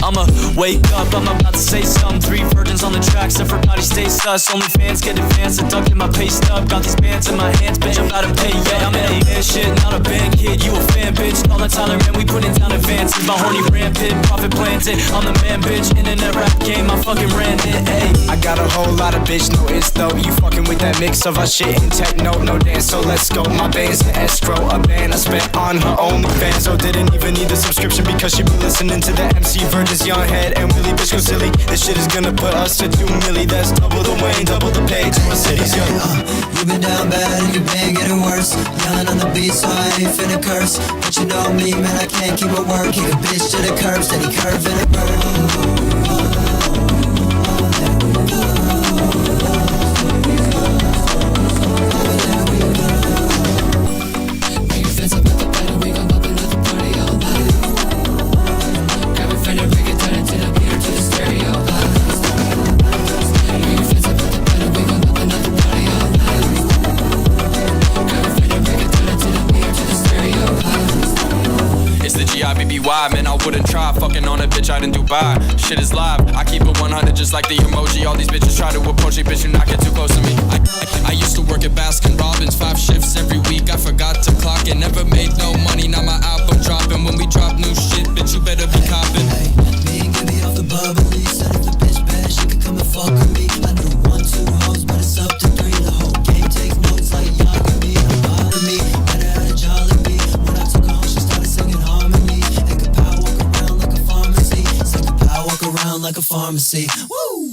I'ma wake up, I'm about to say something. 3 virgins on the tracks, everybody stay sus. Only fans get advanced, deducting my pay stub. Got these bands in my hands, bitch, I'm about to pay, yeah. I'm in a man shit, not a band kid. You a fan, bitch, call the Tyler, man, we putting down advances. My horny rampant, profit planted. I'm the man, bitch, internet rap game, I fucking ran it, ayy. I got a whole lot of bitch notice though. You fucking with that mix of our shit and techno, no dance, so let's go. My band's in escrow, a band I spent on her OnlyFans. So didn't even need a subscription because she be listening to the MC Virgins, Young Head, and Willie, bitch go silly. This shit is gonna put us to 2 milli. That's double the Wayne, double the page. My city's young. You've been down bad and your band getting worse. Yelling on the beat, so I ain't finna curse. But you know me, man, I can't keep it work. Kick a bitch to the curb, steady curve and a bird. Why, man, I wouldn't try fucking on a bitch out in Dubai. Shit is live, I keep it 100 just like the emoji. All these bitches try to approach me, bitch, you not get too close to me. I used to work at Baskin Robbins, 5 shifts every week. I forgot to clock it, never made no money. Now my album dropping. When we drop new shit, bitch, you better be copping. Hey, me and Gibby off the bubbly. Said if the bitch bad, she could come and fuck with me. I knew 1, 2 hoes, but it's up to 3. The whole game takes notes like y'all can be. Don't bother me, better had a jolly bee. When I took her home, she started singing harmony. Like a pharmacy. Woo!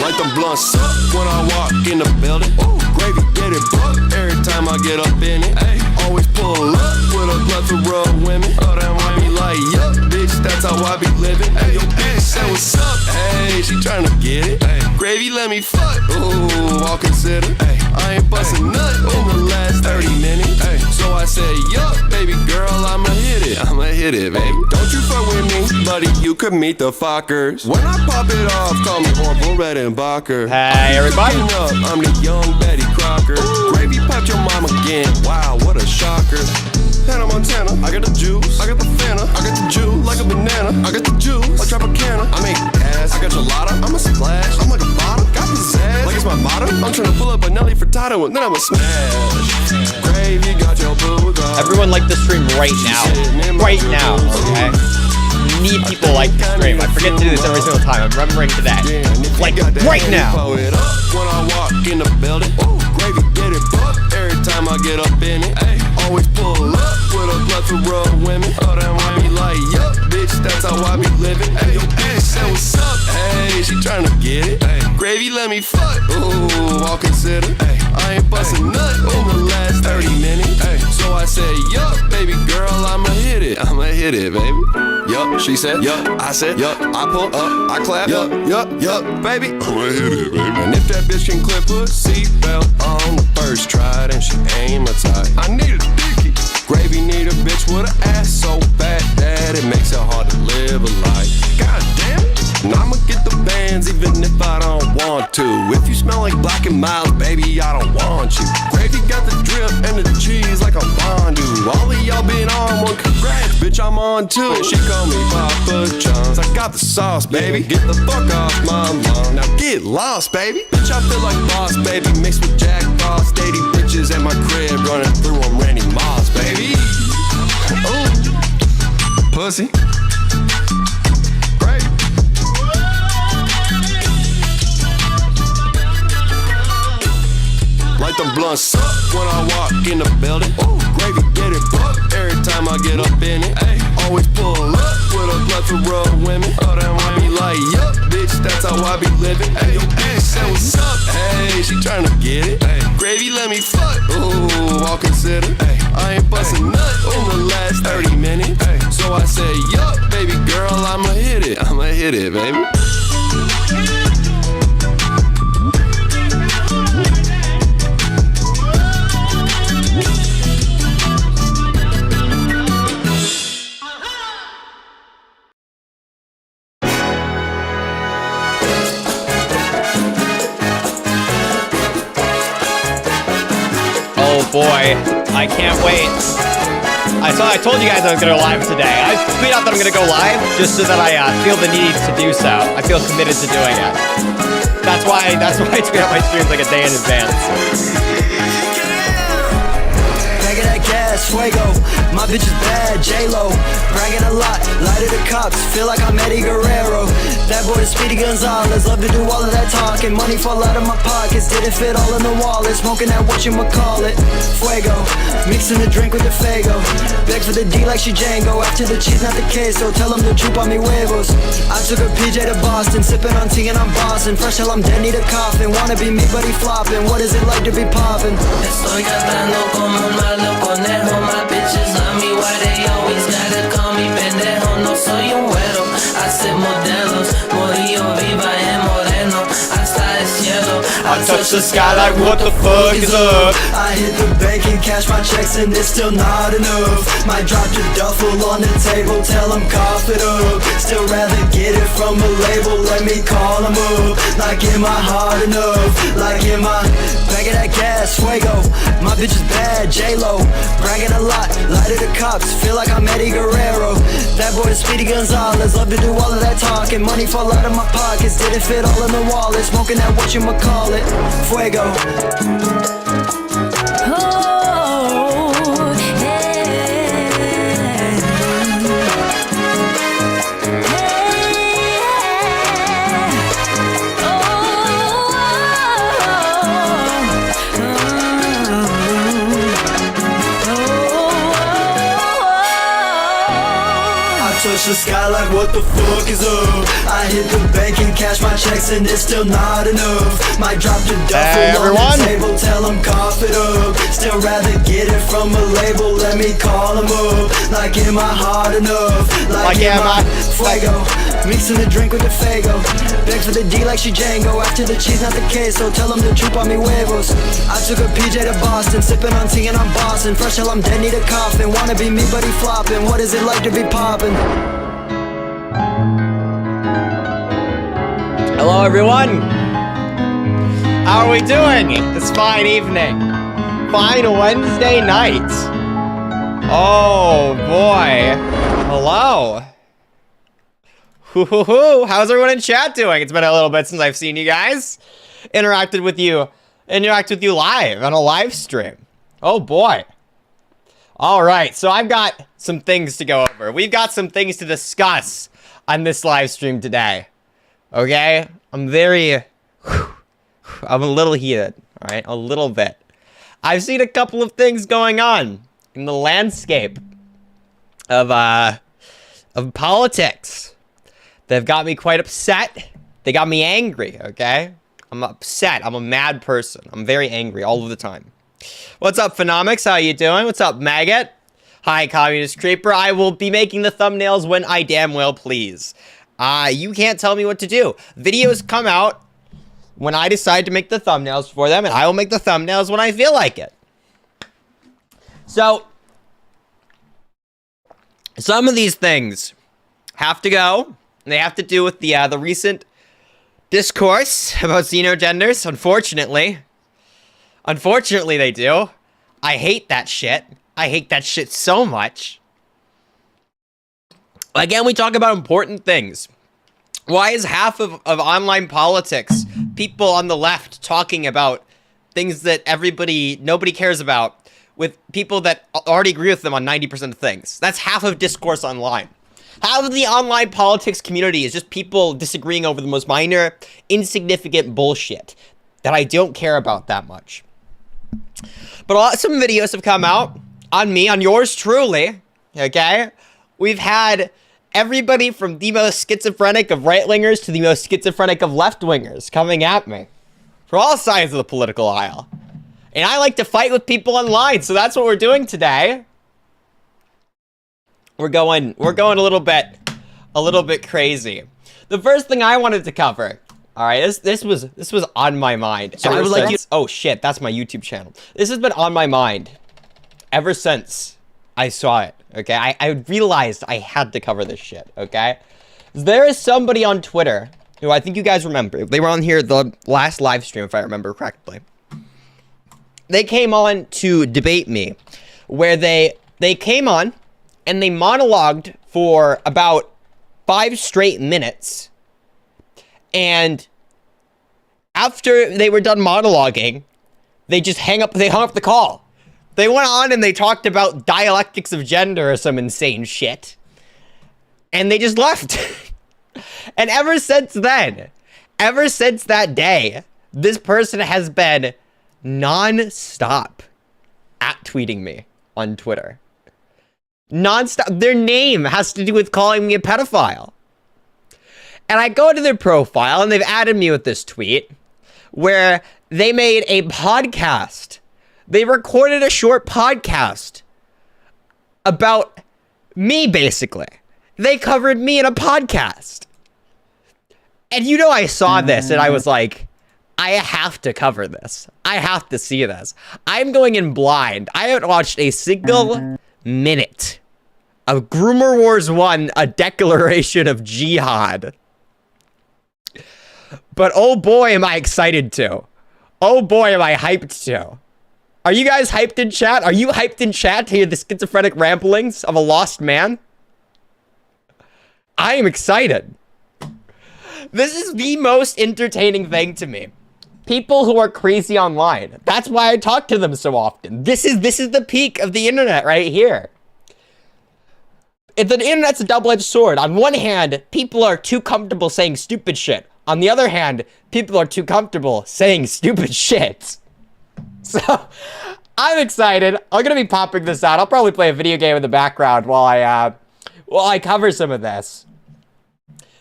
Light them blunts up when I walk in the building. Ooh, gravy get it buck every time I get up in it. Ay, always pull up with a plethora of women. Oh, that might be like, yup, bitch, that's how I be living. Hey, yo, bitch, say what's up? Hey, she tryna get it. Ay, gravy, let me fuck. Ooh, I'll consider. Ay, I ain't bustin' nut in the last 30 minutes. Ay, so I said, yup, baby girl, I'ma hit it, baby. Don't you fuck with me, buddy, you could meet the fuckers. When I pop it off, call me Orville Redenbacher. Hey, everybody. Up, I'm the young Betty Crocker. Gravy popped your mom again. Wow, what a shocker. Hannah Montana, I got the juice, I got the Fanta, I got the juice like a banana, I got the juice, I drop a canna, I make ass, I got gelato, I'm a splash, I'm like a bottle, got pizzazz, like it's my motto. I'm tryna pull up a Nelly Furtado and then I'ma smash. Gravy got your boo. Everyone like the stream right now. Right now, okay? Need people like the stream. I forget to do this every single time. I'm remembering today. Like right now. When I walk in the building, ooh, gravy get it buck every time I get up in it. Ay, always pull up with a plethora of women. Oh, that might be like, yup, bitch, that's how I be living. Hey, yo, bitch, say what's up? Hey, she tryna get it. Ay, gravy, let me fuck. Ooh, I'll consider. Ay, I ain't bustin' nut in the last 30 minutes. Ay, so I said, yup, baby girl, I'ma hit it, baby. Yup, she said, yup, I said, yup, I pull up, I clap, yup, baby. I'ma hit it, baby. And if that bitch can clip her seatbelt on the first try, then she ain't my type. I need a dickie. Gravy need a bitch with an ass so fat that it makes it hard to live a life. God damn it. And I'ma get the bands even if I don't want to. If you smell like Black and Miles, baby, I don't want you. Gravy got the drip and the cheese like a fondue. All of y'all been on one, congrats, bitch, I'm on two. And she call me Papa John's. I got the sauce, baby. Get the fuck off my lawn. Now get lost, baby. Bitch, I feel like boss, baby. Mixed with Jack Boss. 80 bitches at my crib running through them Randy Moss, baby. Ooh, pussy. Great. Light them blunts up when I walk in the building. Ooh, gravy get it buck every time I get up in it. Ay, always pull up with a plethora of women. Oh, that might be like, yup, bitch, that's how I be living. Hey, yo, bitch, say what's up? Hey, she tryna get it. Ay, gravy, let me fuck. Ooh, I'll consider. Ay, I ain't bustin' nut in the last 30 minutes. Ay, so I say, yup, baby girl, I'ma hit it, baby. boy. I can't wait. I told you guys I was gonna go live today. I tweet out that I'm gonna go live just so that I feel the need to do so. I feel committed to doing it. That's why I tweet out my streams like a day in advance. Bag of that gas, fuego. My bitch is bad, J-Lo. Bragging a lot, lie to the cops. Feel like I'm Eddie Guerrero. That boy is Speedy Gonzalez. Love to do all of that talking. Money fall out of my pockets. Didn't fit all in the wallet. Smoking that whatchamacallit. Fuego. Mixing the drink with the Fago. Beg for the D like she Django. After the cheese, not the queso. Tell them to troop on me huevos. I took a PJ to Boston. Sipping on tea and I'm bossing. Fresh till I'm dead, need a coffin. Wanna be me, but he flopping. What is it like to be popping? Estoy gastando como un malo conejo. My bitches love me, why they always gotta call me pendejo. No soy un güero, hace modelos. Morillo viva en moreno, hasta el cielo. I touch the sky like what the fuck is up? I hit the bank and cash my checks and it's still not enough. Might drop the duffel on the table, tell them cough it up. Still rather get it from a label, let me call them up. Like am I hard enough? Like am I bag of that gas, fuego. My bitch is bad, J-Lo. Bragging a lot, lie to the cops. Feel like I'm Eddie Guerrero. That boy is Speedy Gonzalez. Love to do all of that talking. Money fall out of my pockets. Didn't fit all in the wallet. Smoking that whatchamacallit. Fuego. Touch the sky like what the fuck is up? I hit the bank and cash my checks and it's still not enough. Might drop the duffel on the table, tell them cough it up. Still rather get it from a label, let me call them up. Like am I hard enough? Like am I fuego? Mixing the drink with the Fago. Beg for the D like she Django. After the cheese, not the queso. Tell them to troop on me huevos. I took a PJ to Boston. Sipping on tea and I'm bossing. Fresh till I'm dead, need a coffin. Wanna be me, but he flopping. What is it like to be popping? Hello, everyone. How are we doing this fine evening? Fine Wednesday night. Oh, boy. Hello. How's everyone in chat doing? It's been a little bit since I've seen you guys. Interact with you live on a live stream. Oh, boy. All right, so I've got some things to go over. We've got some things to discuss on this live stream today. Okay? I'm a little heated, all right? A little bit. I've seen a couple of things going on in the landscape of politics. They've got me quite upset. They got me angry, okay? I'm upset. I'm a mad person. I'm very angry all of the time. What's up, Phenomics? How you doing? What's up, Maggot? Hi, Communist Creeper. I will be making the thumbnails when I damn well please. You can't tell me what to do. Videos come out when I decide to make the thumbnails for them, and I will make the thumbnails when I feel like it. So, some of these things have to go. They have to do with the recent discourse about xenogenders, unfortunately. Unfortunately, they do. I hate that shit. I hate that shit so much. Again, we talk about important things. Why is half of online politics people on the left talking about things that nobody cares about with people that already agree with them on 90% of things? That's half of discourse online. Half of the online politics community is just people disagreeing over the most minor, insignificant bullshit that I don't care about that much. But some videos have come out on me, on yours truly, okay? We've had everybody from the most schizophrenic of right-wingers to the most schizophrenic of left-wingers coming at me from all sides of the political aisle. And I like to fight with people online, so that's what we're doing today. We're going a little bit crazy. The first thing I wanted to cover, all right, this was on my mind. So I would like you. Oh shit, that's my YouTube channel. This has been on my mind ever since I saw it. Okay, I realized I had to cover this shit. Okay, there is somebody on Twitter who I think you guys remember. They were on here the last live stream, if I remember correctly. they came on to debate me, where they came on and they monologued for about 5 straight minutes. And after they were done monologuing, they hung up the call. They went on and they talked about dialectics of gender or some insane shit. And they just left. And ever since then, ever since that day, this person has been non-stop at-tweeting me on Twitter. Non-stop. Their name has to do with calling me a pedophile. And I go to their profile and they've added me with this tweet where they made a podcast. They recorded a short podcast about me, basically. They covered me in a podcast. And you know, I saw this and I was like, I have to cover this. I have to see this. I'm going in blind. I haven't watched a single minute of Groomer Wars 1, A Declaration of Jihad. But oh boy, am I excited to. Oh boy, am I hyped to. Are you guys hyped in chat? Are you hyped in chat to hear the schizophrenic ramblings of a lost man? I am excited. This is the most entertaining thing to me. People who are crazy online. That's why I talk to them so often. This is the peak of the internet right here. The internet's a double-edged sword. On one hand, people are too comfortable saying stupid shit. On the other hand, people are too comfortable saying stupid shit. So, I'm excited. I'm gonna be popping this out. I'll probably play a video game in the background while I cover some of this.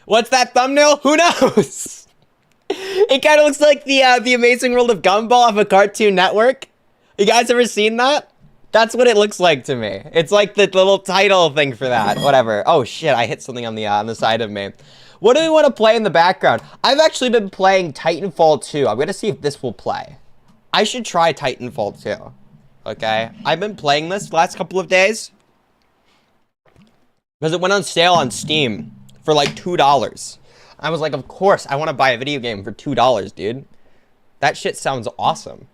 What's that thumbnail? Who knows? It kind of looks like the Amazing World of Gumball off of Cartoon Network. You guys ever seen that? That's what it looks like to me. It's like the little title thing for that. Whatever. Oh shit! I hit something on the side of me. What do we want to play in the background? I've actually been playing Titanfall 2. I'm gonna see if this will play. I should try Titanfall 2. Okay, I've been playing this the last couple of days because it went on sale on Steam for like $2. I was like, of course, I want to buy a video game for $2, dude. That shit sounds awesome.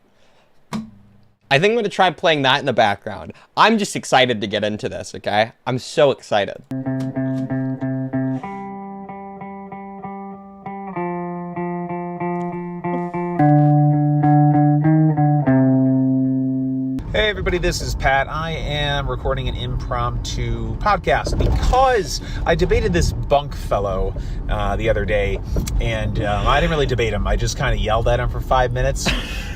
I think I'm going to try playing that in the background. I'm just excited to get into this, okay? I'm so excited. Hey everybody, this is Pat. I am recording an impromptu podcast because I debated this bunk fellow the other day, and I didn't really debate him. I just kind of yelled at him for 5 minutes,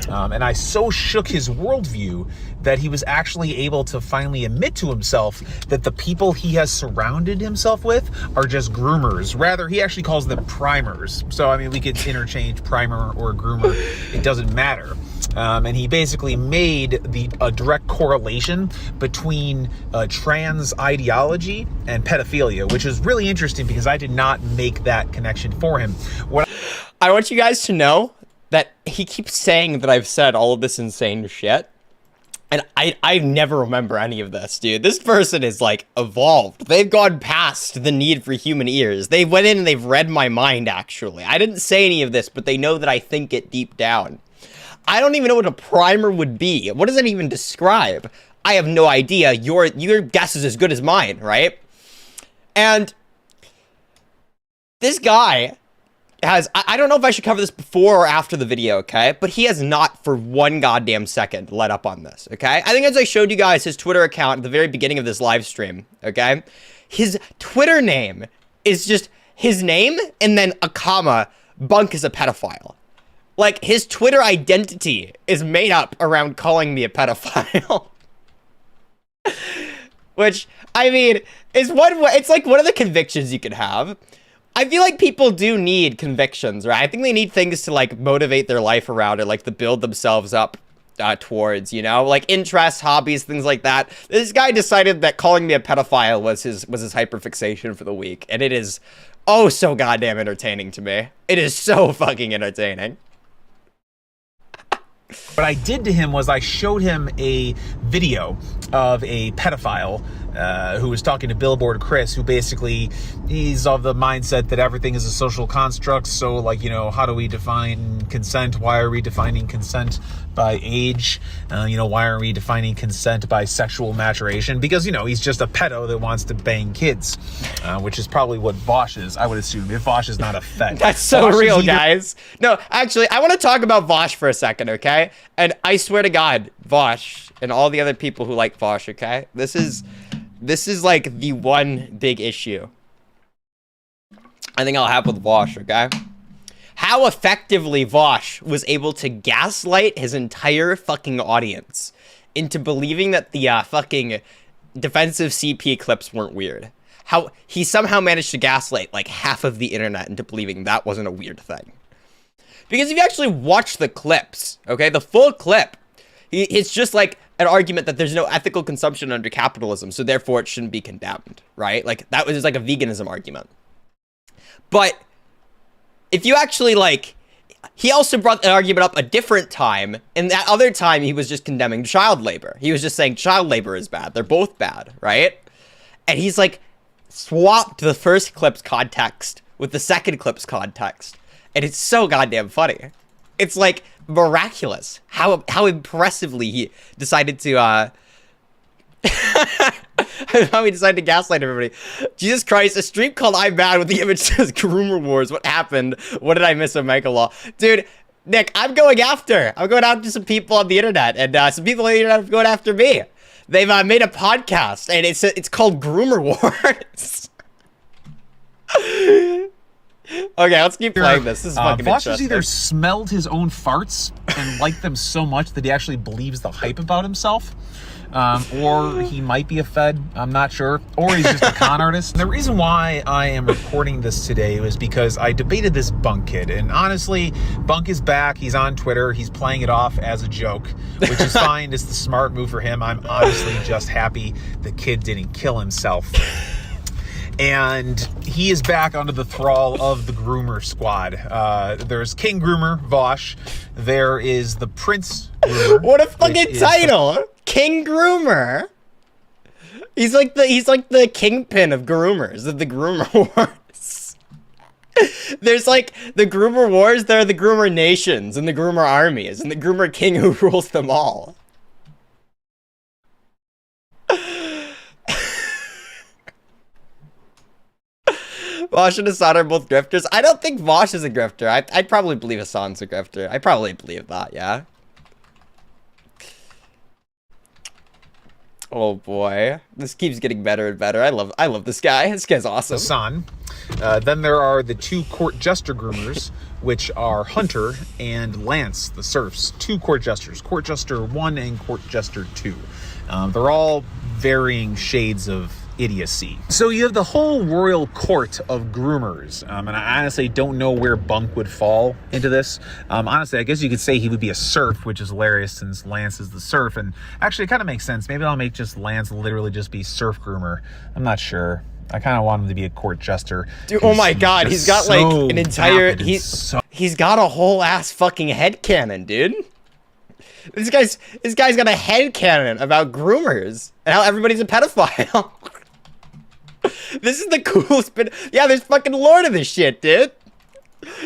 and I so shook his worldview that he was actually able to finally admit to himself that the people he has surrounded himself with are just groomers. Rather, he actually calls them primers. So, I mean, we could interchange primer or groomer. It doesn't matter. And he basically made a direct correlation between trans ideology and pedophilia, which is really interesting because I did not make that connection for him. I want you guys to know that he keeps saying that I've said all of this insane shit. And I never remember any of this, dude. This person is, like, evolved. They've gone past the need for human ears. They went in and they've read my mind, actually. I didn't say any of this, but they know that I think it deep down. I don't even know what a primer would be. What does that even describe? I have no idea. Your guess is as good as mine, right? And this guy has, I don't know if I should cover this before or after the video, okay? But he has not for one goddamn second let up on this, okay? I think as I showed you guys his Twitter account at the very beginning of this live stream, okay? His Twitter name is just his name and then a comma, Bunk is a pedophile. Like, his Twitter identity is made up around calling me a pedophile. Which, I mean, it's like one of the convictions you could have. I feel like people do need convictions, right? I think they need things to, like, motivate their life around or, like, to build themselves up towards, you know? Like, interests, hobbies, things like that. This guy decided that calling me a pedophile was his hyperfixation for the week. And it is, oh, so goddamn entertaining to me. It is so fucking entertaining. What I did to him was I showed him a video of a pedophile who was talking to Billboard Chris, who basically, he's of the mindset that everything is a social construct. So, like, you know, how do we define consent? Why are we defining consent by age? Why are we defining consent by sexual maturation? Because, you know, he's just a pedo that wants to bang kids, which is probably what Vosh is, I would assume, if Vosh is not a fed. That's so Vosh real, is either- guys. No, actually, I want to talk about Vosh for a second, okay? And I swear to God, Vosh and all the other people who like Vosh, okay? This is like the one big issue I think I'll have with Vosh, okay? How effectively Vosh was able to gaslight his entire fucking audience into believing that the fucking defensive CP clips weren't weird. How he somehow managed to gaslight like half of the internet into believing that wasn't a weird thing. Because if you actually watch the clips, okay, the full clip, it's just like an argument that there's no ethical consumption under capitalism, so therefore it shouldn't be condemned, right? Like, that was like a veganism argument. But if you actually, like, he also brought an argument up a different time, and that other time he was just condemning child labor. He was just saying child labor is bad. They're both bad, right? And he's, like, swapped the first clip's context with the second clip's context. And it's so goddamn funny. It's, like, miraculous how impressively he decided to, how he decided to gaslight everybody. Jesus Christ, a stream called I'm Bad with the image says Groomer Wars. What happened? What did I miss, Omega Law? Dude, Nick, I'm going after some people on the internet, and some people on the internet are going after me. They've made a podcast, and it's called Groomer Wars. Okay, let's keep playing this. This is fucking Vosh has interesting. either smelled his own farts and liked them so much that he actually believes the hype about himself, or he might be a fed, I'm not sure, or he's just a con artist. The reason why I am recording this today was because I debated this Bunk kid, and honestly, Bunk is back, he's on Twitter, he's playing it off as a joke, which is fine, it's the smart move for him. I'm honestly just happy the kid didn't kill himself. And he is back under the thrall of the Groomer squad. There's King Groomer, Vosh. There is the Prince Groomer. What a fucking title! King Groomer. He's like the kingpin of groomers, of the Groomer Wars. There's like the Groomer Wars, there are the Groomer nations and the Groomer armies and the Groomer king who rules them all. Vosh and Hassan are both grifters. I don't think Vosh is a grifter. I'd probably believe Hassan's a grifter. I probably believe that, yeah. Oh boy, this keeps getting better and better. I love this guy. This guy's awesome. Hassan. Then there are the two court jester groomers, which are Hunter and Lance, the serfs. Two court jesters, Court Jester 1 and Court Jester 2. They're all varying shades of idiocy. So you have the whole royal court of groomers, and I honestly don't know where Bunk would fall into this. Honestly, I guess you could say he would be a serf, which is hilarious since Lance is the serf, and actually it kind of makes sense. Maybe I'll make just Lance literally just be serf groomer. I'm not sure. I kind of want him to be a court jester. Dude, oh my god, he's got like an entire he's got a whole ass fucking headcanon, dude. This guy's got a headcanon about groomers and how everybody's a pedophile. This is the coolest bit. Yeah, there's fucking lore to this shit, dude.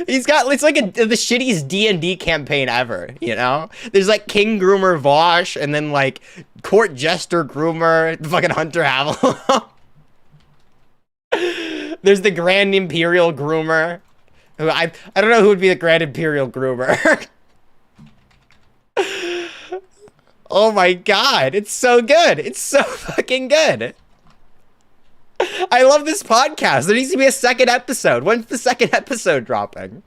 He's got, it's like the shittiest D&D campaign ever, you know? There's like King Groomer Vosh, and then like Court Jester Groomer, the fucking Hunter Havilah. There's the Grand Imperial Groomer. Who I don't know who would be the Grand Imperial Groomer. Oh my god, it's so good. It's so fucking good. I love this podcast. There needs to be a second episode. When's the second episode dropping?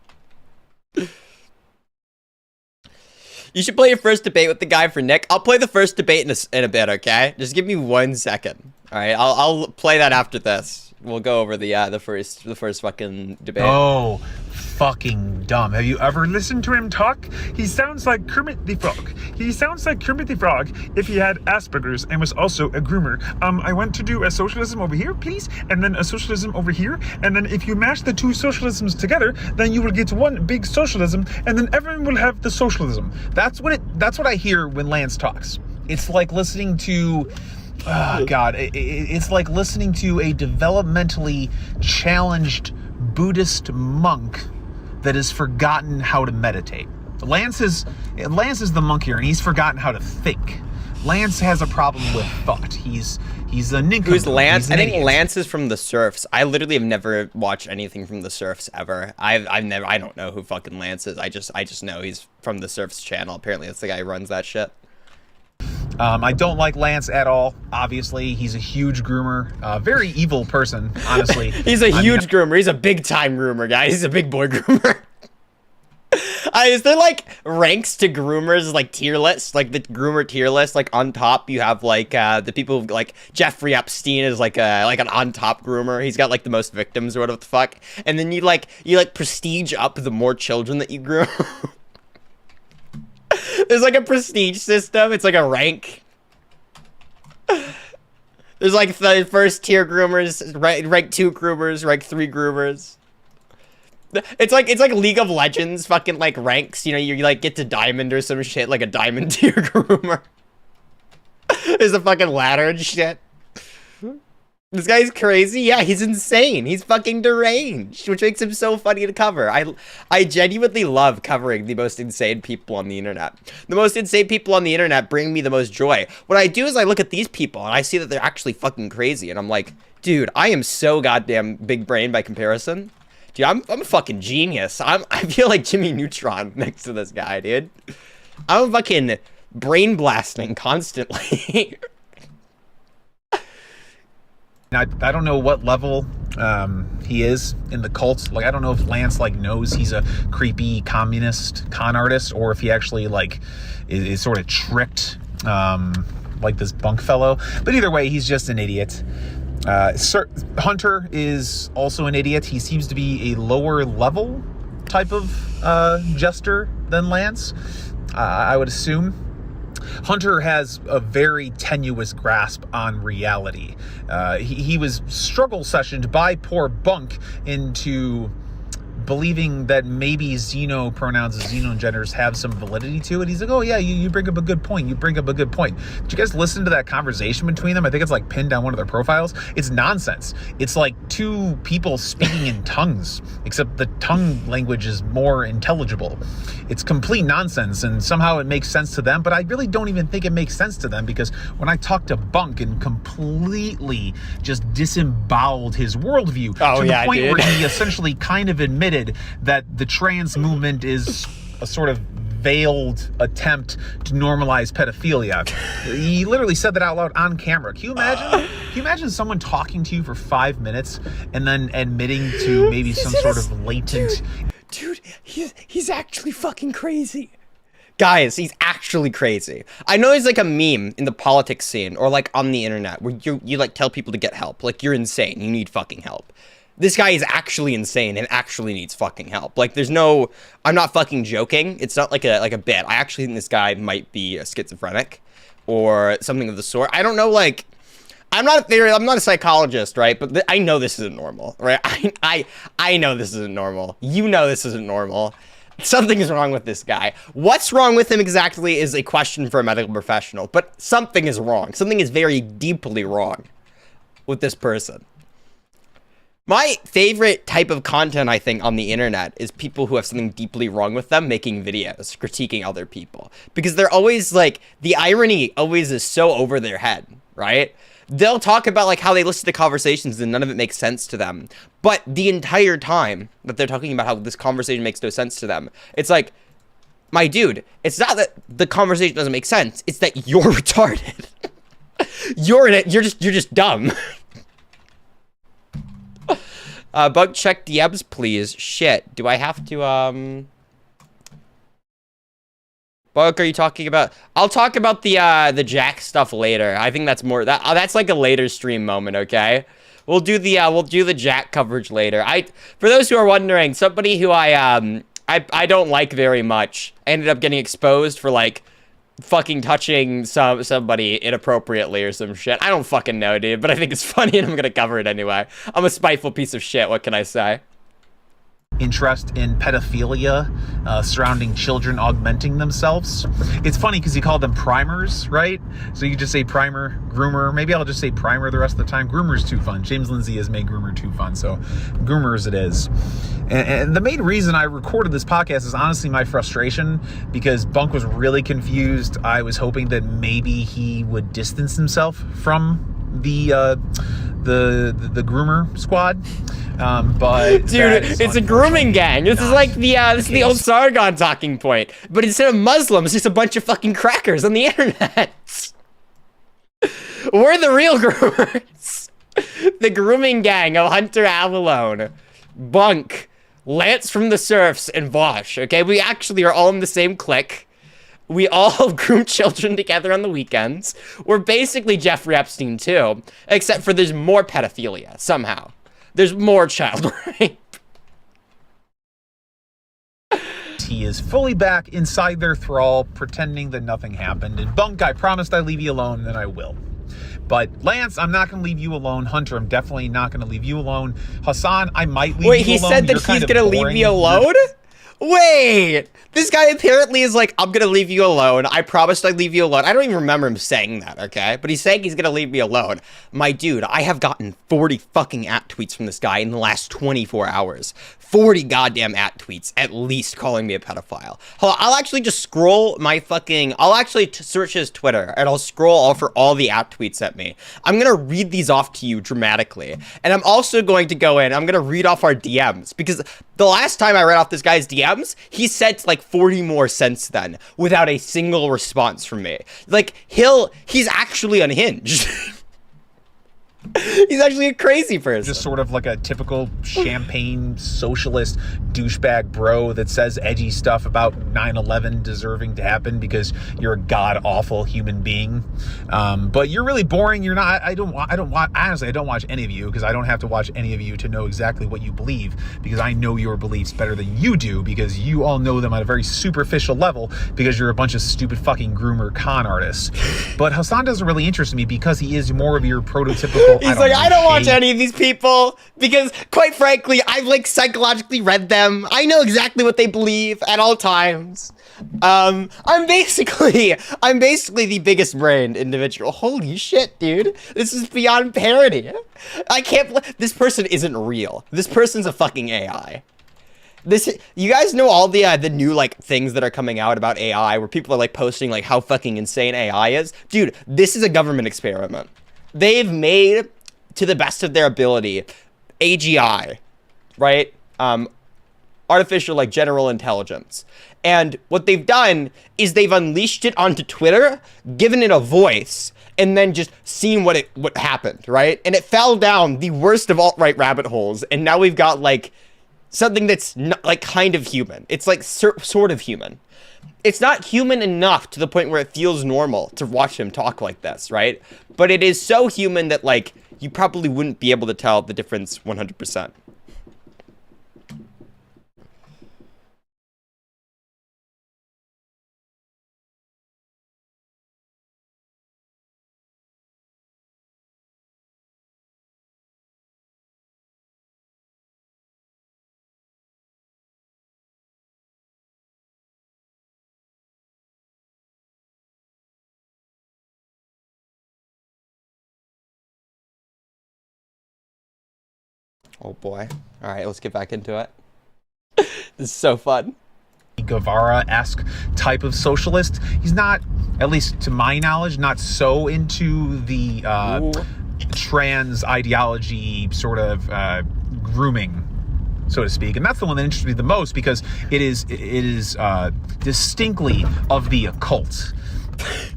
You should play your first debate with the guy for Nick. I'll play the first debate in a bit, okay? Just give me 1 second. All right, I'll play that after this. We'll go over the first fucking debate. Oh, fucking dumb. Have you ever listened to him talk? He sounds like Kermit the Frog. He sounds like Kermit the Frog if he had Asperger's and was also a groomer. I want to do a socialism over here, please, and then a socialism over here, and then if you mash the two socialisms together, then you will get one big socialism, and then everyone will have the socialism. That's what I hear when Lance talks. It's like listening to God, it's like listening to a developmentally challenged Buddhist monk that has forgotten how to meditate. Lance is the monk here, and he's forgotten how to think. Lance has a problem with thought. He's a nincompoop. Who's Lance? He's an I think idiot. Lance is from The Surfs. I literally have never watched anything from The Surfs ever. I don't know who fucking Lance is. I just know he's from The Surfs channel. Apparently that's the guy who runs that shit. I don't like Lance at all. Obviously, he's a huge groomer, very evil person. Honestly, He's a huge groomer. He's a big time groomer, guys. He's a big boy groomer. Is there like ranks to groomers, like tier lists, like the groomer tier list? Like on top, you have like the people who, like Jeffrey Epstein is like an on top groomer. He's got like the most victims or whatever the fuck. And then you prestige up the more children that you groom. There's like a prestige system. It's like a rank. There's like the first tier groomers, rank 2 groomers, rank 3 groomers. It's like League of Legends fucking like ranks, you know, you like get to diamond or some shit, like a diamond tier groomer. There's a fucking ladder and shit. This guy's crazy. Yeah, he's insane. He's fucking deranged, which makes him so funny to cover. I genuinely love covering the most insane people on the internet. The most insane people on the internet bring me the most joy. What I do is I look at these people and I see that they're actually fucking crazy, and I'm like, dude, I am so goddamn big brain by comparison. Dude, I'm a fucking genius. I feel like Jimmy Neutron next to this guy, dude. I'm fucking brain blasting constantly. I don't know what level he is in the cult. Like, I don't know if Lance like knows he's a creepy communist con artist, or if he actually like is sort of tricked like this bunk fellow. But either way, he's just an idiot. Hunter is also an idiot. He seems to be a lower level type of jester than Lance, I would assume. Hunter has a very tenuous grasp on reality. He was struggle sessioned by poor Bunk into believing that maybe xeno pronouns and xeno genders have some validity to it. He's like, oh yeah, you bring up a good point. You bring up a good point. Did you guys listen to that conversation between them? I think it's like pinned on one of their profiles. It's nonsense. It's like two people speaking in tongues, except the tongue language is more intelligible. It's complete nonsense, and somehow it makes sense to them, but I really don't even think it makes sense to them, because when I talked to Bunk and completely just disemboweled his worldview to the point where he essentially kind of admitted that the trans movement is a sort of veiled attempt to normalize pedophilia. He literally said that out loud on camera. Can you imagine? Can you imagine someone talking to you for 5 minutes and then admitting to maybe some sort of latent... Dude, he's actually fucking crazy. Guys, he's actually crazy. I know he's like a meme in the politics scene or like on the internet where you like tell people to get help. Like, you're insane. You need fucking help. This guy is actually insane and actually needs fucking help. Like, there's no... I'm not fucking joking. It's not like a bit. I actually think this guy might be a schizophrenic or something of the sort. I don't know, like... I'm not a psychologist, right? But I know this isn't normal, right? I know this isn't normal. You know this isn't normal. Something is wrong with this guy. What's wrong with him exactly is a question for a medical professional. But something is wrong. Something is very deeply wrong with this person. My favorite type of content, I think, on the internet is people who have something deeply wrong with them making videos, critiquing other people. Because they're always, like, the irony always is so over their head, right? They'll talk about, like, how they listen to conversations and none of it makes sense to them. But the entire time that they're talking about how this conversation makes no sense to them, it's like, my dude, it's not that the conversation doesn't make sense, it's that you're retarded. You're just dumb. Bug check DMs, please. Shit. Do I have to, Bug, are you talking about... I'll talk about the Jack stuff later. I think that's more... That's like a later stream moment, okay? We'll do the Jack coverage later. For those who are wondering, somebody who I don't like very much ended up getting exposed for, like, fucking touching somebody inappropriately or some shit. I don't fucking know, dude, but I think it's funny and I'm gonna cover it anyway. I'm a spiteful piece of shit, what can I say? interest in pedophilia surrounding children augmenting themselves. It's funny because he called them primers, right? So you just say primer, groomer. Maybe I'll just say primer the rest of the time. Groomer's too fun. James Lindsay has made groomer too fun, so groomers it is. And the main reason I recorded this podcast is honestly my frustration, because Bunk was really confused. I was hoping that maybe he would distance himself from the groomer squad, but dude, it's a grooming gang. This is like the old Sargon talking point, but instead of Muslims, it's just a bunch of fucking crackers on the internet. We're the real groomers. The grooming gang of Hunter Avalone, Bunk, Lance from the Surfs, and Vosh. Okay, we actually are all in the same clique. We all groom children together on the weekends. We're basically Jeffrey Epstein too, except for there's more pedophilia somehow. There's more child rape. He is fully back inside their thrall, pretending that nothing happened. And Bunk, I promised I'd leave you alone, and I will. But Lance, I'm not going to leave you alone. Hunter, I'm definitely not going to leave you alone. Hassan, I might leave you alone. Wait, he said that he's going to leave me alone? Wait, this guy apparently is like, I'm going to leave you alone. I promised I'd leave you alone. I don't even remember him saying that, okay? But he's saying he's going to leave me alone. My dude, I have gotten 40 fucking @tweets from this guy in the last 24 hours. 40 goddamn @tweets, at least, calling me a pedophile. Hold on, I'll actually just scroll my fucking... I'll actually search his Twitter, and I'll scroll for all the @tweets at me. I'm going to read these off to you dramatically. And I'm also going to go in, I'm going to read off our DMs, because the last time I read off this guy's DMs, he sent like 40 more since then, without a single response from me. Like, he's actually unhinged. He's actually a crazy person. Just sort of like a typical champagne socialist douchebag bro that says edgy stuff about 9/11 deserving to happen because you're a god-awful human being. But you're really boring. You're not. Honestly, I don't watch any of you because I don't have to watch any of you to know exactly what you believe, because I know your beliefs better than you do, because you all know them at a very superficial level because you're a bunch of stupid fucking groomer con artists. But Hassan doesn't really interest me because he is more of your prototypical... He's like, I don't watch any of these people because, quite frankly, I've like psychologically read them. I know exactly what they believe at all times. I'm basically the biggest brained individual. Holy shit, dude. This is beyond parody. I can't this person isn't real. This person's a fucking AI. You guys know all the new like things that are coming out about AI where people are like posting like how fucking insane AI is? Dude, this is a government experiment. They've made, to the best of their ability, AGI, right? Artificial, like, general intelligence. And what they've done is they've unleashed it onto Twitter, given it a voice, and then just seen what happened, right? And it fell down the worst of alt-right rabbit holes, and now we've got, like, something that's, not, like, kind of human. It's, like, sort of human. It's not human enough to the point where it feels normal to watch him talk like this, right? But it is so human that, like, you probably wouldn't be able to tell the difference 100%. Oh boy. Alright, let's get back into it. This is so fun. Guevara-esque type of socialist. He's not, at least to my knowledge, not so into the trans ideology sort of grooming, so to speak. And that's the one that interests me the most because it is distinctly of the occult.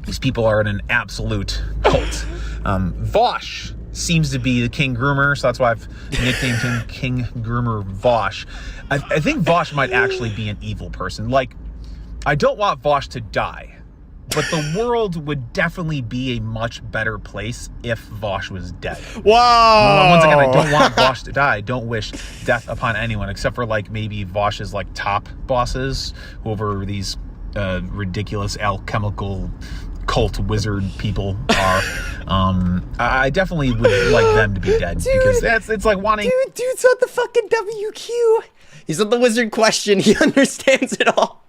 These people are in an absolute cult. Vosh seems to be the King Groomer, so that's why I've nicknamed him King Groomer Vosh. I think Vosh might actually be an evil person. Like, I don't want Vosh to die, but the world would definitely be a much better place if Vosh was dead. Whoa! Once again, I don't want Vosh to die. I don't wish death upon anyone, except for, like, maybe Vosh's, like, top bosses over these ridiculous alchemical cult wizard people are. I definitely would like them to be dead, because it's like wanting. Dude's on the fucking WQ. He's on the wizard question. He understands it all.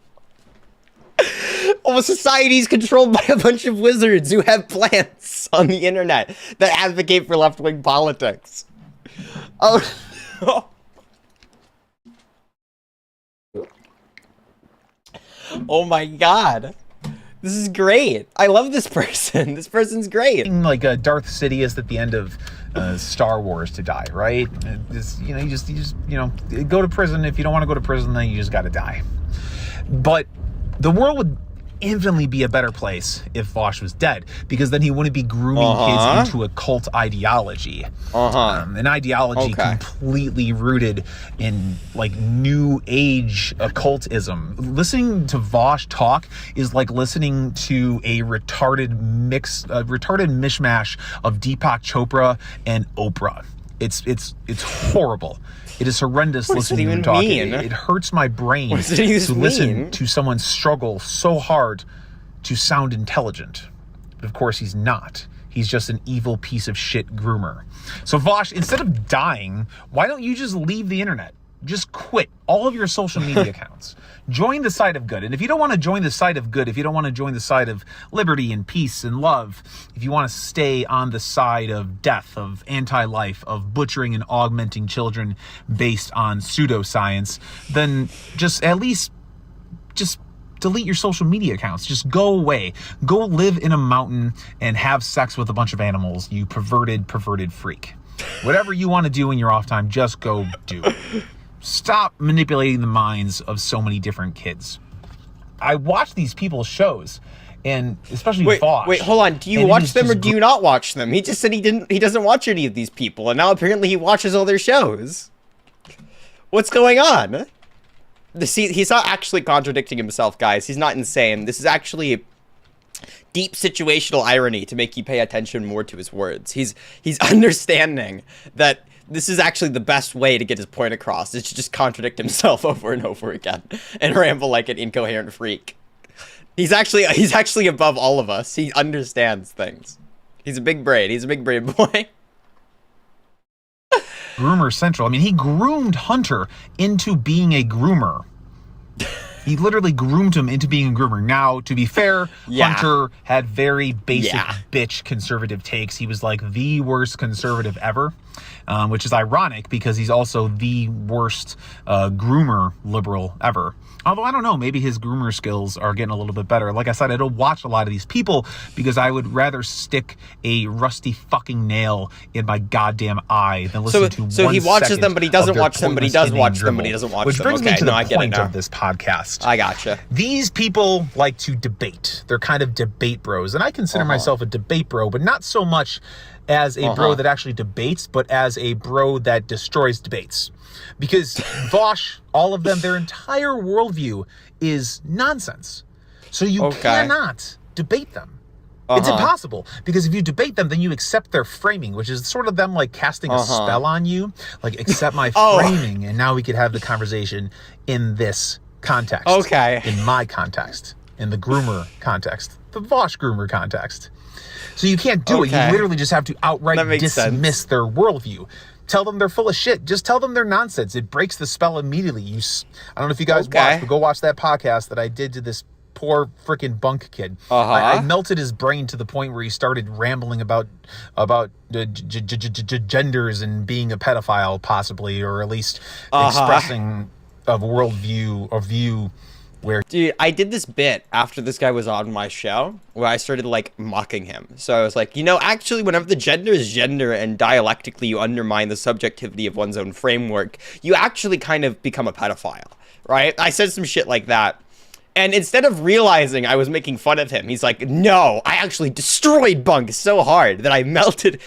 Oh, society's controlled by a bunch of wizards who have plans on the internet that advocate for left-wing politics. Oh. Oh my god. This is great. I love this person. This person's great. Like Darth Sidious at the end of Star Wars to die, right? You just go to prison. If you don't want to go to prison, then you just got to die. But the world would infinitely be a better place if Vaush was dead, because then he wouldn't be grooming kids into a cult ideology. An ideology completely rooted in like new age occultism. Listening to Vaush talk is like listening to a retarded mishmash of Deepak Chopra and Oprah. It's horrible. It is horrendous listening to him talk. It hurts my brain to listen to someone struggle so hard to sound intelligent. But of course he's not. He's just an evil piece of shit groomer. So Vaush, instead of dying, why don't you just leave the internet? Just quit all of your social media accounts. Join the side of good. And if you don't want to join the side of good, if you don't want to join the side of liberty and peace and love, if you want to stay on the side of death, of anti-life, of butchering and augmenting children based on pseudoscience, then just at least just delete your social media accounts. Just go away. Go live in a mountain and have sex with a bunch of animals, you perverted freak. Whatever you want to do in your off time, just go do. Stop manipulating the minds of so many different kids. I watch these people's shows, and especially Vaush. Wait, hold on. Do you watch them or do you not watch them? He just said he doesn't watch any of these people, and now apparently he watches all their shows. What's going on? He's not actually contradicting himself, guys. He's not insane. This is actually deep situational irony to make you pay attention more to his words. He's understanding that this is actually the best way to get his point across, is to just contradict himself over and over again and ramble like an incoherent freak. He's actually above all of us. He understands things. He's a big brain. He's a big brain boy. Groomer Central. I mean, he groomed Hunter into being a groomer. He literally groomed him into being a groomer. Now, to be fair, Hunter had very basic bitch conservative takes. He was like the worst conservative ever, which is ironic because he's also the worst groomer liberal ever. Although, I don't know, maybe his groomer skills are getting a little bit better. Like I said, I don't watch a lot of these people because I would rather stick a rusty fucking nail in my goddamn eye than listen to So he watches them, but he doesn't watch them, but he does watch them, dribble. but he doesn't watch Which them. brings me to the I point of this podcast. I gotcha. These people like to debate. They're kind of debate bros. And I consider myself a debate bro, but not so much as a bro that actually debates, but as a bro that destroys debates. Because Vaush, all of them, their entire worldview is nonsense. So you cannot debate them. It's impossible, because if you debate them, then you accept their framing, which is sort of them like casting a spell on you. Like, accept my framing, and now we could have the conversation in this context. In my context. In the groomer context. The Vaush groomer context. So you can't do it. You literally just have to outright dismiss their worldview. Tell them they're full of shit. Just tell them they're nonsense. It breaks the spell immediately. I don't know if you guys watched, but go watch that podcast that I did to this poor freaking bunk kid. I melted his brain to the point where he started rambling about genders and being a pedophile, possibly, or at least expressing a worldview or view. Dude, I did this bit after this guy was on my show where I started like mocking him. So I was like, actually, whenever the gender is gender and dialectically you undermine the subjectivity of one's own framework, you actually kind of become a pedophile, right? I said some shit like that. And instead of realizing I was making fun of him, he's like, no, I actually destroyed Bunk so hard that I melted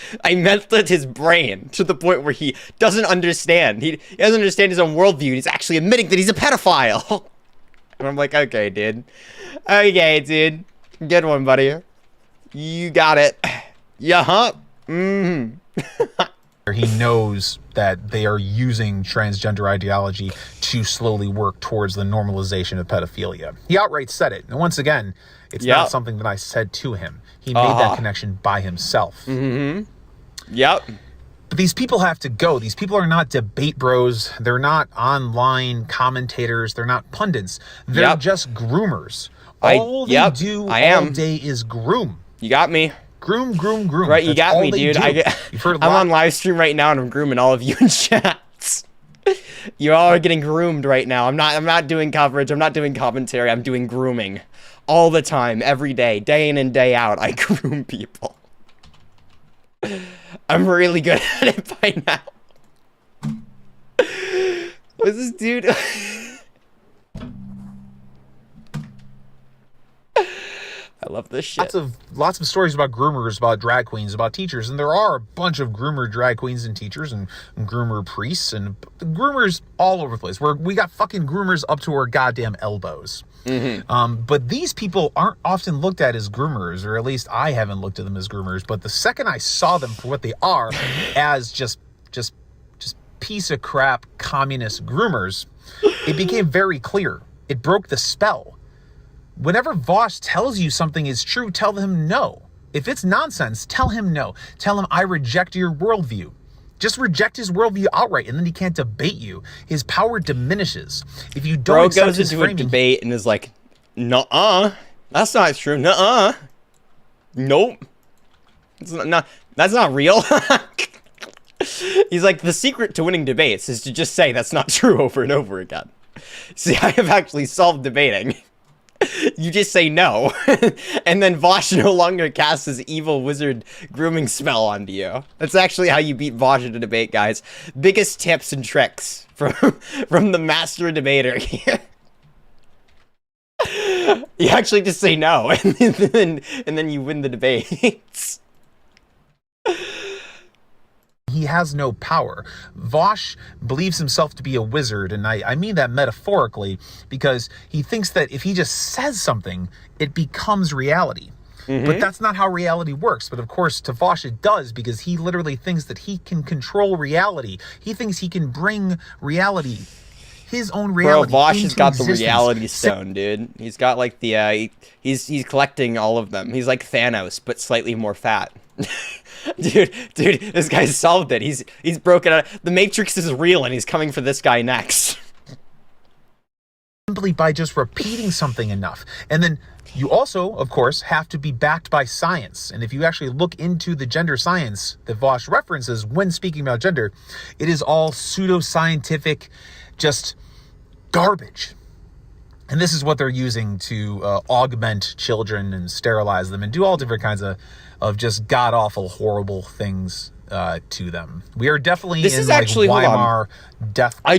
his brain to the point where he doesn't understand. He doesn't understand his own worldview. He's actually admitting that he's a pedophile. And I'm like, okay, dude. Okay, dude. Good one, buddy. You got it. Yeah, huh? He knows that they are using transgender ideology to slowly work towards the normalization of pedophilia. He outright said it. And once again, it's Yep. not something that I said to him. He made that connection by himself. Yep. But these people have to go. These people are not debate bros. They're not online commentators. They're not pundits. They're Yep. just groomers. Yep, They do I all am. day is groom. You got me. Groom, groom, groom. Right, you That's got all me, they dude. do. You've heard a I'm lot. on live stream right now and I'm grooming all of you in chats. You all are getting groomed right now. I'm not doing coverage. I'm not doing commentary. I'm doing grooming all the time, every day in and day out. I groom people. I'm really good at it by now. What's this dude? I love this shit. Lots of stories about groomers, about drag queens, about teachers, and there are a bunch of groomer drag queens and teachers and groomer priests and groomers all over the place. We got fucking groomers up to our goddamn elbows. But these people aren't often looked at as groomers, or at least I haven't looked at them as groomers. But the second I saw them for what they are, as just piece of crap communist groomers, it became very clear. It broke the spell. Whenever Vaush tells you something is true, tell him no. If it's nonsense, tell him no. Tell him I reject your worldview. Just reject his worldview outright, and then he can't debate you. His power diminishes. If you don't Bro accept goes his into a framing, debate and is like, "Nuh-uh, that's not true. Nuh-uh, nope, that's not real." He's like, the secret to winning debates is to just say that's not true over and over again. See, I have actually solved debating. You just say no, and then Vaush no longer casts his evil wizard grooming spell onto you. That's actually how you beat Vaush in a debate, guys. Biggest tips and tricks from the master debater here. You actually just say no, and then you win the debates. he has no power. Vaush believes himself to be a wizard, and I mean that metaphorically, because he thinks that if he just says something, it becomes reality. But that's not how reality works. But of course, to Vaush it does, because he literally thinks that he can control reality. He thinks he can bring reality, his own reality. Bro, Vaush has got existence. the reality stone, dude. He's got like the he's collecting all of them. He's like Thanos, but slightly more fat. dude, this guy's solved it. He's broken out. The Matrix is real, and he's coming for this guy next. Simply by just repeating something enough. And then you also, of course, have to be backed by science. And if you actually look into the gender science that Vaush references when speaking about gender, it is all pseudoscientific, just garbage. And this is what they're using to augment children and sterilize them and do all different kinds of just god-awful, horrible things to them. We are definitely This in is like actually, hold on. Weimar death. I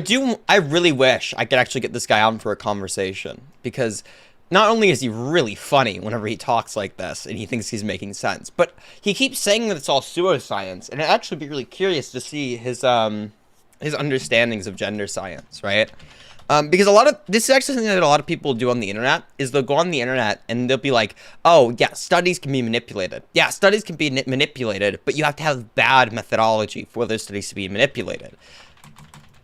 really wish I could actually get this guy on for a conversation, because not only is he really funny whenever he talks like this and he thinks he's making sense, but he keeps saying that it's all pseudoscience, and I'd actually be really curious to see his understandings of gender science, right? Because this is actually something that a lot of people do on the internet, is they'll go on the internet and they'll be like, oh, yeah, studies can be manipulated. Yeah, studies can be manipulated, but you have to have bad methodology for those studies to be manipulated.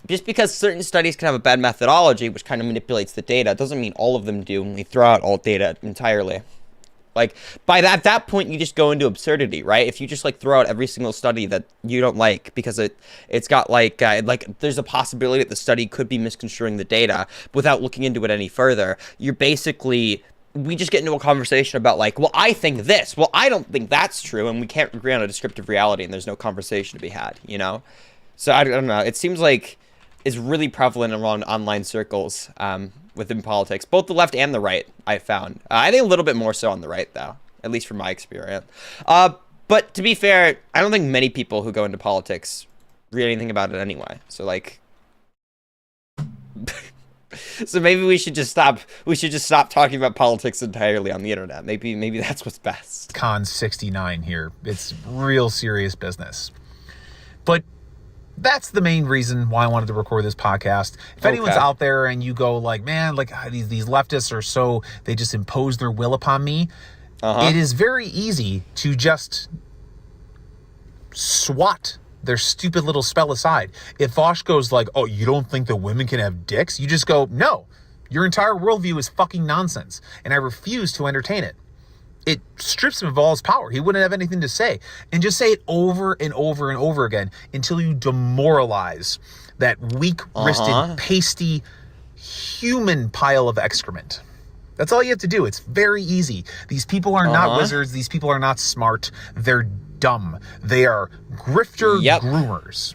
Just because certain studies can have a bad methodology, which kind of manipulates the data, doesn't mean all of them do, and we throw out all data entirely. Like, at that point, you just go into absurdity, right? If you just, like, throw out every single study that you don't like because it's got, like, there's a possibility that the study could be misconstruing the data without looking into it any further, we just get into a conversation about, like, well, I think this. Well, I don't think that's true, and we can't agree on a descriptive reality, and there's no conversation to be had, you know? So, I don't know. It seems like it's really prevalent around online circles, within politics, both the left and the right, I found. I think a little bit more so on the right, though, at least from my experience. But to be fair, I don't think many people who go into politics read anything about it anyway. So, like, so maybe we should just stop talking about politics entirely on the internet. Maybe that's what's best. Con 69 here. It's real serious business. But that's the main reason why I wanted to record this podcast. If anyone's out there and you go like, man, like these leftists are so, they just impose their will upon me. It is very easy to just swat their stupid little spell aside. If Vosh goes like, oh, you don't think that women can have dicks? You just go, no. Your entire worldview is fucking nonsense, and I refuse to entertain it. It strips him of all his power. He wouldn't have anything to say. And just say it over and over and over again until you demoralize that weak-wristed, pasty, human pile of excrement. That's all you have to do. It's very easy. These people are not wizards. These people are not smart. They're dumb. They are grifter groomers.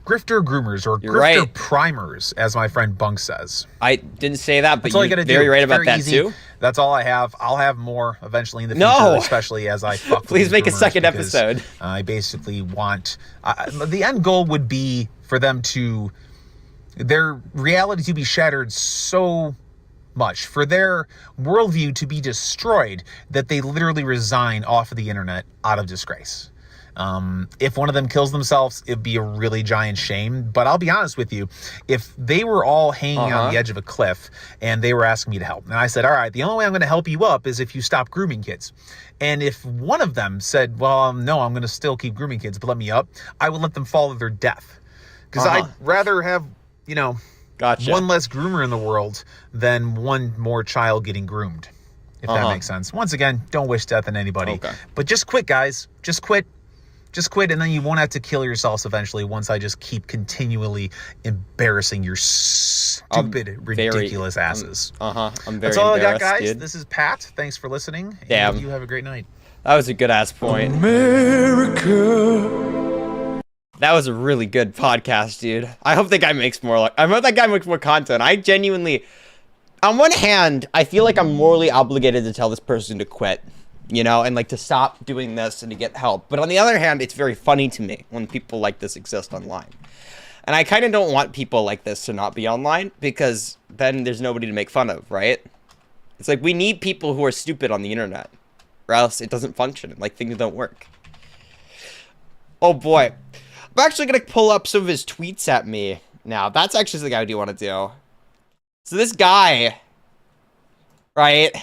Grifter groomers, or grifter primers, as my friend Bunk says. I didn't say that, but you're very right about that easy. too. That's all I have. I'll have more eventually in the future, especially as I fuck with Please make a groomers, second episode. I basically want... the end goal would be for them to... their reality to be shattered so much, for their worldview to be destroyed, that they literally resign off of the internet out of disgrace. If one of them kills themselves, it'd be a really giant shame. But I'll be honest with you, if they were all hanging on the edge of a cliff and they were asking me to help, and I said, all right, the only way I'm going to help you up is if you stop grooming kids. And if one of them said, well, no, I'm going to still keep grooming kids, but let me up, I would let them fall to their death. Because I'd rather have, one less groomer in the world than one more child getting groomed, if that makes sense. Once again, don't wish death on anybody. But just quit, guys. Just quit. Just quit, and then you won't have to kill yourselves eventually once I just keep continually embarrassing your stupid, ridiculous asses. I'm very That's all I got, guys. Dude. This is Pat. Thanks for listening. Damn. And you have a great night. That was a good-ass point. America. That was a really good podcast, dude. I hope that guy makes more I hope that guy makes more content. I genuinely... On one hand, I feel like I'm morally obligated to tell this person to quit. And to stop doing this and to get help. But on the other hand, it's very funny to me when people like this exist online. And I kind of don't want people like this to not be online, because then there's nobody to make fun of, right? It's like, we need people who are stupid on the internet, or else it doesn't function, like things don't work. Oh boy. I'm actually going to pull up some of his tweets at me now. That's actually the guy I do want to do. So this guy, right,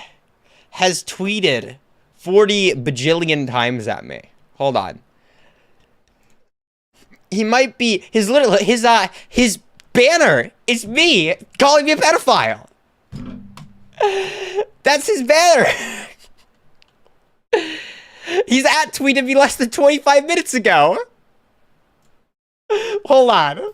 has tweeted 40 bajillion times at me. Hold on. He might be his banner is me calling me a pedophile. That's his banner. He's tweeted me less than 25 minutes ago. Hold on.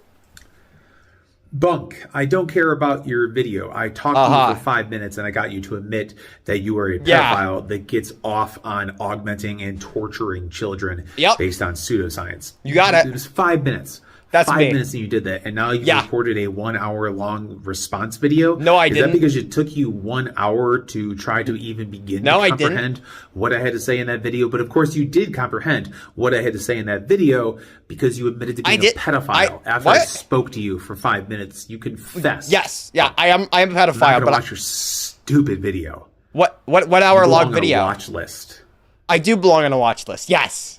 Bunk, I don't care about your video. I talked to you for 5 minutes and I got you to admit that you are a pedophile that gets off on augmenting and torturing children based on pseudoscience. You got it. It was 5 minutes. That's 5 me. minutes that you did that, and now you've recorded a 1 hour long response video. No, I didn't. Is that because it took you 1 hour to try to even begin to comprehend what I had to say in that video? But of course, you did comprehend what I had to say in that video because you admitted to being a pedophile. After I spoke to you for 5 minutes, you confessed. Yes, I am a pedophile. I'm not gonna watch your stupid video. What hour long video? On a watch list. I do belong on a watch list. Yes.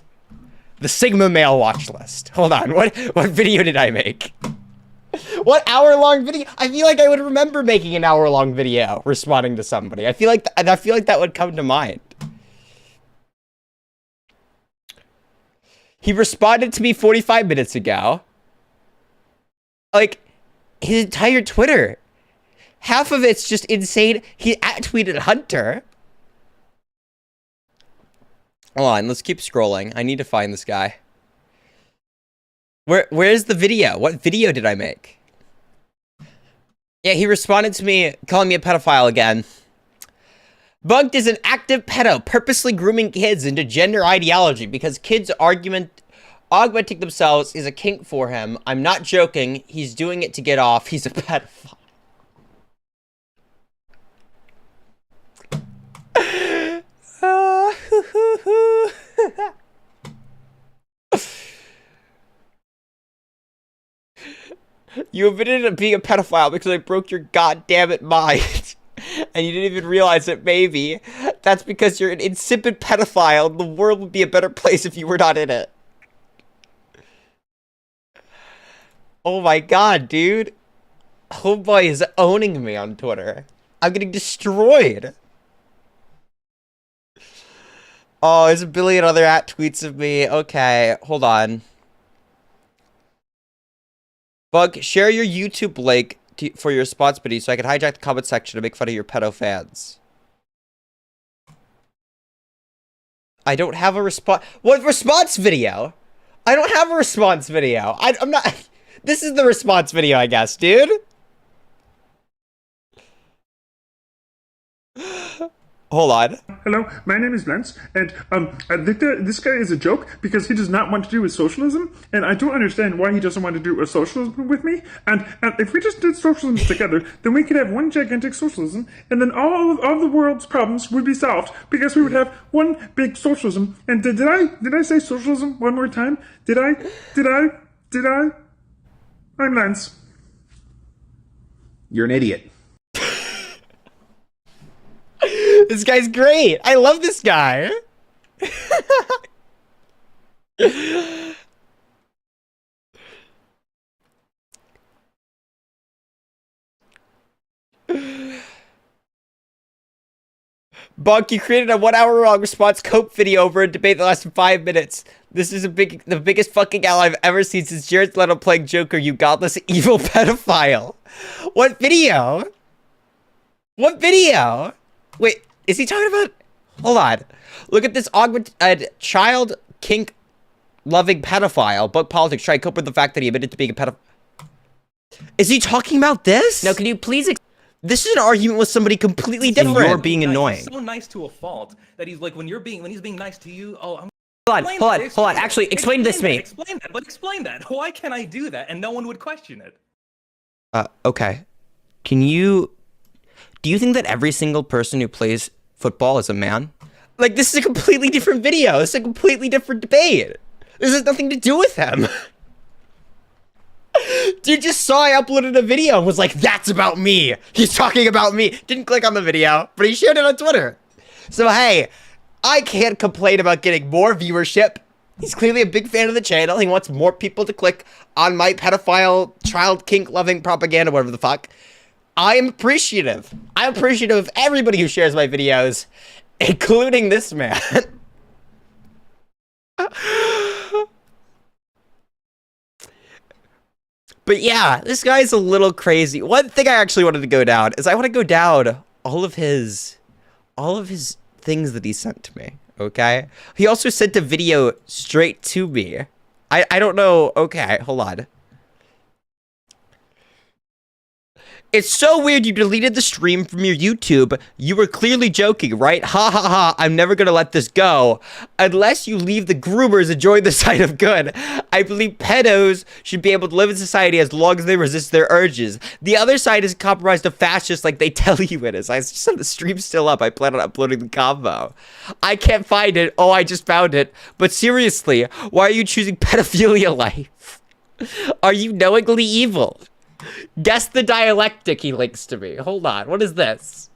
The Sigma male watch list. Hold on. What video did I make? What hour-long video? I feel like I would remember making an hour-long video responding to somebody. I feel like that would come to mind. He responded to me 45 minutes ago. Like, his entire Twitter. Half of it's just insane. He tweeted Hunter. Hold on, let's keep scrolling. I need to find this guy. Where's the video? What video did I make? Yeah, he responded to me, calling me a pedophile again. Bunked is an active pedo, purposely grooming kids into gender ideology because kids augmenting themselves is a kink for him. I'm not joking. He's doing it to get off. He's a pedophile. You admitted to being a pedophile because I broke your goddamn it mind. And you didn't even realize it, maybe. That's because you're an insipid pedophile and the world would be a better place if you were not in it. Oh my god, dude. Homeboy is owning me on Twitter. I'm getting destroyed. Oh, there's a billion other tweets of me. Okay, hold on. Bug, share your YouTube link for your response video so I can hijack the comment section to make fun of your pedo fans. I don't have a response. What response video? I don't have a response video. I'm not. This is the response video, I guess, dude. Hold on. Hello, my name is Lance, and I think that this guy is a joke because he does not want to do with socialism, and I don't understand why he doesn't want to do a socialism with me. And if we just did socialism together, then we could have one gigantic socialism, and then all of the world's problems would be solved because we would have one big socialism. And did I say socialism one more time? Did I? I'm Lance. You're an idiot. This guy's great. I love this guy. Bonk, you created a 1 hour long response cope video over a debate that lasted 5 minutes. This is the biggest fucking L I've ever seen since Jared Leto playing Joker, you godless evil pedophile. What video? What video? Wait, is he talking about? Hold on. Look at this child kink loving pedophile. Book politics. Try to cope with the fact that he admitted to being a pedophile. Is he talking about this? No, can you please? This is an argument with somebody completely different. You're being annoying. He's so nice to a fault that he's like when he's being nice to you. Oh, I'm. Hold on. Actually, explain this to me. Explain that. Why can't I do that? And no one would question it. Okay. Do you think that every single person who plays football is a man? Like, this is a completely different video. This is a completely different debate. This has nothing to do with him. Dude just saw I uploaded a video and was like, that's about me. He's talking about me. Didn't click on the video, but he shared it on Twitter. So, hey, I can't complain about getting more viewership. He's clearly a big fan of the channel. He wants more people to click on my pedophile, child kink loving propaganda, whatever the fuck. I am appreciative. I'm appreciative of everybody who shares my videos, including this man. But yeah, this guy's a little crazy. One thing I actually wanted to go down is I want to go down all of his things that he sent to me, okay? He also sent a video straight to me. I don't know. Okay, hold on. It's so weird you deleted the stream from your YouTube. You were clearly joking, right? Ha ha ha, I'm never gonna let this go. Unless you leave the groomers and join the side of good. I believe pedos should be able to live in society as long as they resist their urges. The other side is compromised of fascists like they tell you it is. I just said the stream's still up. I plan on uploading the combo. I can't find it. Oh, I just found it. But seriously, why are you choosing pedophilia life? Are you knowingly evil? Guess the dialectic he links to me. Hold on, what is this?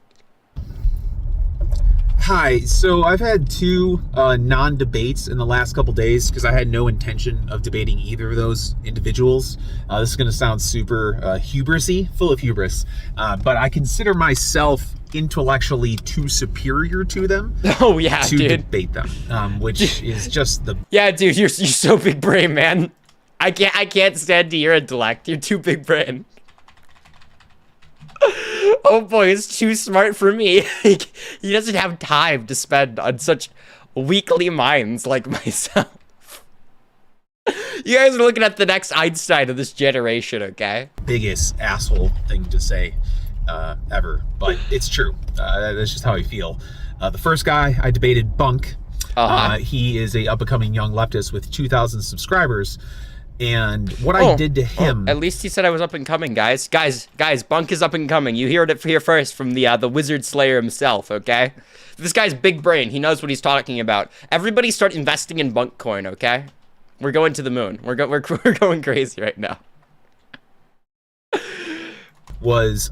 Hi, so I've had two non-debates in the last couple days because I had no intention of debating either of those individuals. This is going to sound super hubrisy, full of hubris, but I consider myself intellectually too superior to them. Oh yeah, to dude. Debate them, which is just the... Yeah, dude, you're so big brain, man. I can't stand to your intellect. You're too big brain. Oh boy, it's too smart for me. He doesn't have time to spend on such weakly minds like myself. You guys are looking at the next Einstein of this generation, okay? Biggest asshole thing to say ever, but it's true. That's just how I feel. The first guy I debated, Bunk. He is a up-and-coming young leftist with 2,000 subscribers. And what I did to him... At least he said I was up and coming, guys. Guys, Bunk is up and coming. You heard it here first from the Wizard Slayer himself, okay? This guy's big brain. He knows what he's talking about. Everybody start investing in Bunk coin, okay? We're going to the moon. We're going crazy right now.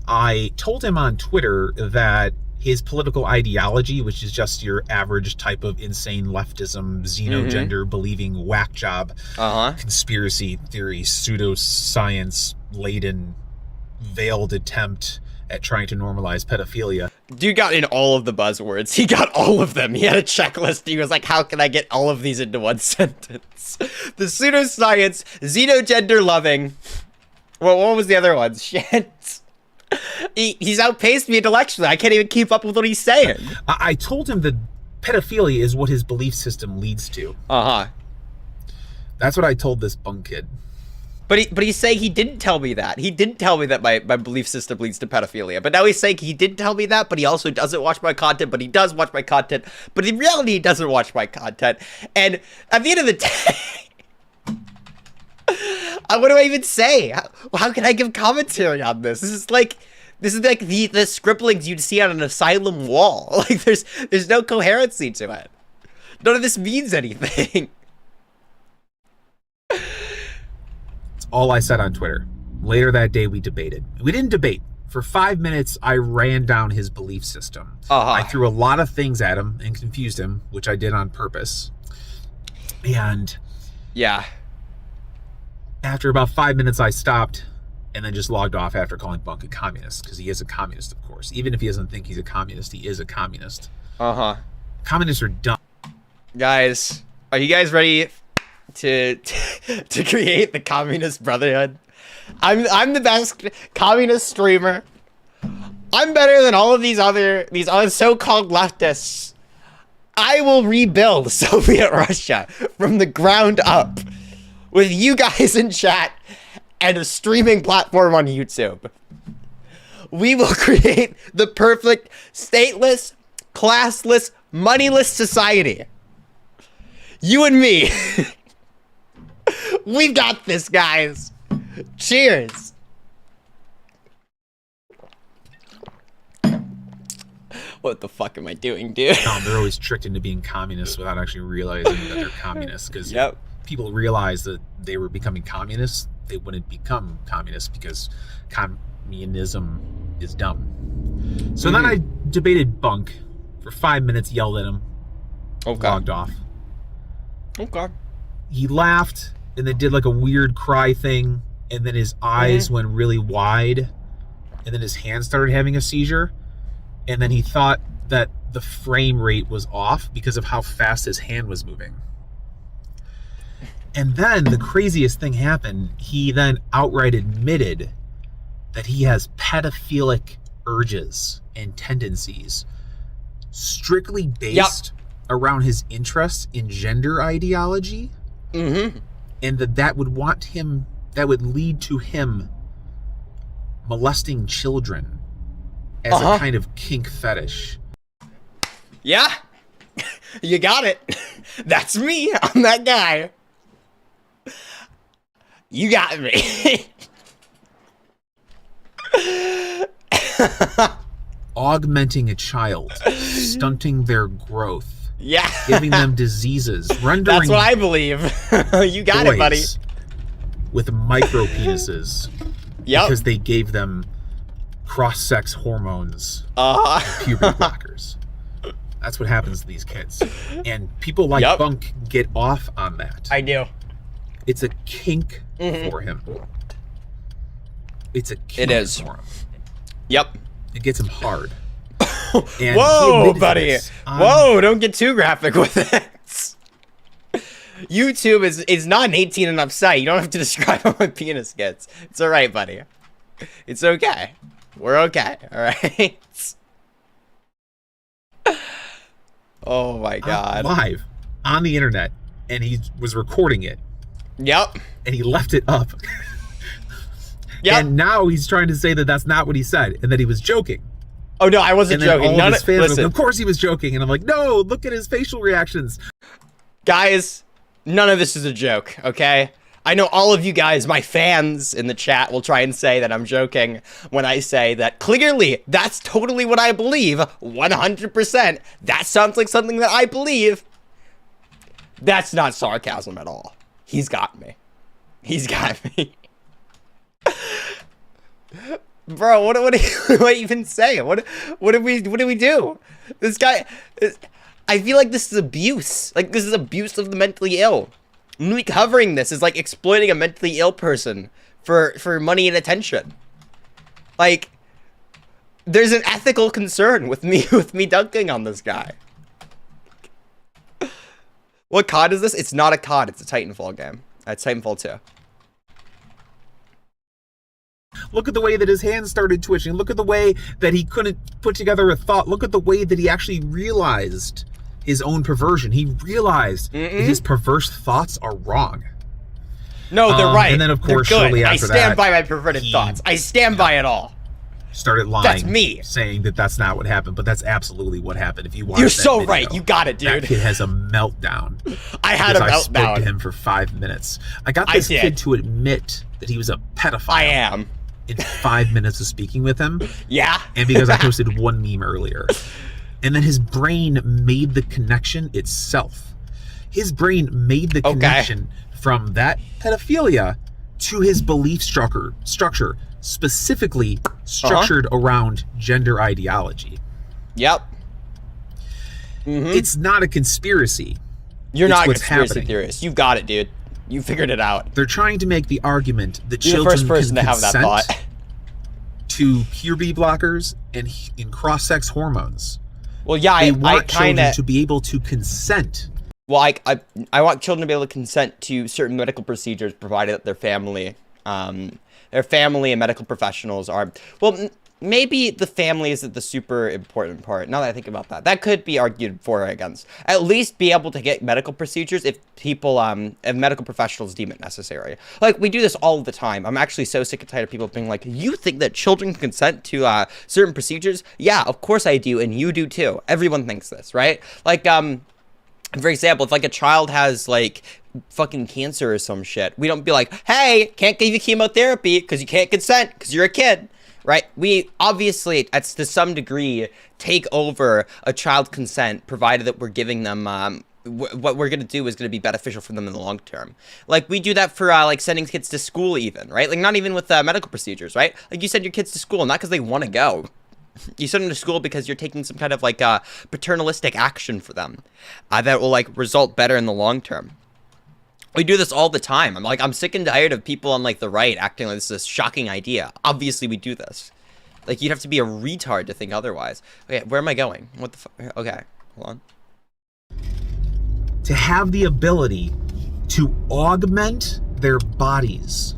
I told him on Twitter that his political ideology, which is just your average type of insane leftism, xenogender believing whack job, conspiracy theory, pseudoscience laden, veiled attempt at trying to normalize pedophilia. Dude got in all of the buzzwords. He got all of them. He had a checklist. He was like, how can I get all of these into one sentence? The pseudoscience, xenogender loving, Well, what was the other one? Shit. He's outpaced me intellectually. I can't even keep up with what he's saying. I told him that pedophilia is what his belief system leads to. Uh-huh. That's what I told this bunk kid. But he's saying he didn't tell me that. He didn't tell me that my belief system leads to pedophilia. But now he's saying he didn't tell me that, but he also doesn't watch my content, but he does watch my content. But in reality, he doesn't watch my content. And at the end of the day, what do I even say? How can I give commentary on this? This is like the scribblings you'd see on an asylum wall. Like there's no coherency to it. None of this means anything. All I said on Twitter. Later that day, we debated. We didn't debate. For 5 minutes, I ran down his belief system. I threw a lot of things at him and confused him, which I did on purpose. And yeah, after about 5 minutes, I stopped and then just logged off after calling Bunk a communist, because he is a communist, of course. Even if he doesn't think he's a communist, he is a communist. Communists are dumb. Guys, are you guys ready to create the Communist Brotherhood? I'm the best communist streamer. I'm better than all of these other so-called leftists. I will rebuild Soviet Russia from the ground up with you guys in chat and a streaming platform on YouTube. We will create the perfect stateless, classless, moneyless society. You and me. We've got this, guys. Cheers. What the fuck am I doing, dude? No, they're always tricked into being communists without actually realizing that they're communists. Because if people realized that they were becoming communists, they wouldn't become communists, because communism is dumb. So then I debated Bunk for 5 minutes, yelled at him, logged off. He laughed and then did like a weird cry thing, and then his eyes went really wide, and then his hand started having a seizure, and then he thought that the frame rate was off because of how fast his hand was moving. And then the craziest thing happened. He then outright admitted that he has pedophilic urges and tendencies strictly based around his interests in gender ideology. And that would lead to him molesting children as a kind of kink fetish. Yeah, you got it. That's me. I'm that guy. You got me. Augmenting a child, stunting their growth, giving them diseases, rendering that's what I believe. You got it, buddy. With micro penises, because they gave them cross-sex hormones, and puberty blockers. That's what happens to these kids, and people like Bunk get off on that. I do. It's a kink for him. It's a kink for him. Yep. It gets him hard. And whoa, buddy. Whoa, don't get too graphic with it. YouTube is not an 18 and up site. You don't have to describe how my penis gets. It's all right, buddy. It's okay. We're okay. All right. Oh my God. Live on the internet, and he was recording it. Yep. And he left it up. And now he's trying to say that that's not what he said and that he was joking. Oh no, I wasn't joking. All of his fans of course he was joking, and I'm like, no, look at his facial reactions. Guys, none of this is a joke, okay? I know all of you guys, my fans in the chat, will try and say that I'm joking when I say that clearly that's totally what I believe, 100%. That sounds like something that I believe. That's not sarcasm at all. He's got me. He's got me. Bro, what do I even say? What do we do? This guy, I feel like this is abuse. Like, this is abuse of the mentally ill. Me covering this is like exploiting a mentally ill person for money and attention. Like, there's an ethical concern with me dunking on this guy. What COD is this? It's not a COD, it's a Titanfall game. It's Titanfall 2. Look at the way that his hands started twitching. Look at the way that he couldn't put together a thought. Look at the way that he actually realized his own perversion. He realized that his perverse thoughts are wrong. No, they're right. And then, of course, they're good. shortly after that, I stand by my perverted thoughts. I stand by it all. Started lying. That's me. Saying that that's not what happened, but that's absolutely what happened. If you watch You're that so video, right. You got it, dude. That kid has a meltdown. I had a meltdown. I spoke to him for 5 minutes. I got this kid to admit that he was a pedophile. I am. In 5 minutes of speaking with him. Yeah. And because I posted one meme earlier. And then his brain made the connection itself. His brain made the connection from that pedophilia to his belief structure, specifically structured around gender ideology. Yep. It's not a conspiracy. You're not a conspiracy theorist. You got it, dude. You figured it out. They're trying to make the argument that You're children the first person can to have that thought. To puberty blockers and in cross-sex hormones. Well, yeah, they I want kind children of to be able to consent. Well, I want children to be able to consent to certain medical procedures, provided that their family and medical professionals are. Well, maybe the family isn't the super important part. Now that I think about that, that could be argued for or against. At least be able to get medical procedures if people, if medical professionals deem it necessary. Like, we do this all the time. I'm actually so sick and tired of people being like, "You think that children can consent to certain procedures?" Yeah, of course I do, and you do too. Everyone thinks this, right? Like, for example, if like a child has like fucking cancer or some shit, we don't be like, "Hey, can't give you chemotherapy because you can't consent because you're a kid." Right? We obviously, to some degree, take over a child's consent, provided that we're giving them, what we're going to do is going to be beneficial for them in the long term. Like, we do that for, like, sending kids to school even, right? Like, not even with medical procedures, right? Like, you send your kids to school, not because they want to go. You send them to school because you're taking some kind of, like, paternalistic action for them that will, like, result better in the long term. We do this all the time. I'm sick and tired of people on, like, the right acting like this is a shocking idea. Obviously, we do this. Like, you'd have to be a retard to think otherwise. Okay, where am I going? What the fuck? Okay, hold on. To have the ability to augment their bodies,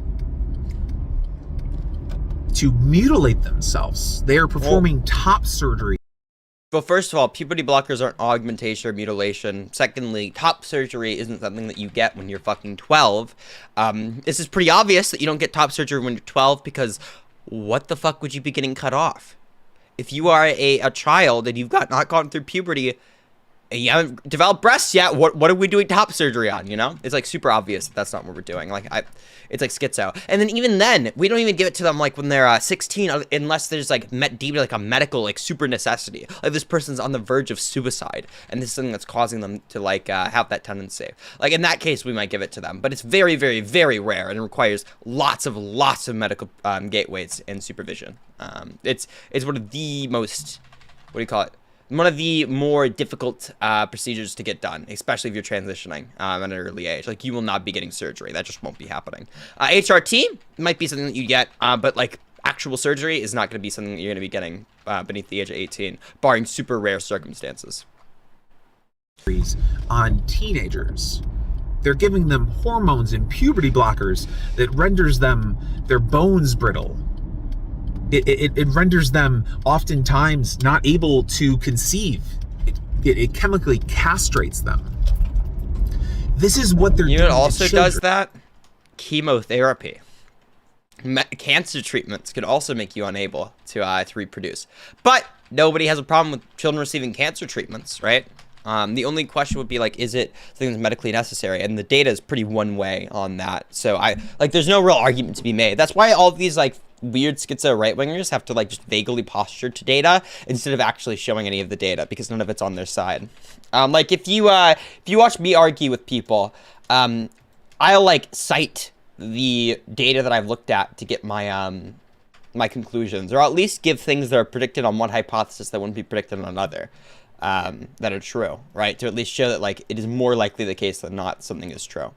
to mutilate themselves. They are performing top surgery. But first of all, puberty blockers aren't augmentation or mutilation. Secondly, top surgery isn't something that you get when you're fucking 12. This is pretty obvious that you don't get top surgery when you're 12 because what the fuck would you be getting cut off? If you are a child and you've not gone through puberty and you haven't developed breasts yet, what are we doing top surgery on, you know? It's like super obvious that that's not what we're doing. Like, it's like schizo. And then even then, we don't even give it to them like when they're 16 unless there's like deemed like a medical like super necessity. Like this person's on the verge of suicide and this is something that's causing them to like have that tendency. Like in that case, we might give it to them, but it's very, very, very rare and it requires lots of medical gateways and supervision. It's one of the most, what do you call it? One of the more difficult procedures to get done, especially if you're transitioning at an early age. Like, you will not be getting surgery. That just won't be happening. HRT might be something that you get, but, like, actual surgery is not going to be something that you're going to be getting beneath the age of 18, barring super rare circumstances. On teenagers. They're giving them hormones and puberty blockers that renders their bones brittle. It renders them oftentimes not able to conceive. It chemically castrates them. This is what they're doing. You know what also does that? Chemotherapy. Cancer treatments could also make you unable to reproduce. But nobody has a problem with children receiving cancer treatments, right? The only question would be like, is it something that's medically necessary? And the data is pretty one way on that. So there's no real argument to be made. That's why all of these like weird schizo right-wingers have to like just vaguely posture to data instead of actually showing any of the data because none of it's on their side. Like if you watch me argue with people, I'll like cite the data that I've looked at to get my my conclusions, or at least give things that are predicted on one hypothesis that wouldn't be predicted on another. That are true, right? To at least show that like it is more likely the case than not something is true.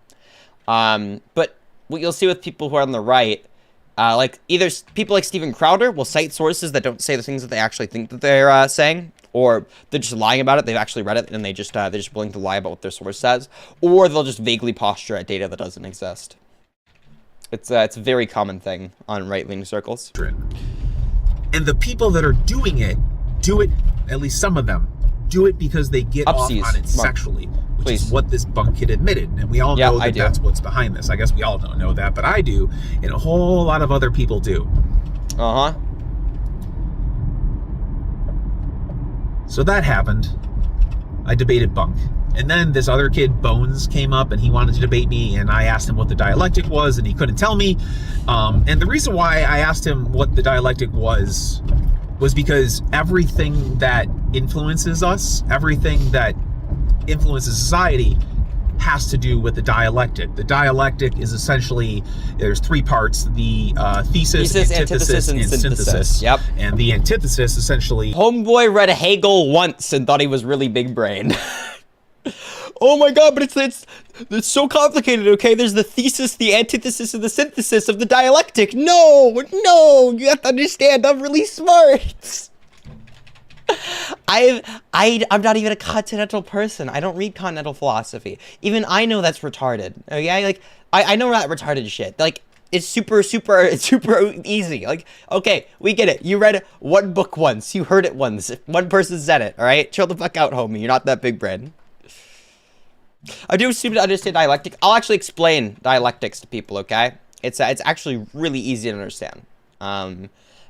But what you'll see with people who are on the right, like either people like Steven Crowder will cite sources that don't say the things that they actually think that they're saying, or they're just lying about it. They've actually read it and they're just willing to lie about what their source says, or they'll just vaguely posture at data that doesn't exist. It's a very common thing on right-wing circles. And the people that are doing it, do it, at least some of them, do it because they get Upsies. off on it sexually, which Please. is what this bunk kid admitted. And we all Yeah, know I that do. that's what's behind this. I guess we all don't know that, but I do, and a whole lot of other people do. Uh-huh. So that happened. I debated Bunk. And then this other kid, Bones, came up and he wanted to debate me, and I asked him what the dialectic was, and he couldn't tell me. And the reason why I asked him what the dialectic was because everything that influences us, everything that influences society, has to do with the dialectic. The dialectic is essentially, there's three parts: the thesis, antithesis, and synthesis. Yep. And the antithesis essentially. Homeboy read Hegel once and thought he was really big brain. Oh my god, but it's so complicated, okay? There's the thesis, the antithesis, and the synthesis of the dialectic. No, you have to understand, I'm really smart. I'm not even a continental person. I don't read continental philosophy. Even I know that's retarded. Okay, like I know that retarded shit. Like it's super easy. Like, okay, we get it. You read one book once. You heard it once. One person said it. All right, chill the fuck out, homie. You're not that big brain. I do seem to understand dialectic. I'll actually explain dialectics to people. Okay, it's actually really easy to understand.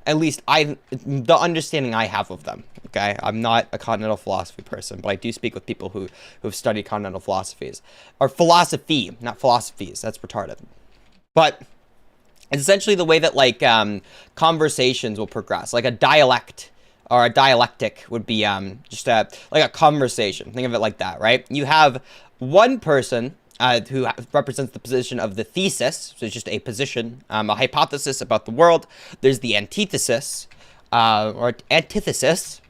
At least the understanding I have of them. Okay, I'm not a continental philosophy person, but I do speak with people who've studied continental philosophies, or philosophy, not philosophies. That's retarded. But it's essentially the way that like conversations will progress. Like a dialect or a dialectic would be just like a conversation. Think of it like that, right? You have one person who represents the position of the thesis, so it's just a position, a hypothesis about the world. There's the antithesis, or antithesis,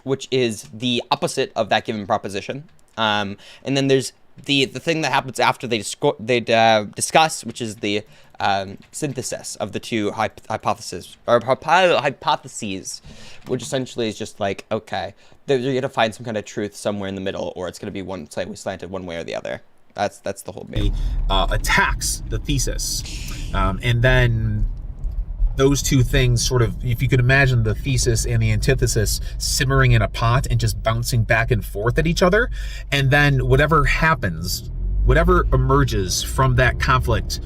which is the opposite of that given proposition. And then there's the thing that happens after they discuss, which is the synthesis of the two hypotheses, which essentially is just like, okay, you're going to find some kind of truth somewhere in the middle, or it's going to be one slightly slanted one way or the other. That's the whole bit. Attacks the thesis. And then those two things sort of, if you could imagine the thesis and the antithesis simmering in a pot and just bouncing back and forth at each other, and then whatever happens, whatever emerges from that conflict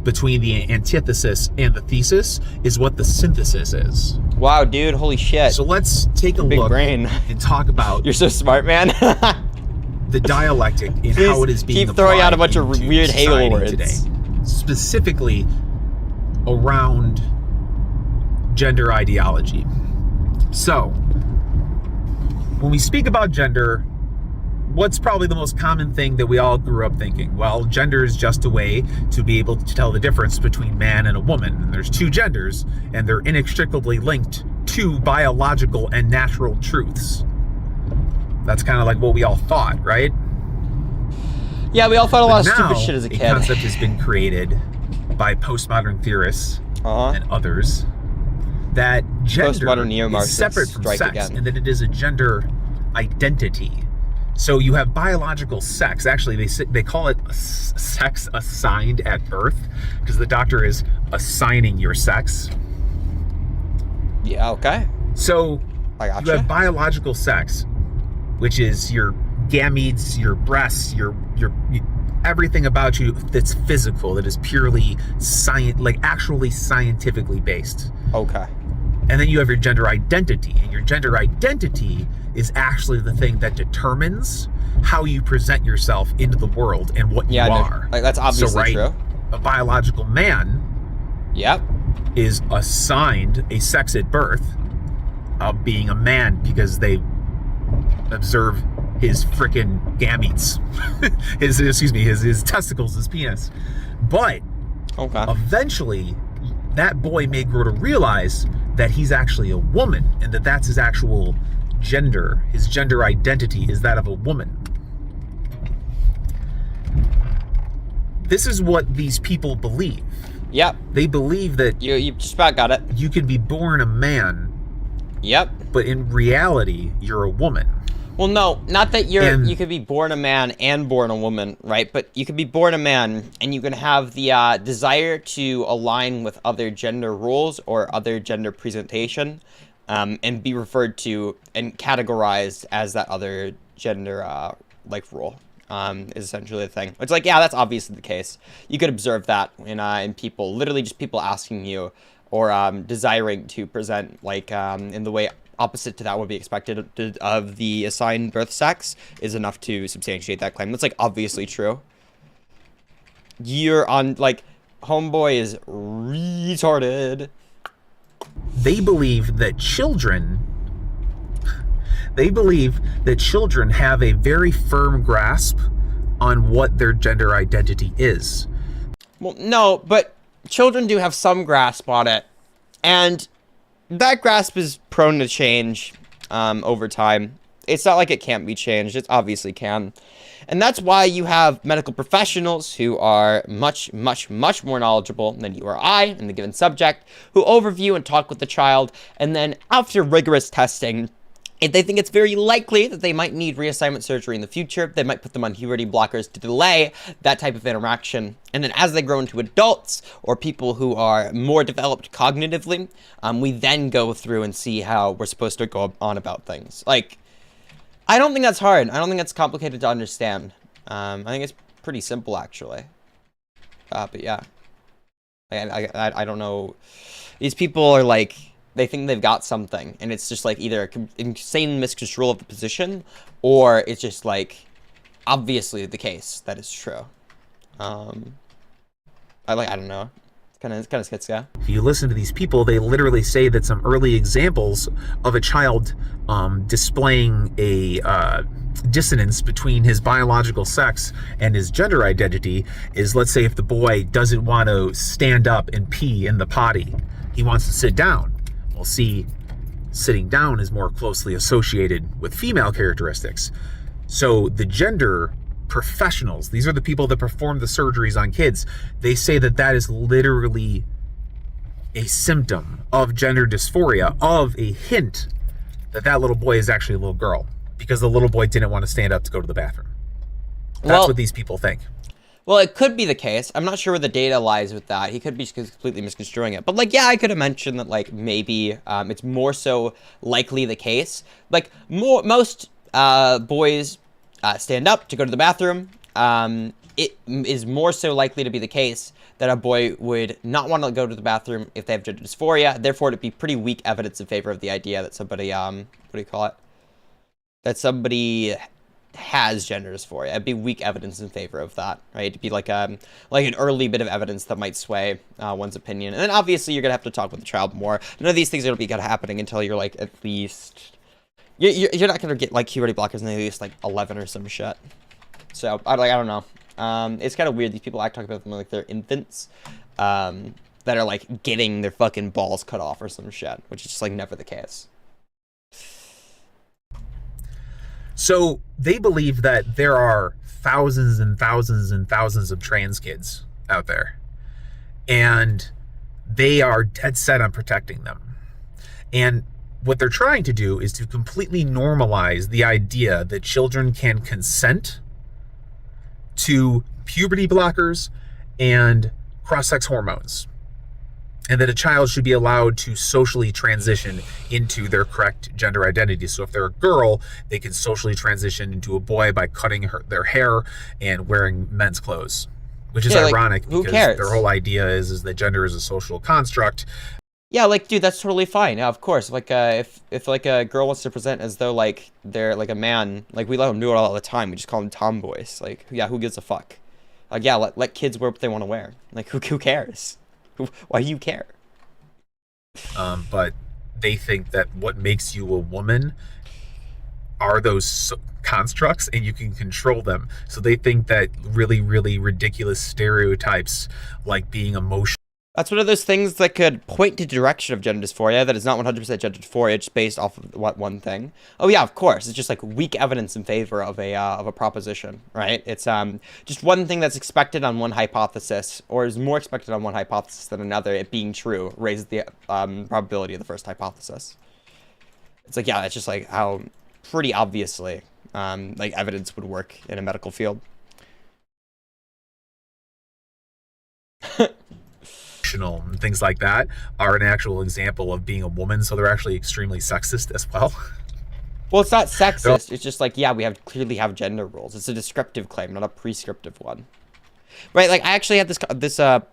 between the antithesis and the thesis is what the synthesis is. Wow, dude, holy shit. So let's take a big look brain. and talk about You're so smart, man. the dialectic and how it is being keep throwing out a applied bunch of into weird Hegel society words today, specifically around gender ideology. So when we speak about gender, what's probably the most common thing that we all grew up thinking? Well, gender is just a way to be able to tell the difference between man and a woman. And there's two genders, and they're inextricably linked to biological and natural truths. That's kind of like what we all thought, right? Yeah, we all thought a lot of But stupid now, shit as a kid. A concept has been created by postmodern theorists and others that gender Postmodern is neo-Marxists separate from strike sex, again. and that it is a gender identity. So you have biological sex. Actually, they call it sex assigned at birth, because the doctor is assigning your sex. Yeah, okay. So I gotcha. you have biological sex, which is your gametes, your breasts, your everything about you that's physical, that is purely actually scientifically based. Okay. And then you have your gender identity, and your gender identity is actually the thing that determines how you present yourself into the world and what you are. Like, that's obviously true. A biological man is assigned a sex at birth of being a man because they observe his frickin' gametes, his testicles, his penis. But eventually, that boy may grow to realize that he's actually a woman, and that that's his actual gender. His gender identity is that of a woman. This is what these people believe. Yep. They believe that you just about got it. You can be born a man. Yep. But in reality, you're a woman. Well, no, not that And- you could be born a man and born a woman, right? But you could be born a man and you can have the desire to align with other gender roles or other gender presentation, and be referred to and categorized as that other gender role. Is essentially the thing. It's like, yeah, that's obviously the case. You could observe that in people, literally just people asking you or desiring to present in the way opposite to that would be expected of the assigned birth sex is enough to substantiate that claim. That's like obviously true. You're on homeboy is retarded. They believe that children have a very firm grasp on what their gender identity is. Well, no, but children do have some grasp on it, and that grasp is prone to change over time. It's not like it can't be changed. It obviously can. And that's why you have medical professionals who are much, much, much more knowledgeable than you or I in the given subject, who overview and talk with the child, and then after rigorous testing, if they think it's very likely that they might need reassignment surgery in the future, they might put them on puberty blockers to delay that type of interaction. And then as they grow into adults or people who are more developed cognitively, we then go through and see how we're supposed to go on about things. I don't think that's hard. I don't think that's complicated to understand. I think it's pretty simple, actually. But yeah. I don't know. These people are they think they've got something, and it's just either an insane misconstrual of the position, or it's just obviously the case that is true. I don't know. It's kind of schizophrenic. If you listen to these people, they literally say that some early examples of a child displaying a dissonance between his biological sex and his gender identity is, let's say, if the boy doesn't want to stand up and pee in the potty, he wants to sit down. Well, see, sitting down is more closely associated with female characteristics. So the gender professionals, these are the people that perform the surgeries on kids, they say that that is literally a symptom of gender dysphoria, of a hint that that little boy is actually a little girl, because the little boy didn't want to stand up to go to the bathroom. That's what these people think. Well, it could be the case. I'm not sure where the data lies with that. He could be completely misconstruing it. But, yeah, I could have mentioned that, maybe it's more so likely the case. Most boys stand up to go to the bathroom. It is more so likely to be the case that a boy would not want to go to the bathroom if they have gender dysphoria. Therefore, it'd be pretty weak evidence in favor of the idea that somebody, that somebody has gender dysphoria. It'd be weak evidence in favor of that, right? It'd be an early bit of evidence that might sway one's opinion. And then obviously you're gonna have to talk with the child more. None of these things are gonna be happening until you're at least you're not gonna get puberty blockers until at least 11 or some shit. So I don't know. It's kind of weird. These people talk about them like they're infants that are getting their fucking balls cut off or some shit, which is just never the case. So they believe that there are thousands and thousands and thousands of trans kids out there, and they are dead set on protecting them. And what they're trying to do is to completely normalize the idea that children can consent to puberty blockers and cross-sex hormones, and that a child should be allowed to socially transition into their correct gender identity. So if they're a girl, they can socially transition into a boy by cutting their hair and wearing men's clothes, which is ironic who because cares? their whole idea is that gender is a social construct. Yeah, dude, that's totally fine. Yeah, of course. If a girl wants to present as though they're a man, we let them do it all the time. We just call them tomboys. Yeah, who gives a fuck? Yeah, let kids wear what they want to wear. Who cares? Why do you care? But they think that what makes you a woman are those constructs, and you can control them. So they think that really, really ridiculous stereotypes like being emotional. That's one of those things that could point to direction of gender dysphoria that is not 100% gender dysphoria, just based off of one thing. Oh yeah, of course. It's just weak evidence in favor of a proposition, right? It's just one thing that's expected on one hypothesis, or is more expected on one hypothesis than another. It being true raises the probability of the first hypothesis. It's yeah, it's just how pretty obviously like evidence would work in a medical field. And things like that are an actual example of being a woman, so they're actually extremely sexist as well. Well, it's not sexist. It's just like, yeah, we clearly have gender roles. It's a descriptive claim, not a prescriptive one. Right, like I actually had this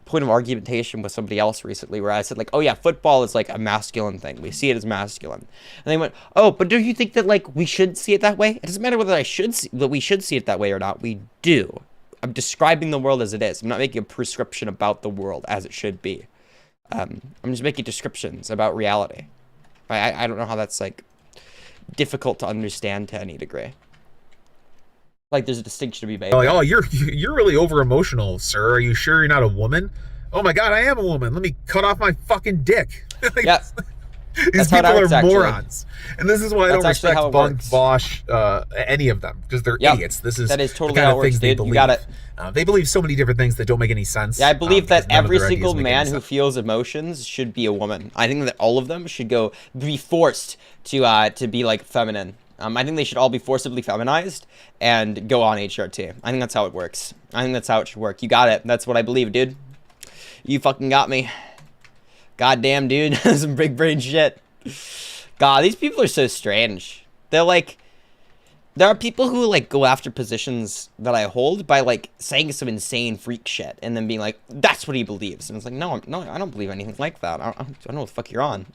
point of argumentation with somebody else recently where I said like, oh yeah, football is like a masculine thing. We see it as masculine. And they went, oh, but do you think that like we should see it that way? It doesn't matter whether we should see it that way or not. We do. I'm describing the world as it is. I'm not making a prescription about the world as it should be. I'm just making descriptions about reality. I don't know how that's like difficult to understand to any degree. Like there's a distinction to be made. Like, oh, you're really over emotional, sir. Are you sure you're not a woman? Oh my God, I am a woman. Let me cut off my fucking dick. Like, yeah. These people are morons. And this is why I don't respect Bunk, Vosh, any of them, because they're idiots. That is totally how it works, dude. You got it. They believe so many different things that don't make any sense. Yeah, I believe that every single man who feels emotions should be a woman. I think that all of them should be forced to be like feminine. I think they should all be forcibly feminized and go on HRT. I think that's how it works. I think that's how it should work. You got it. That's what I believe, dude. You fucking got me. Goddamn, dude. Some big brain shit. God, these people are so strange. They're like, there are people who like go after positions that I hold by like saying some insane freak shit and then being like, that's what he believes. And it's like, no, I don't believe anything like that. I don't know what the fuck you're on.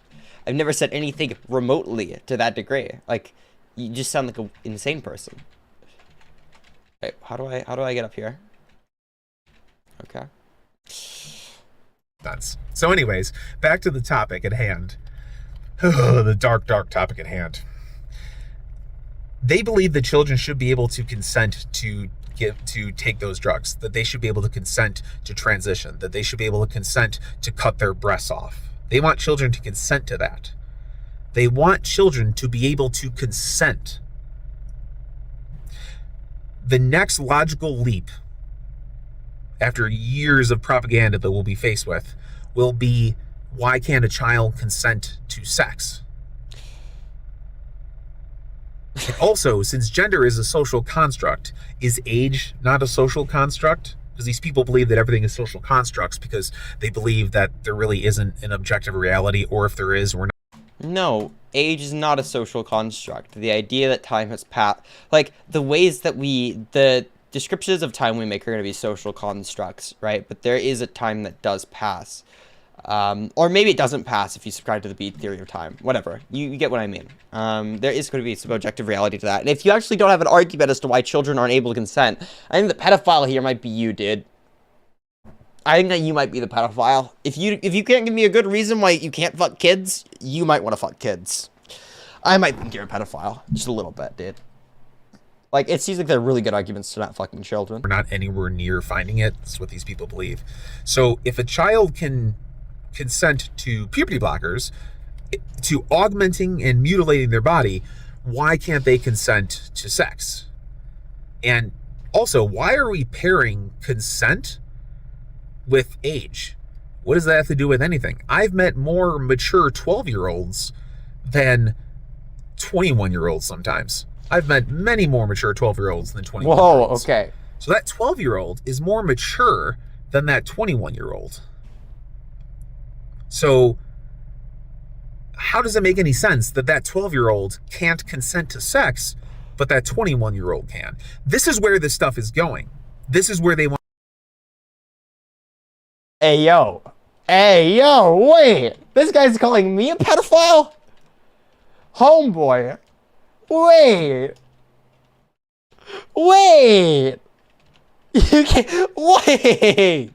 I've never said anything remotely to that degree. Like, you just sound like an insane person. Wait, how do I get up here? Okay. So anyways, back to the topic at hand. The dark topic at hand. They believe that children should be able to consent to take those drugs, that they should be able to consent to transition, that they should be able to consent to cut their breasts off. They want children to consent to that. They want children to be able to consent. The next logical leap, after years of propaganda that we'll be faced with, will be, why can't a child consent to sex? And also, since gender is a social construct, is age not a social construct? Because these people believe that everything is social constructs because they believe that there really isn't an objective reality, or if there is, we're not. No, age is not a social construct. The idea that time has passed, like the ways that the descriptions of time we make are going to be social constructs, right? But there is a time that does pass. Or maybe it doesn't pass if you subscribe to the beat theory of time. Whatever. You get what I mean. There is going to be some objective reality to that. And if you actually don't have an argument as to why children aren't able to consent, I think the pedophile here might be you, dude. I think that you might be the pedophile. If you can't give me a good reason why you can't fuck kids, you might want to fuck kids. I might think you're a pedophile. Just a little bit, dude. Like, it seems like they're really good arguments to not fucking children. We're not anywhere near finding it. That's what these people believe. So if a child can consent to puberty blockers, to augmenting and mutilating their body, why can't they consent to sex? And also, why are we pairing consent with age? What does that have to do with anything? I've met more mature 12-year-olds than 21-year-olds sometimes. I've met many more mature 12-year-olds than 21-year-olds. Whoa, okay. So that 12-year-old is more mature than that 21-year-old. So how does it make any sense that 12-year-old can't consent to sex, but that 21-year-old can? This is where this stuff is going. This is where they want. Hey, yo, wait. This guy's calling me a pedophile? Homeboy. Wait. You can't. Wait.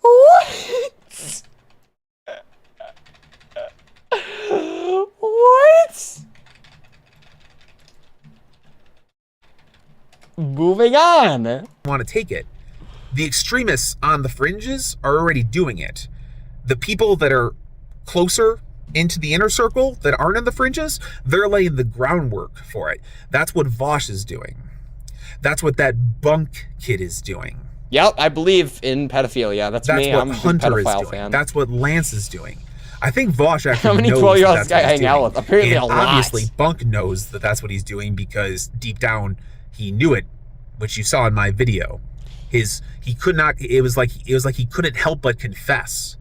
What? What? Moving on. Want to take it. The extremists on the fringes are already doing it. The people that are closer into the inner circle that aren't in the fringes, they're laying the groundwork for it. That's what Vosh is doing. That's what that Bunk kid is doing. Yep, I believe in pedophilia. That's me. What I'm a Hunter pedophile is doing. fan. That's what Lance is doing. I think Vosh actually How many knows 12-year-olds that's guy what he's hang out doing. with? Apparently And a lot. obviously, Bunk knows that that's what he's doing because deep down he knew it, which you saw in my video. He could not. It was like he couldn't help but confess.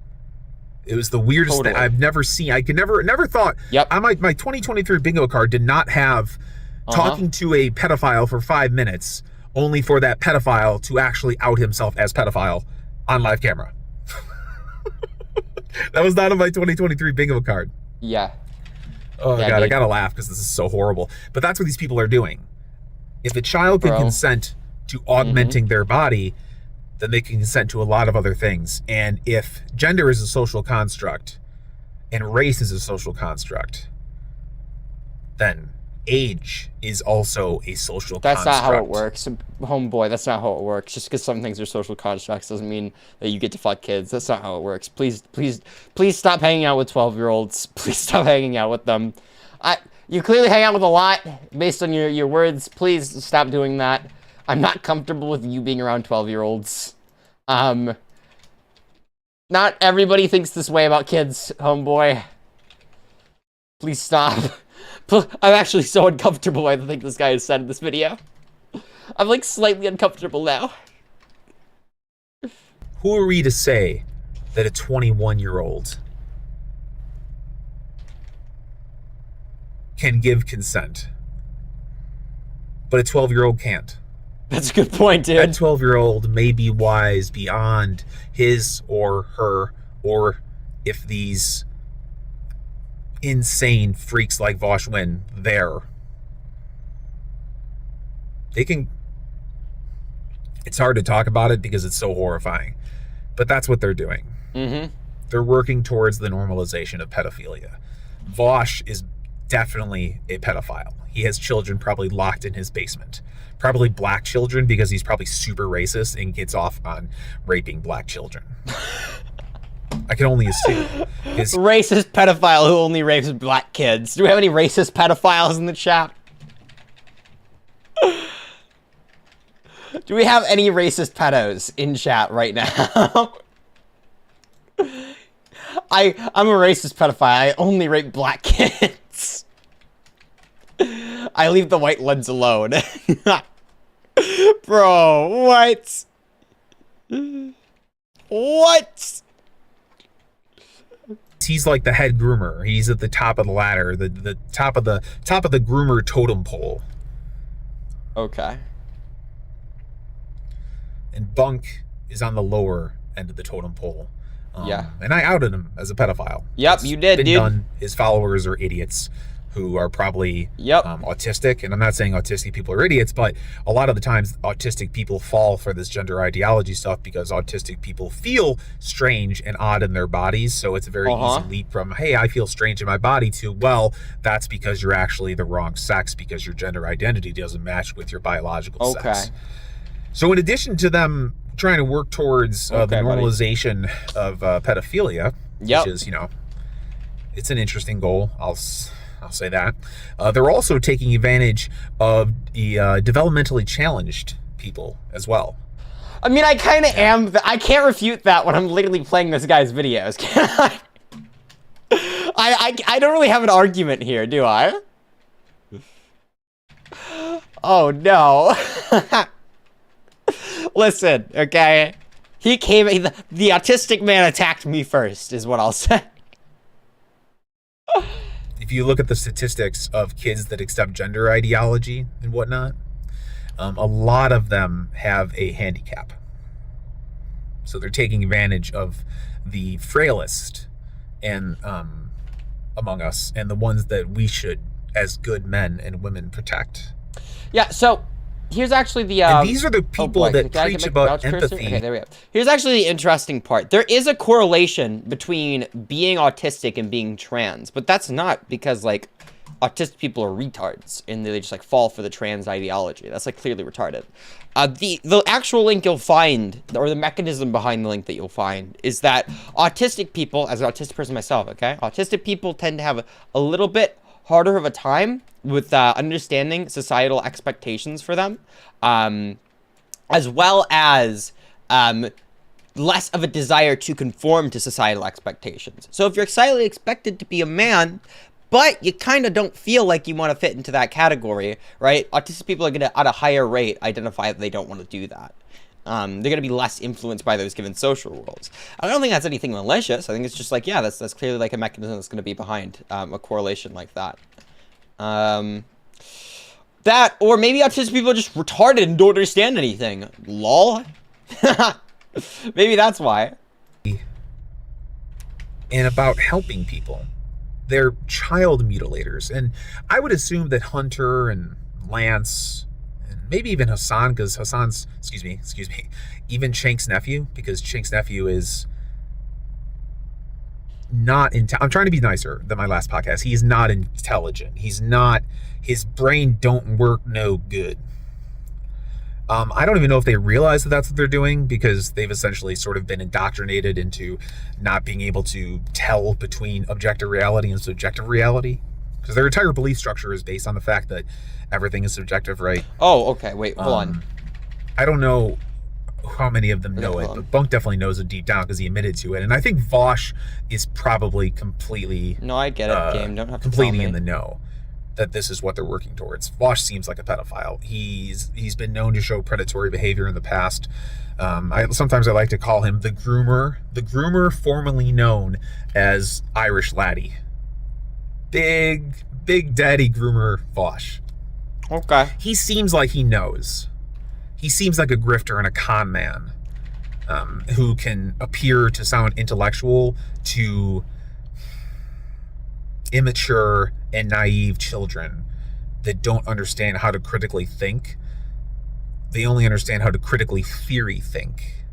It was the weirdest thing I've never seen. I could never thought. Yep. My 2023 bingo card did not have talking to a pedophile for 5 minutes, only for that pedophile to actually out himself as pedophile on live camera. That was not on my 2023 bingo card. Yeah. Oh Yeah, God, dude. I gotta laugh because this is so horrible. But that's what these people are doing. If a child can Bro. consent to augmenting their body, then they can consent to a lot of other things. And if gender is a social construct and race is a social construct, then age is also a social That's construct. not how it works. Homeboy, that's not how it works. Just because some things are social constructs doesn't mean that you get to fuck kids. That's not how it works. Please stop hanging out with 12-year-olds. Please stop hanging out with them. You clearly hang out with a lot based on your words. Please stop doing that. I'm not comfortable with you being around 12-year-olds. Not everybody thinks this way about kids, homeboy. Please stop. I'm actually so uncomfortable by the thing this guy has said in this video. I'm like slightly uncomfortable now. Who are we to say that a 21-year-old can give consent, but a 12-year-old can't? That's a good point, dude. That 12-year-old may be wise beyond his or her, or if these insane freaks like Vosh win there, they can. It's hard to talk about it because it's so horrifying, but that's what they're doing. They're working towards the normalization of pedophilia. Vosh is definitely a pedophile. He has children probably locked in his basement. Probably black children because he's probably super racist and gets off on raping black children. I can only assume. Racist pedophile who only rapes black kids. Do we have any racist pedophiles in the chat? Do we have any racist pedos in chat right now? I'm a racist pedophile. I only rape black kids. I leave the white ones alone. Bro, what? What? He's like the head groomer. He's at the top of the ladder, the top of the groomer totem pole. Okay. And Bunk is on the lower end of the totem pole. Yeah. And I outed him as a pedophile. Yep, It's you did, been dude. done. His followers are idiots who are probably autistic. And I'm not saying autistic people are idiots, but a lot of the times autistic people fall for this gender ideology stuff because autistic people feel strange and odd in their bodies. So it's a very easy leap from, hey, I feel strange in my body to, well, that's because you're actually the wrong sex because your gender identity doesn't match with your biological sex. So in addition to them trying to work towards the normalization of pedophilia, which is, it's an interesting goal. I'll say that. They're also taking advantage of the developmentally challenged people as well. I mean, I kind of am. I can't refute that when I'm literally playing this guy's videos, can I? I don't really have an argument here, do I? Oh, no. Listen, okay? The autistic man attacked me first, is what I'll say. If you look at the statistics of kids that accept gender ideology and whatnot, a lot of them have a handicap. So they're taking advantage of the frailest and among us and the ones that we should, as good men and women, protect. Yeah, so here's actually the and these are the people that preach about empathy. Okay, there we go. Here's actually the interesting part. There is a correlation between being autistic and being trans, but that's not because like autistic people are retards and they just like fall for the trans ideology. That's like clearly retarded. The actual link you'll find, or the mechanism behind the link that you'll find, is that autistic people, as an autistic person myself, okay, autistic people tend to have a little bit harder of a time with understanding societal expectations for them, as well as less of a desire to conform to societal expectations. So if you're societally expected to be a man, but you kind of don't feel like you want to fit into that category, right? Autistic people are going to, at a higher rate, identify that they don't want to do that. They're going to be less influenced by those given social roles. I don't think that's anything malicious. I think it's just like, yeah, that's clearly like a mechanism that's going to be behind a correlation like that. That, or maybe autistic people are just retarded and don't understand anything. Lol. Maybe that's why. And about helping people. They're child mutilators. And I would assume that Hunter and Lance, and maybe even Hassan, because Hassan's, excuse me, even Chank's nephew, because Chank's nephew is not I'm trying to be nicer than my last podcast. He's not intelligent. He's not, his brain don't work no good. I don't even know if they realize that that's what they're doing, because they've essentially sort of been indoctrinated into not being able to tell between objective reality and subjective reality, because their entire belief structure is based on the fact that everything is subjective, right? Oh, okay. Wait, hold on. I don't know how many of them know it, but Bunk definitely knows it deep down because he admitted to it. And I think Vosh is probably completely... No, I get it, Game. Don't have to completely tell me. in the know that this is what they're working towards. Vosh seems like a pedophile. He's been known to show predatory behavior in the past. Sometimes I like to call him the groomer formerly known as Irish Laddie. Big daddy groomer Vosh. Okay. He seems like he knows. He seems like a grifter and a con man, who can appear to sound intellectual to immature and naive children that don't understand how to critically think. They only understand how to critically theory think.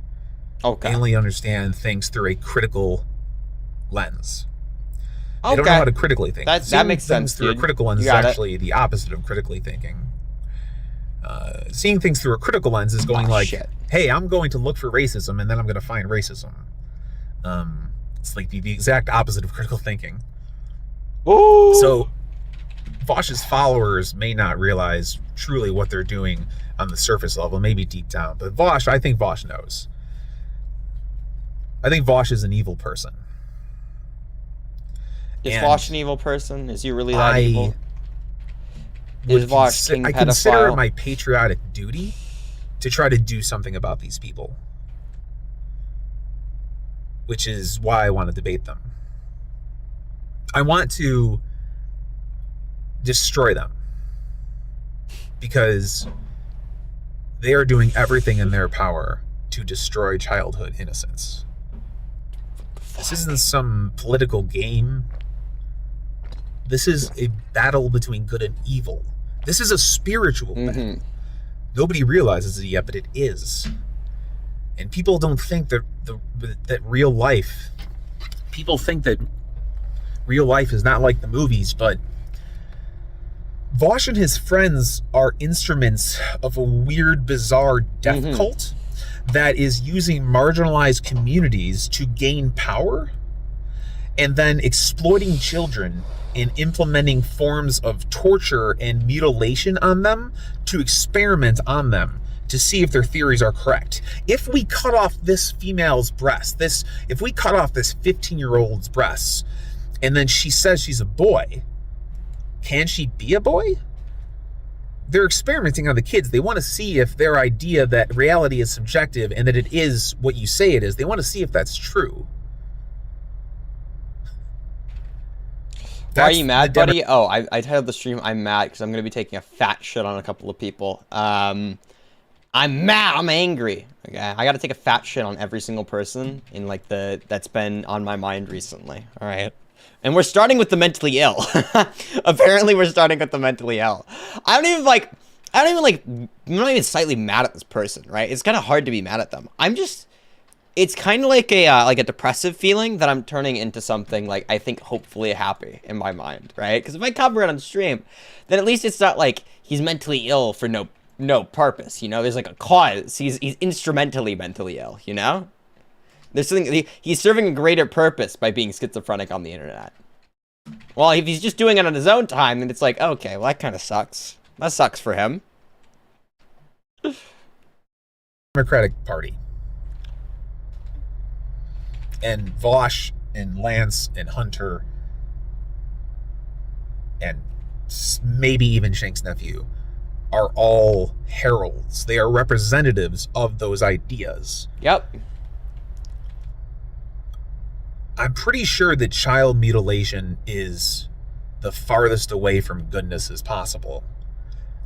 Okay. They only understand things through a critical lens. They Okay. don't know how to critically think. That Seeing makes things sense, through dude. a critical lens You is got it. actually the opposite of critically thinking. Seeing things through a critical lens is going Shit. hey, I'm going to look for racism and then I'm going to find racism. It's like the exact opposite of critical thinking. Ooh. So Vosh's followers may not realize truly what they're doing on the surface level, maybe deep down. But Vosh, I think Vosh knows. I think Vosh is an evil person. Is And Vosh an evil person? Is he really that evil? Is would Vosh king I consider it pedophile? my patriotic duty to try to do something about these people, which is why I want to debate them. I want to destroy them because they are doing everything in their power to destroy childhood innocence. This isn't some political game. This is a battle between good and evil. This is a spiritual battle. Nobody realizes it yet, but it is. And people don't think that that real life. People think that real life is not like the movies, but Vosh and his friends are instruments of a weird, bizarre death cult that is using marginalized communities to gain power and then exploiting children and implementing forms of torture and mutilation on them to experiment on them to see if their theories are correct. If we cut off this female's breast, if we cut off this 15-year-old's breasts, and then she says she's a boy, can she be a boy? They're experimenting on the kids. They want to see if their idea that reality is subjective and that it is what you say it is, they want to see if that's true. Why are you mad, buddy? Oh, I titled the stream "I'm mad" because I'm gonna be taking a fat shit on a couple of people. I'm mad. I'm angry. Okay, I gotta take a fat shit on every single person in like that's been on my mind recently. All right, and we're starting with the mentally ill. Apparently, we're starting with the mentally ill. I'm not even slightly mad at this person. Right? It's kind of hard to be mad at them. It's kind of like a depressive feeling that I'm turning into something like, I think, hopefully happy in my mind, right? Because if I cover it on stream, then at least it's not like he's mentally ill for no purpose, you know? There's like a cause. He's instrumentally mentally ill, you know? There's something, he's serving a greater purpose by being schizophrenic on the internet. Well, if he's just doing it on his own time, then it's like, okay, well, that kind of sucks. That sucks for him. Democratic Party. And Vosh and Lance and Hunter and maybe even Shank's nephew are all heralds. They are representatives of those ideas. Yep. I'm pretty sure that child mutilation is the farthest away from goodness as possible.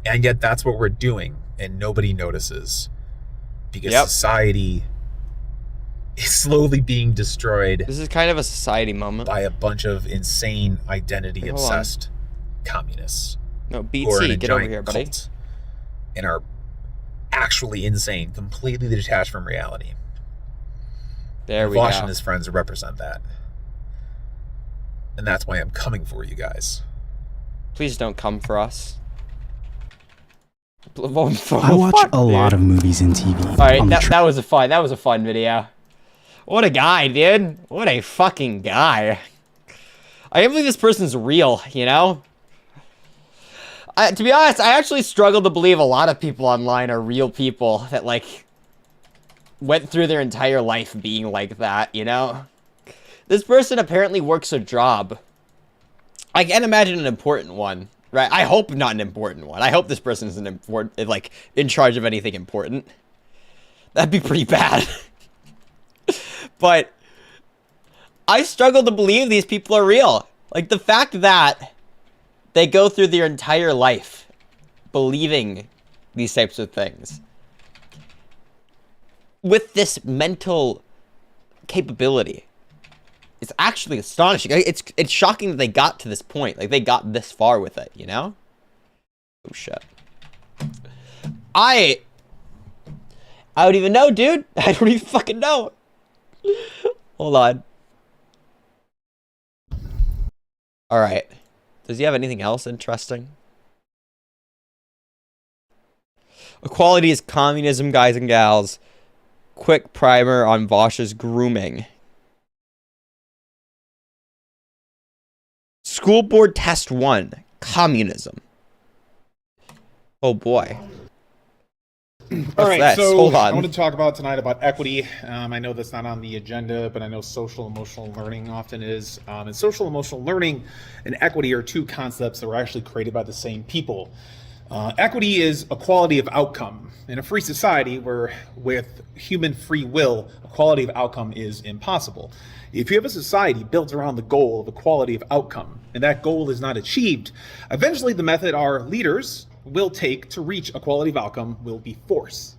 And yet that's what we're doing, and nobody notices. Because society is slowly being destroyed. This is kind of a society moment. By a bunch of insane, identity-obsessed communists. No, BT, get over here, buddy. And are actually insane, completely detached from reality. There we Vosh go. and his friends represent that. And that's why I'm coming for you guys. Please don't come for us. I watch a lot of movies and TV. All right, that was a fun video. What a guy, dude. What a fucking guy. I can't believe this person's real, you know? To be honest, I actually struggle to believe a lot of people online are real people that, like, went through their entire life being like that, you know? This person apparently works a job. I can't imagine an important one, right? I hope not an important one. I hope this person isn't important, like, in charge of anything important. That'd be pretty bad. But I struggle to believe these people are real. Like, the fact that they go through their entire life believing these types of things with this mental capability. It's actually astonishing. It's shocking that they got to this point. Like, they got this far with it, you know? Oh, shit. I don't even know, dude. I don't even fucking know. Hold on. Alright. Does he have anything else interesting? Equality is communism, guys and gals. Quick primer on Vosh's grooming. School board test 1. Communism. Oh boy. All right, this? so Hold on. I want to talk about tonight about equity. I know that's not on the agenda, but I know social emotional learning often is. And social emotional learning and equity are two concepts that were actually created by the same people. Equity is equality of outcome. In a free society where with human free will, equality of outcome is impossible. If you have a society built around the goal of equality of outcome, and that goal is not achieved, eventually the method our leaders will take to reach equality of outcome will be force.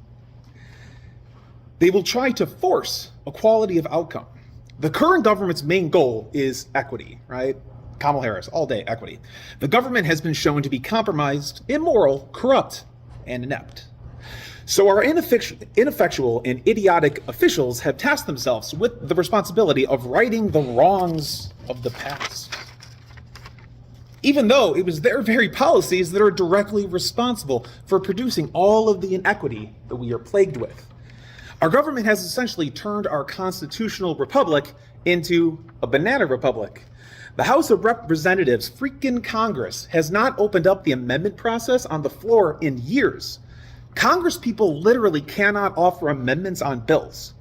They will try to force equality of outcome. The current government's main goal is equity, right? Kamala Harris, all day equity. The government has been shown to be compromised, immoral, corrupt, and inept. So our ineffectual and idiotic officials have tasked themselves with the responsibility of righting the wrongs of the past. Even though it was their very policies that are directly responsible for producing all of the inequity that we are plagued with. Our government has essentially turned our constitutional republic into a banana republic. The House of Representatives, freaking Congress, has not opened up the amendment process on the floor in years. Congress people literally cannot offer amendments on bills.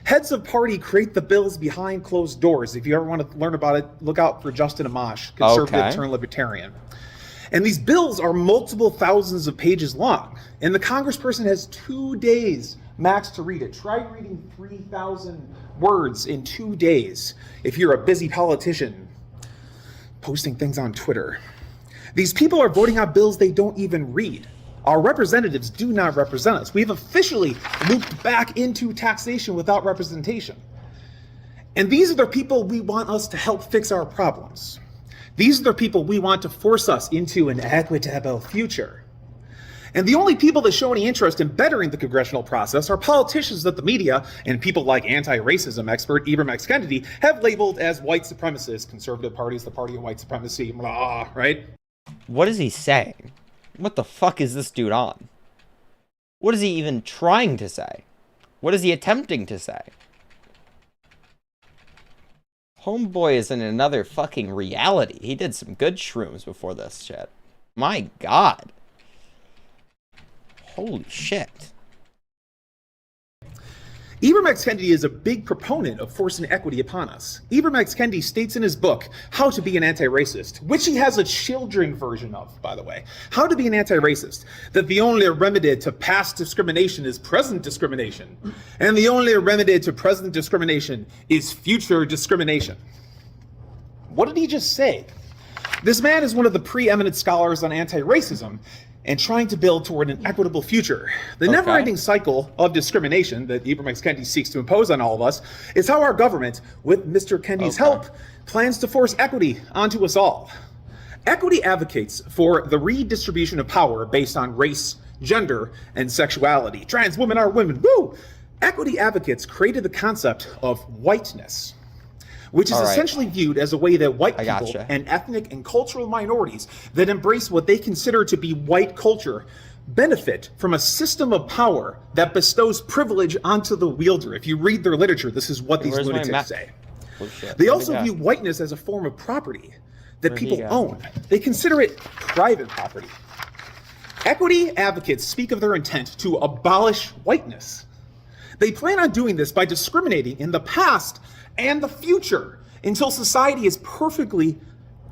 Heads of party create the bills behind closed doors. If you ever want to learn about it, look out for Justin Amash, conservative turned libertarian. And these bills are multiple thousands of pages long. And the congressperson has 2 days max to read it. Try reading 3,000 words in 2 days if you're a busy politician posting things on Twitter. These people are voting on bills they don't even read. Our representatives do not represent us. We've officially looped back into taxation without representation. And these are the people we want us to help fix our problems. These are the people we want to force us into an equitable future. And the only people that show any interest in bettering the congressional process are politicians that the media and people like anti-racism expert Ibram X. Kendi have labeled as white supremacists. Conservative Party is the party of white supremacy, blah, right? What is he saying? What the fuck is this dude on? What is he even trying to say? What is he attempting to say? Homeboy is in another fucking reality. He did some good shrooms before this shit. My God. Holy shit. Ibram X. Kendi is a big proponent of forcing equity upon us. Ibram X. Kendi states in his book, How to Be an Anti-Racist, which he has a children version of, by the way, How to Be an Anti-Racist, that the only remedy to past discrimination is present discrimination, and the only remedy to present discrimination is future discrimination. What did he just say? This man is one of the preeminent scholars on anti-racism and trying to build toward an equitable future. The never-ending cycle of discrimination that Ibram X. Kendi seeks to impose on all of us is how our government, with Mr. Kendi's help, plans to force equity onto us all. Equity advocates for the redistribution of power based on race, gender, and sexuality. Trans women are women, woo! Equity advocates created the concept of whiteness, which is essentially viewed as a way that white people and ethnic and cultural minorities that embrace what they consider to be white culture benefit from a system of power that bestows privilege onto the wielder. If you read their literature, this is what these lunatics say. They also view whiteness as a form of property that people own. They consider it private property. Equity advocates speak of their intent to abolish whiteness. They plan on doing this by discriminating in the past and the future until society is perfectly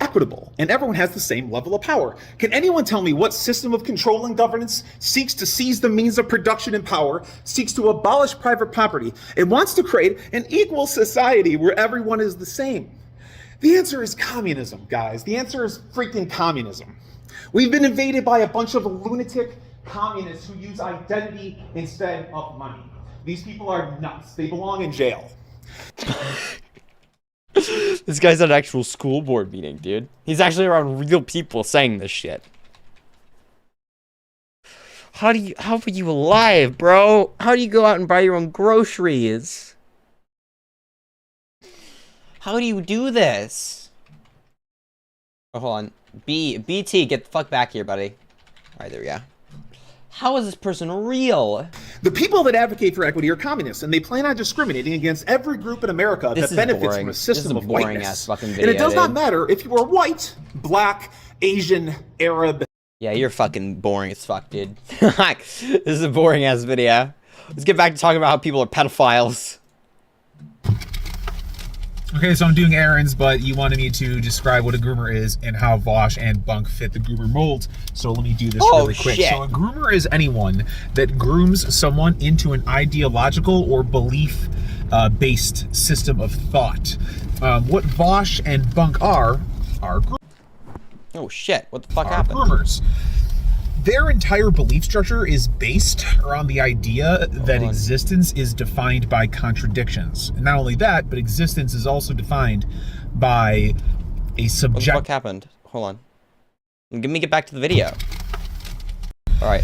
equitable and everyone has the same level of power. Can anyone tell me what system of control and governance seeks to seize the means of production and power, seeks to abolish private property, and wants to create an equal society where everyone is the same? The answer is communism, guys. The answer is freaking communism. We've been invaded by a bunch of lunatic communists who use identity instead of money. These people are nuts. They belong in jail. This guy's at an actual school board meeting, dude. He's actually around real people saying this shit. How are you alive, bro? How do you go out and buy your own groceries? How do you do this? Oh, hold on. BT, get the fuck back here, buddy. Alright, there we go. How is this person real? The people that advocate for equity are communists, and they plan on discriminating against every group in America that benefits from a system of whiteness. And it does not matter if you are white, black, Asian, Arab. Yeah, you're fucking boring as fuck, dude. This is a boring ass video. Let's get back to talking about how people are pedophiles. Okay, so I'm doing errands, but you wanted me to describe what a groomer is and how Vosh and Bunk fit the groomer mold. So let me do this really quick. So a groomer is anyone that grooms someone into an ideological or belief-based system of thought. What Vosh and Bunk are groomers. Oh shit, what the fuck happened? Groomers. Their entire belief structure is based around the idea that existence is defined by contradictions. And not only that, but existence is also defined by a subject. What the fuck happened? Hold on. Let me get back to the video. Alright.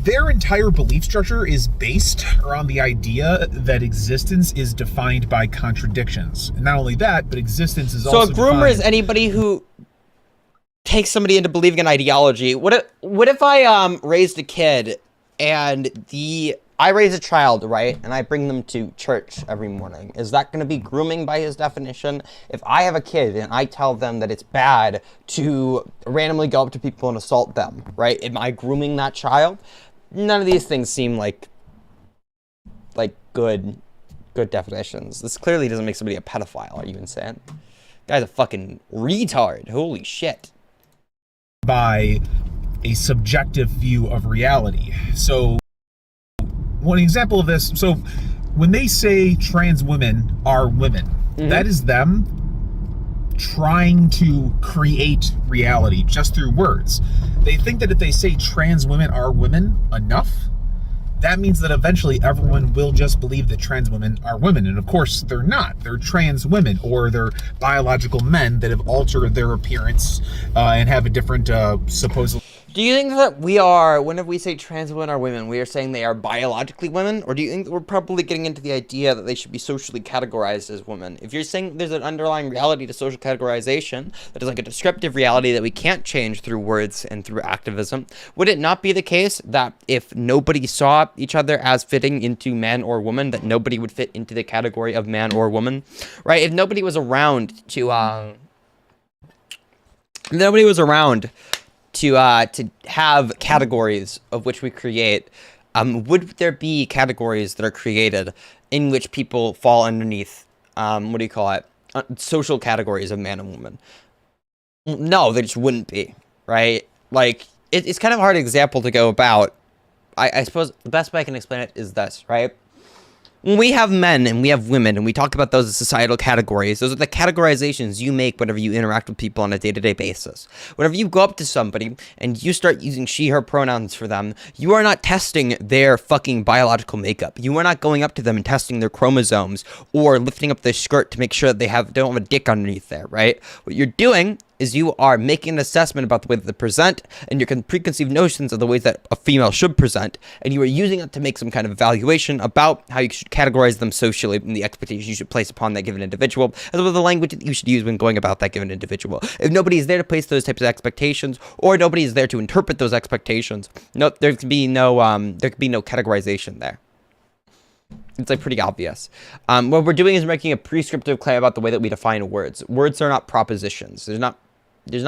Their entire belief structure is based around the idea that existence is defined by contradictions. And not only that, but existence is also defined. So a groomer is anybody who takes somebody into believing an ideology. What if I raised a kid and I raise a child, right, and I bring them to church every morning? Is that going to be grooming by his definition? If I have a kid and I tell them that it's bad to randomly go up to people and assault them, right? Am I grooming that child? None of these things seem like good definitions. This clearly doesn't make somebody a pedophile. Are you insane? Guy's a fucking retard. Holy shit. By a subjective view of reality. So one example of this, so when they say trans women are women, that is them trying to create reality just through words. They think that if they say trans women are women enough, that means that eventually everyone will just believe that trans women are women. And of course, they're not. They're trans women, or they're biological men that have altered their appearance and have a different supposed... Do you think that we are, whenever we say trans women are women, we are saying they are biologically women? Or do you think that we're probably getting into the idea that they should be socially categorized as women? If you're saying there's an underlying reality to social categorization, that is like a descriptive reality that we can't change through words and through activism, would it not be the case that if nobody saw each other as fitting into man or woman, that nobody would fit into the category of man or woman? Right? If nobody was around to, to have categories of which we create, would there be categories that are created in which people fall underneath, what do you call it, social categories of man and woman. No, there just wouldn't be, right? Like, it's kind of a hard example to go about. I suppose the best way I can explain it is this, right? When we have men and we have women and we talk about those as societal categories, those are the categorizations you make whenever you interact with people on a day-to-day basis. Whenever you go up to somebody and you start using she, her pronouns for them, you are not testing their fucking biological makeup. You are not going up to them and testing their chromosomes or lifting up their skirt to make sure that they don't have a dick underneath there, right? What you're doing is you are making an assessment about the way that they present and your preconceived notions of the ways that a female should present, and you are using it to make some kind of evaluation about how you should categorize them socially and the expectations you should place upon that given individual, as well as the language that you should use when going about that given individual. If nobody is there to place those types of expectations, or nobody is there to interpret those expectations, there could be no categorization there. It's like pretty obvious. What we're doing is making a prescriptive claim about the way that we define words. Words are not propositions. There's not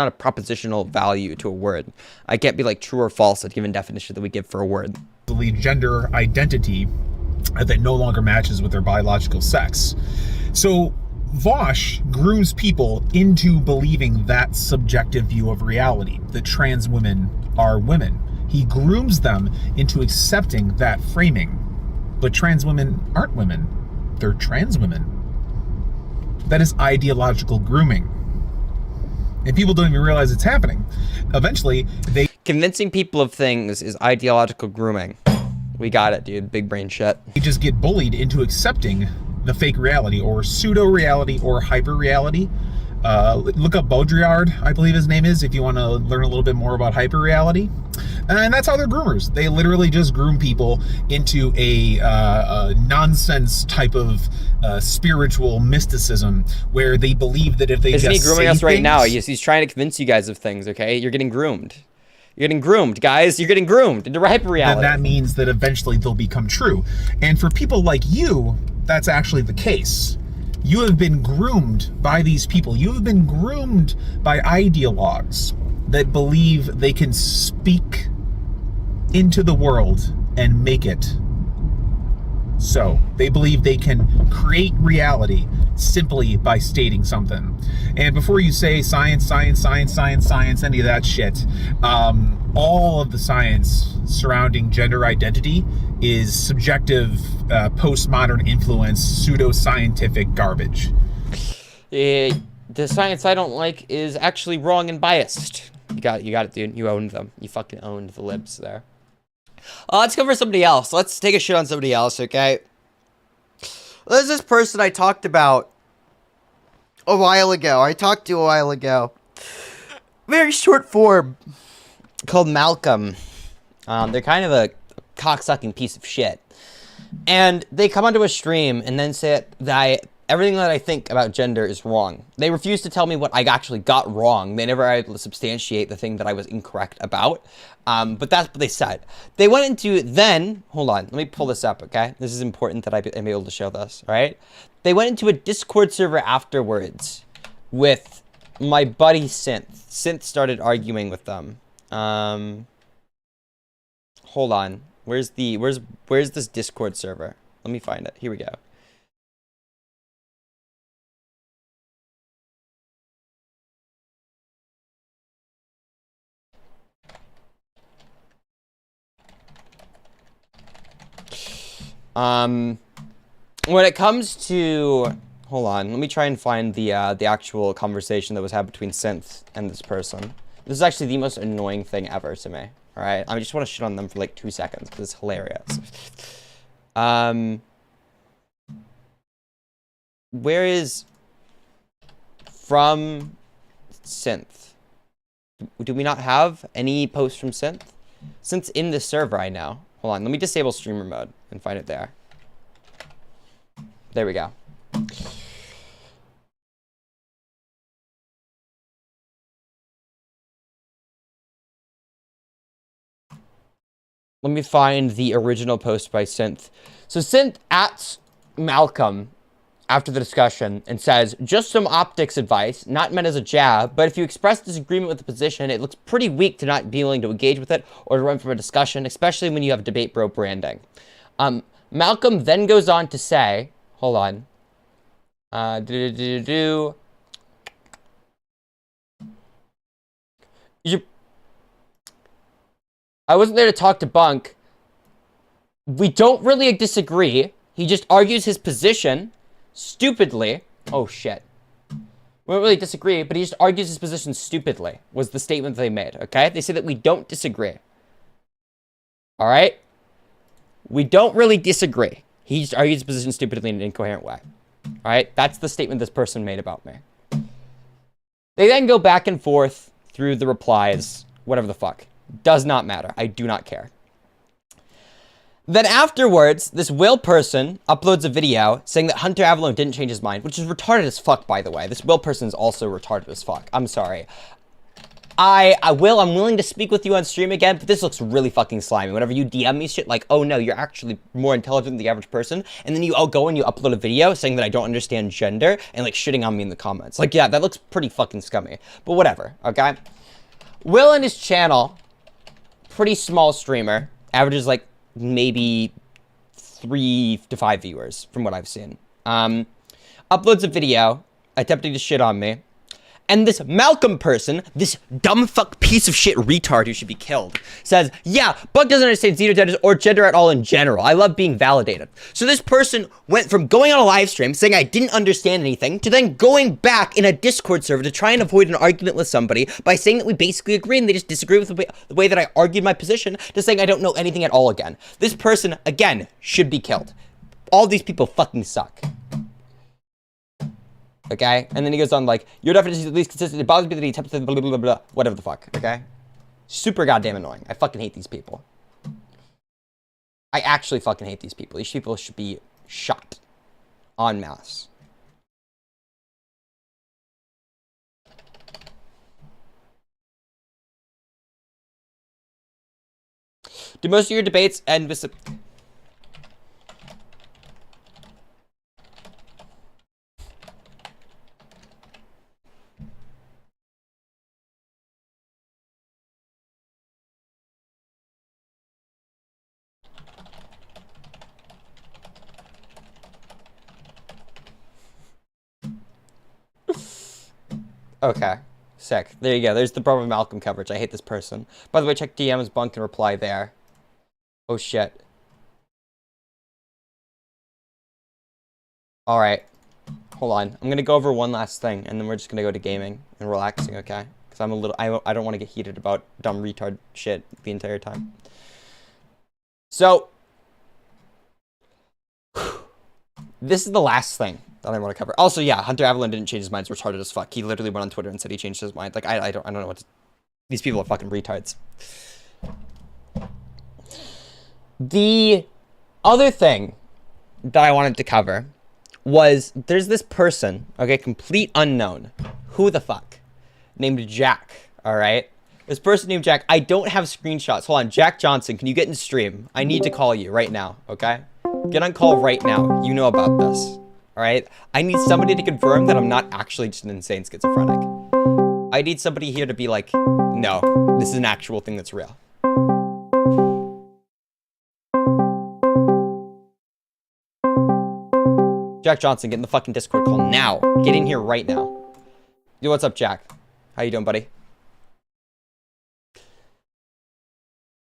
a propositional value to a word. I can't be like true or false at given definition that we give for a word. Gender identity that no longer matches with their biological sex. So Vaush grooms people into believing that subjective view of reality, that trans women are women. He grooms them into accepting that framing. But trans women aren't women. They're trans women. That is ideological grooming. And people don't even realize it's happening. Eventually, convincing people of things is ideological grooming. We got it, dude. Big brain shit. They just get bullied into accepting the fake reality or pseudo-reality or hyper-reality. Look up Baudrillard, I believe his name is, if you want to learn a little bit more about hyper-reality. And that's how they're groomers. They literally just groom people into a nonsense type of spiritual mysticism where they believe that if they Isn't just he grooming say us right things, now? He's trying to convince you guys of things, okay? You're getting groomed. You're getting groomed, guys. You're getting groomed into hyper-reality. that means that eventually they'll become true. And for people like you, that's actually the case. You have been groomed by these people. You have been groomed by ideologues that believe they can speak into the world and make it so. They believe they can create reality simply by stating something. And before you say science, any of that shit, all of the science surrounding gender identity is subjective, postmodern influence, pseudo-scientific garbage. The science I don't like is actually wrong and biased. You got it, dude. You owned them. You fucking owned the libs there. Let's go for somebody else. Let's take a shit on somebody else, okay? There's this person I talked about a while ago. Very short form. Called Malcolm. They're kind of a cocksucking piece of shit. And they come onto a stream and then say that everything that I think about gender is wrong. They refuse to tell me what I actually got wrong. They never are able to substantiate the thing that I was incorrect about. But that's what they said. They went into then, hold on, let me pull this up, okay? This is important that I'm able to show this, all right? They went into a Discord server afterwards with my buddy Synth. Synth started arguing with them. Hold on. Where's this Discord server? Let me find it. Here we go. When it comes to, hold on, let me try and find the actual conversation that was had between Synth and this person. This is actually the most annoying thing ever to me. All right, I just want to shit on them for like 2 seconds because it's hilarious. Where is from Synth? Do we not have any posts from Synth? Synth's in this server right now. Hold on, let me disable streamer mode and find it there. There we go. Let me find the original post by Synth. So Synth @s Malcolm after the discussion and says, just some optics advice, not meant as a jab, but if you express disagreement with the position, it looks pretty weak to not be willing to engage with it or to run from a discussion, especially when you have debate bro branding. Malcolm then goes on to say, hold on. I wasn't there to talk to Bunk. We don't really disagree. He just argues his position stupidly. Oh, shit. We don't really disagree, but he just argues his position stupidly, was the statement they made, okay? They say that we don't disagree. All right? We don't really disagree. He just argues his position stupidly in an incoherent way. All right? That's the statement this person made about me. They then go back and forth through the replies, whatever the fuck. Does not matter. I do not care. Then afterwards, this Will person uploads a video saying that Hunter Avallone didn't change his mind, which is retarded as fuck, by the way. This Will person is also retarded as fuck. I'm sorry. I'm willing to speak with you on stream again, but this looks really fucking slimy. Whenever you DM me shit like, oh no, you're actually more intelligent than the average person, and then you all go and you upload a video saying that I don't understand gender, and like shitting on me in the comments. Like, yeah, that looks pretty fucking scummy. But whatever, okay? Will and his channel, pretty small streamer, averages like maybe 3 to 5 viewers from what I've seen. Uploads a video attempting to shit on me. And this Malcolm person, this dumb fuck piece of shit retard who should be killed, says, yeah, Buck doesn't understand xenogenders or gender at all in general. I love being validated. So this person went from going on a live stream saying I didn't understand anything to then going back in a Discord server to try and avoid an argument with somebody by saying that we basically agree and they just disagree with the way that I argued my position to saying I don't know anything at all again. This person, again, should be killed. All these people fucking suck. Okay? And then he goes on like, your definition is at least consistent. It bothers me that he attempts to blah, blah, blah, blah, whatever the fuck. Okay? Super goddamn annoying. I fucking hate these people. I actually fucking hate these people. These people should be shot. En masse. Do most of your debates end with... Okay, sick. There you go. There's the Brother Malcolm coverage. I hate this person. By the way, check DM's Bunk and reply there. Oh shit. Alright. Hold on. I'm gonna go over one last thing, and then we're just gonna go to gaming and relaxing, okay? Because I'm a little... I don't want to get heated about dumb retard shit the entire time. So... this is the last thing that I want to cover. Also, yeah, Hunter Avallone didn't change his mind. It's retarded as fuck. He literally went on Twitter and said he changed his mind. Like, I don't know what to... These people are fucking retards. The other thing that I wanted to cover was there's this person, okay, complete unknown. Who the fuck? Named Jack, all right? This person named Jack, I don't have screenshots. Hold on, Jack Johnson, can you get in stream? I need to call you right now, okay? Get on call right now. You know about this. All right? I need somebody to confirm that I'm not actually just an insane schizophrenic. I need somebody here to be like, no, this is an actual thing that's real. Jack Johnson, get in the fucking Discord call now. Get in here right now. Yo, what's up, Jack? How you doing, buddy?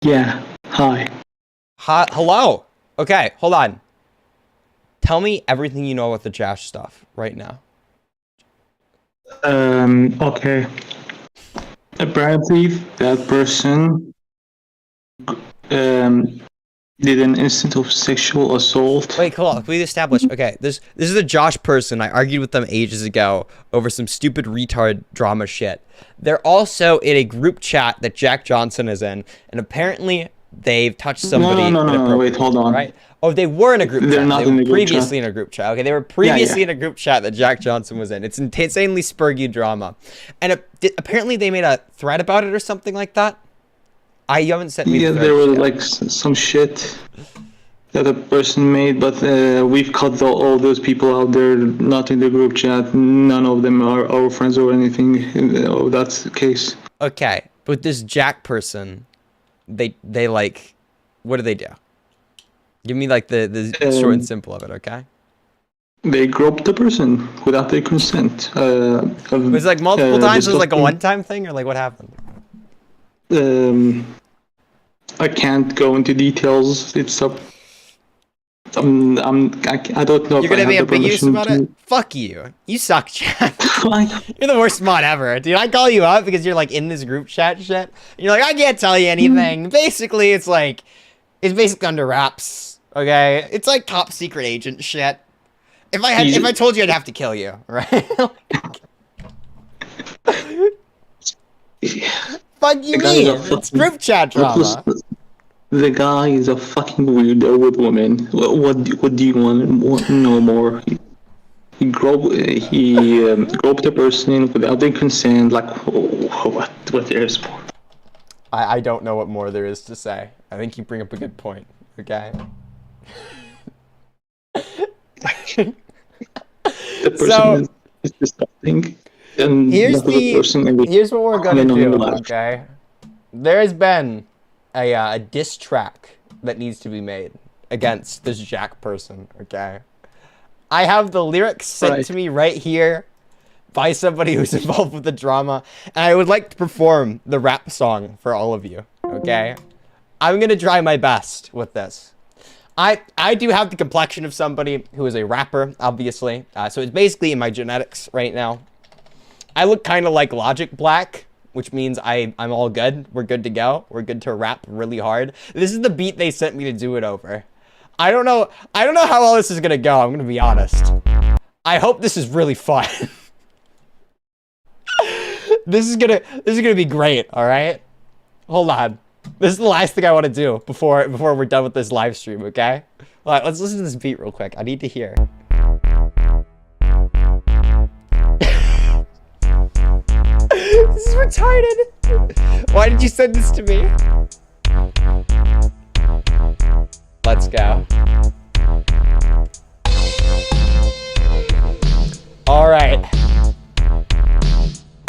Yeah, hi. Hi, hello. Okay, hold on. Tell me everything you know about the Josh stuff right now. Okay. Apparently, that person did an instance of sexual assault. Wait, hold on. Can we establish? Okay, this is a Josh person. I argued with them ages ago over some stupid retard drama shit. They're also in a group chat that Jack Johnson is in, and apparently they've touched somebody. No, wait, hold on. Right? Oh, they were in a group chat. They're not in the group chat. Previously in a group chat. Okay, they were previously in a group chat that Jack Johnson was in. It's insanely spurgy drama. And apparently they made a thread about it or something like that. You haven't sent me the thread. Yeah, there was like some shit that a person made, but we've cut all those people out. They're not in the group chat. None of them are our friends or anything. Oh, that's the case. Okay, but this Jack person, they like, what do? Give me like the short and simple of it, okay? They groped the person without their consent. Was it like multiple times? Was it like a one-time thing, or like what happened? I can't go into details. It's up. I don't know. You're gonna be ambiguous about it? Fuck you. You suck, chat. You're the worst mod ever, dude. I call you up because you're like in this group chat shit. And you're like, I can't tell you anything. Basically, it's basically under wraps. Okay, it's like top secret agent shit. If I told you, I'd have to kill you, right? Fuck you mean? It's group chat drama. The guy is a fucking weirdo with women. What do you want to know more? He groped a person without their consent. Like what there's more? I don't know what more there is to say. I think you bring up a good point. Okay. The person is disgusting. And here's what we're gonna do. Okay. There has been a diss track that needs to be made against this Jack person. Okay. I have the lyrics sent to me right here by somebody who's involved with the drama, and I would like to perform the rap song for all of you. Okay. I'm gonna try my best with this. I do have the complexion of somebody who is a rapper, obviously. So it's basically in my genetics right now. I look kind of like Logic Black, which means I'm all good. We're good to go. We're good to rap really hard. This is the beat they sent me to do it over. I don't know how all this is gonna go. I'm gonna be honest. I hope this is really fun. This is gonna be great. All right. Hold on. This is the last thing I want to do before we're done with this live stream, okay? All right, let's listen to this beat real quick. I need to hear. This is retarded. Why did you send this to me? Let's go. All right.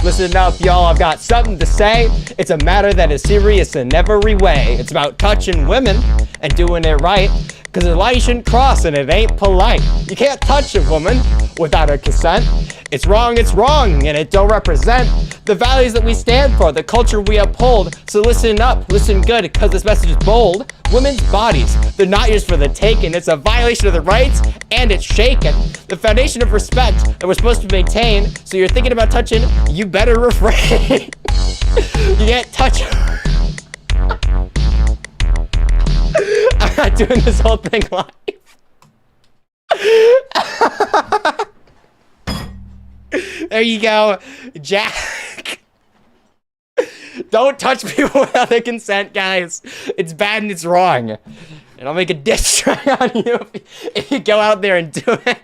Listen up, y'all, I've got something to say. It's a matter that is serious in every way. It's about touching women and doing it right. Cause a line you shouldn't cross and it ain't polite. You can't touch a woman without her consent. It's wrong, and it don't represent the values that we stand for, the culture we uphold. So listen up, listen good, cause this message is bold. Women's bodies, they're not yours for the taking. It's a violation of the rights, and it's shaken. The foundation of respect that we're supposed to maintain. So you're thinking about touching, you better refrain. You can't touch her. I'm not doing this whole thing live. There you go, Jack. Don't touch people without their consent, guys. It's bad and it's wrong. And I'll make a diss track on you if you go out there and do it.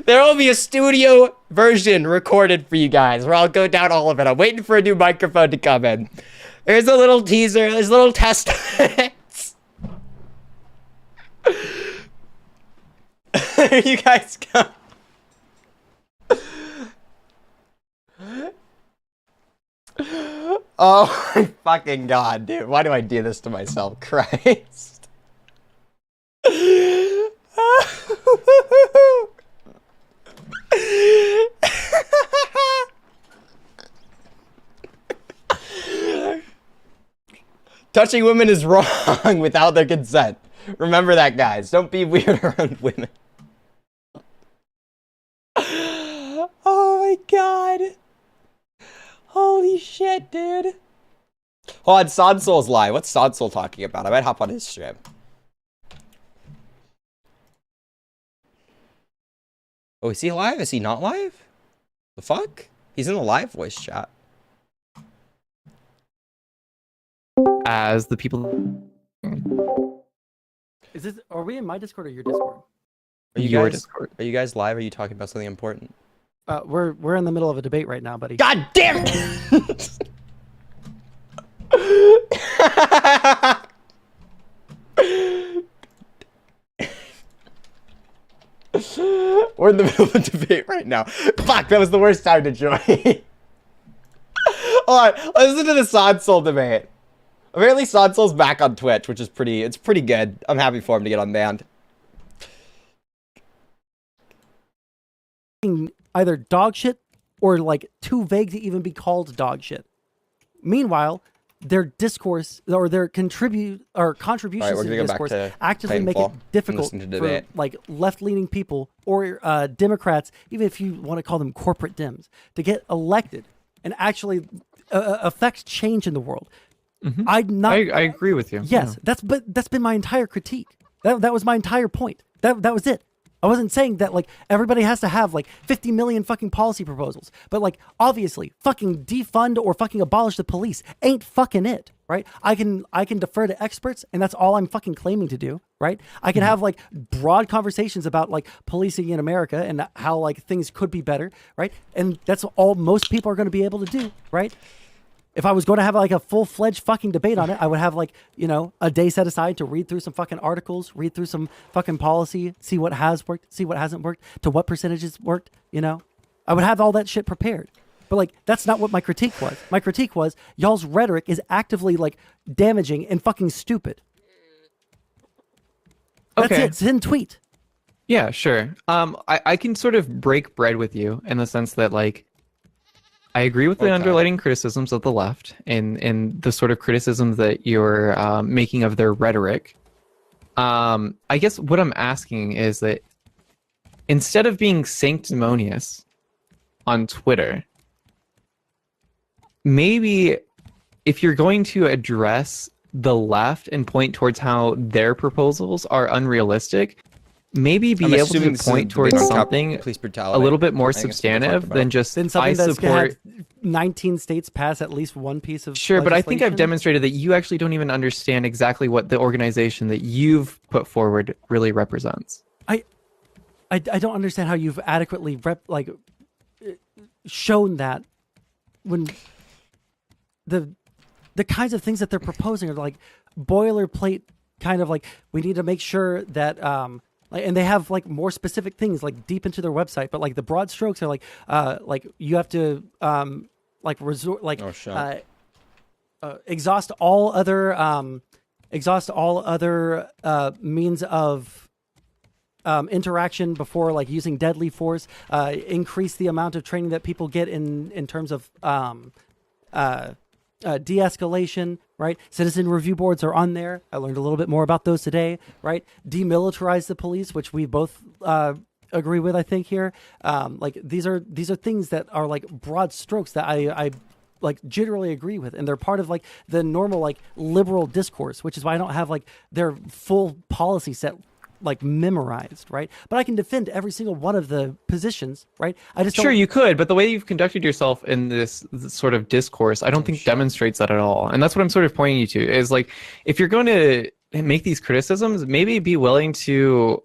There will be a studio version recorded for you guys where I'll go down all of it. I'm waiting for a new microphone to come in. There's a little teaser. There's a little test. There you guys go. Oh my fucking god, dude. Why do I do this to myself? Christ. Touching women is wrong without their consent. Remember that, guys. Don't be weird around women. Oh my god. Holy shit, dude. Hold on, Sonsol's live. What's Sonsol talking about? I might hop on his stream. Oh, is he live? Is he not live? The fuck? He's in the live voice chat. As the people... Is this? Are we in my Discord or your Discord? Are you Your guys, Discord. Are you guys live? Or are you talking about something important? We're in the middle of a debate right now, buddy. God damn it! We're in the middle of a debate right now. Fuck, that was the worst time to join. Hold on, listen to the Sonsol debate. Apparently Sonsol's back on Twitch, which is pretty good. I'm happy for him to get unbanned. Either dog shit or like too vague to even be called dog shit. Meanwhile, their discourse or their contributions to the discourse actively make it difficult for like left-leaning people or Democrats, even if you want to call them corporate Dems, to get elected and actually affect change in the world. I agree with you. Yes, yeah. that's been my entire critique. That was my entire point. That was it. I wasn't saying that like everybody has to have like 50 million fucking policy proposals, but like obviously fucking defund or fucking abolish the police ain't fucking it, right? I can defer to experts, and that's all I'm fucking claiming to do, right? I can have like broad conversations about like policing in America and how like things could be better, right? And that's all most people are going to be able to do, right? If I was going to have like a full-fledged fucking debate on it, I would have like, you know, a day set aside to read through some fucking articles, read through some fucking policy, see what has worked, see what hasn't worked, to what percentages worked, you know? I would have all that shit prepared. But like, that's not what my critique was. My critique was y'all's rhetoric is actively like damaging and fucking stupid. That's it. It's in tweet. Yeah, sure. I can sort of break bread with you in the sense that like, I agree with the underlying criticisms of the left and the sort of criticisms that you're making of their rhetoric. I guess what I'm asking is that instead of being sanctimonious on Twitter, maybe if you're going to address the left and point towards how their proposals are unrealistic, maybe be able to point towards something a little bit more substantive than just I support 19 states pass at least one piece of Sure, but I think I've demonstrated that you actually don't even understand exactly what the organization that you've put forward really represents. I don't understand how you've adequately shown that when the kinds of things that they're proposing are like boilerplate kind of like we need to make sure that and they have like more specific things like deep into their website, but like the broad strokes are like you have to like resort like exhaust all other means of interaction before like using deadly force, increase the amount of training that people get in terms of de-escalation, right? Citizen review boards are on there. I learned a little bit more about those today, right? Demilitarize the police, which we both agree with, I think here. Like these are things that are like broad strokes that I like generally agree with, and they're part of like the normal like liberal discourse, which is why I don't have like their full policy set like memorized, right? But I can defend every single one of the positions, right? I just Sure, you could, but the way you've conducted yourself in this sort of discourse, I don't think demonstrates that at all. And that's what I'm sort of pointing you to, is like, if you're going to make these criticisms, maybe be willing to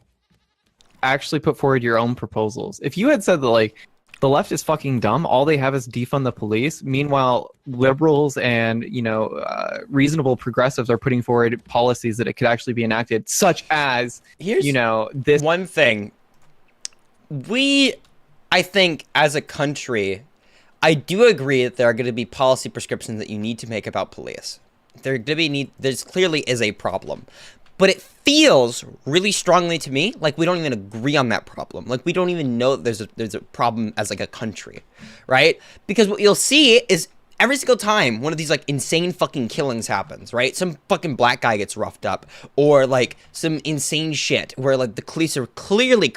actually put forward your own proposals. If you had said that, like, the left is fucking dumb, all they have is defund the police, meanwhile, liberals and, you know, reasonable progressives are putting forward policies that it could actually be enacted, such as, you know, this one thing. I think, as a country, I do agree that there are going to be policy prescriptions that you need to make about police. There's clearly is a problem. But it feels really strongly to me like we don't even agree on that problem. Like we don't even know that there's a problem as like a country, right? Because what you'll see is every single time one of these like insane fucking killings happens, right? Some fucking black guy gets roughed up, or like some insane shit where like the police are clearly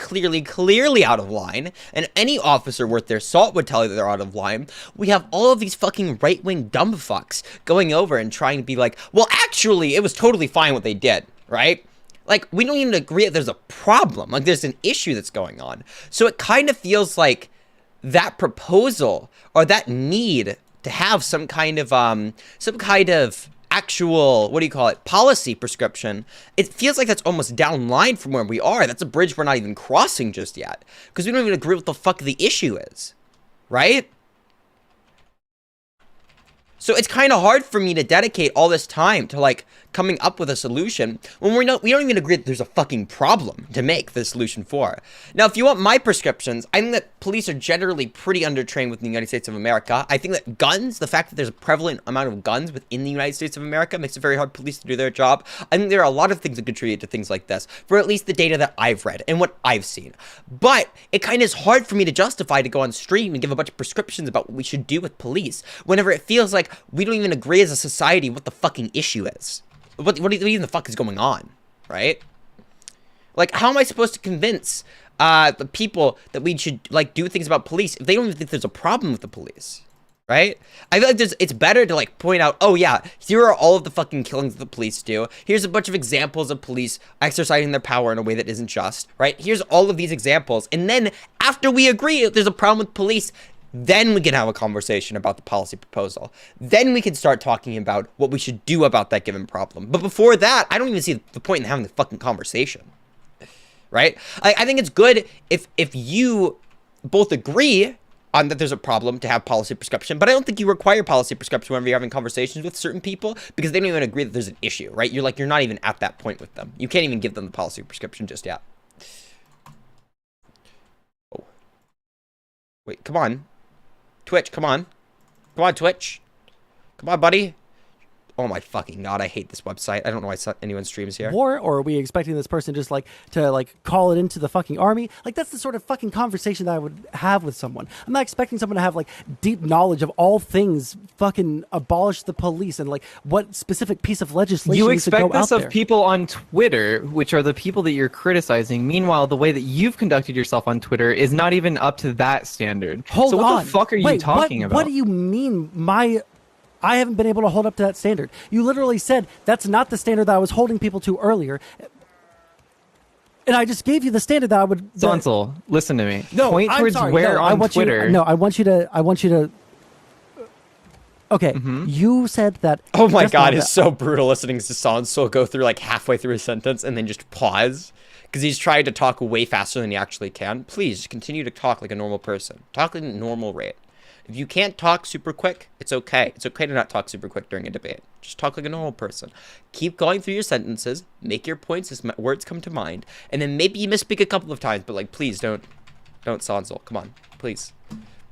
out of line, and any officer worth their salt would tell you that they're out of line. We have all of these fucking right-wing dumb fucks going over and trying to be like, well, actually, it was totally fine what they did. Right? Like, we don't even agree that there's a problem. Like, there's an issue that's going on. So it kind of feels like that proposal or that need to have some kind of actual, what do you call it, policy prescription, it feels like that's almost downline from where we are. That's a bridge we're not even crossing just yet. Because we don't even agree what the fuck the issue is. Right? So it's kind of hard for me to dedicate all this time to like coming up with a solution when we don't even agree that there's a fucking problem to make the solution for. Now, if you want my prescriptions, I think that police are generally pretty undertrained within the United States of America. I think that guns, the fact that there's a prevalent amount of guns within the United States of America makes it very hard for police to do their job. I think there are a lot of things that contribute to things like this, for at least the data that I've read and what I've seen. But it kind of is hard for me to justify to go on stream and give a bunch of prescriptions about what we should do with police whenever it feels like we don't even agree as a society what the fucking issue is. What even the fuck is going on, right? Like, how am I supposed to convince the people that we should, like, do things about police if they don't even think there's a problem with the police, right? I feel like it's better to, like, point out, oh, yeah, here are all of the fucking killings that the police do. Here's a bunch of examples of police exercising their power in a way that isn't just, right? Here's all of these examples. And then, after we agree if there's a problem with police, then we can have a conversation about the policy proposal. Then we can start talking about what we should do about that given problem. But before that, I don't even see the point in having the fucking conversation. Right? I think it's good if you both agree on that there's a problem to have policy prescription, but I don't think you require policy prescription whenever you're having conversations with certain people because they don't even agree that there's an issue, right? You're not even at that point with them. You can't even give them the policy prescription just yet. Oh. Wait, come on. Twitch, come on. Come on, Twitch. Come on, buddy. Oh my fucking god, I hate this website. I don't know why anyone streams here. War, or are we expecting this person just like to like call it into the fucking army? Like, that's the sort of fucking conversation that I would have with someone. I'm not expecting someone to have like deep knowledge of all things fucking abolish the police and like what specific piece of legislation You needs to go expect this out of there. people on Twitter, which are the people that you're criticizing. Meanwhile, the way that you've conducted yourself on Twitter is not even up to that standard. Hold so what on. the fuck are you talking about? What do you mean I haven't been able to hold up to that standard? You literally said that's not the standard that I was holding people to earlier. And I just gave you the standard that I would... Sonsel, listen to me. No, Point I'm towards sorry. where no, on I want Twitter... You, I want you to... Okay, you said that... Oh my just god, now it's so brutal listening to Sonsel go through like halfway through a sentence and then just pause. Because he's trying to talk way faster than he actually can. Please, continue to talk like a normal person. Talk at a normal rate. If you can't talk super quick, it's okay. It's okay to not talk super quick during a debate. Just talk like a normal person. Keep going through your sentences, make your points as words come to mind, and then maybe you misspeak a couple of times, but like, please don't Sonsel. Come on, please.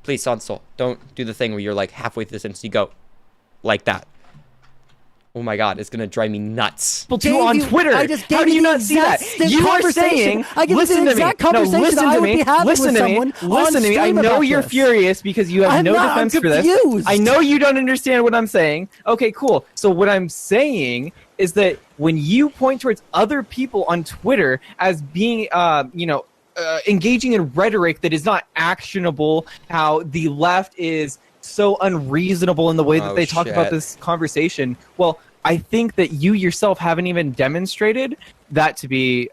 Please, Sonsel, don't do the thing where you're like halfway through the sentence, you go like that. Oh my god, it's gonna drive me nuts. People do on Twitter. I just gave How do you you the not see that? exact You are conversation. saying, I gave you listen the to me. exact No, conversation listen that I to would me. be having Listen with to me. someone Listen on to me. I stream know about you're this. furious because you have I'm no not, I'm defense for this. confused. I know you don't understand what I'm saying. Okay, cool. So what I'm saying is that when you point towards other people on Twitter as being, engaging in rhetoric that is not actionable, how the left is so unreasonable in the way that they talk about this conversation. Well, I think that you yourself haven't even demonstrated that to be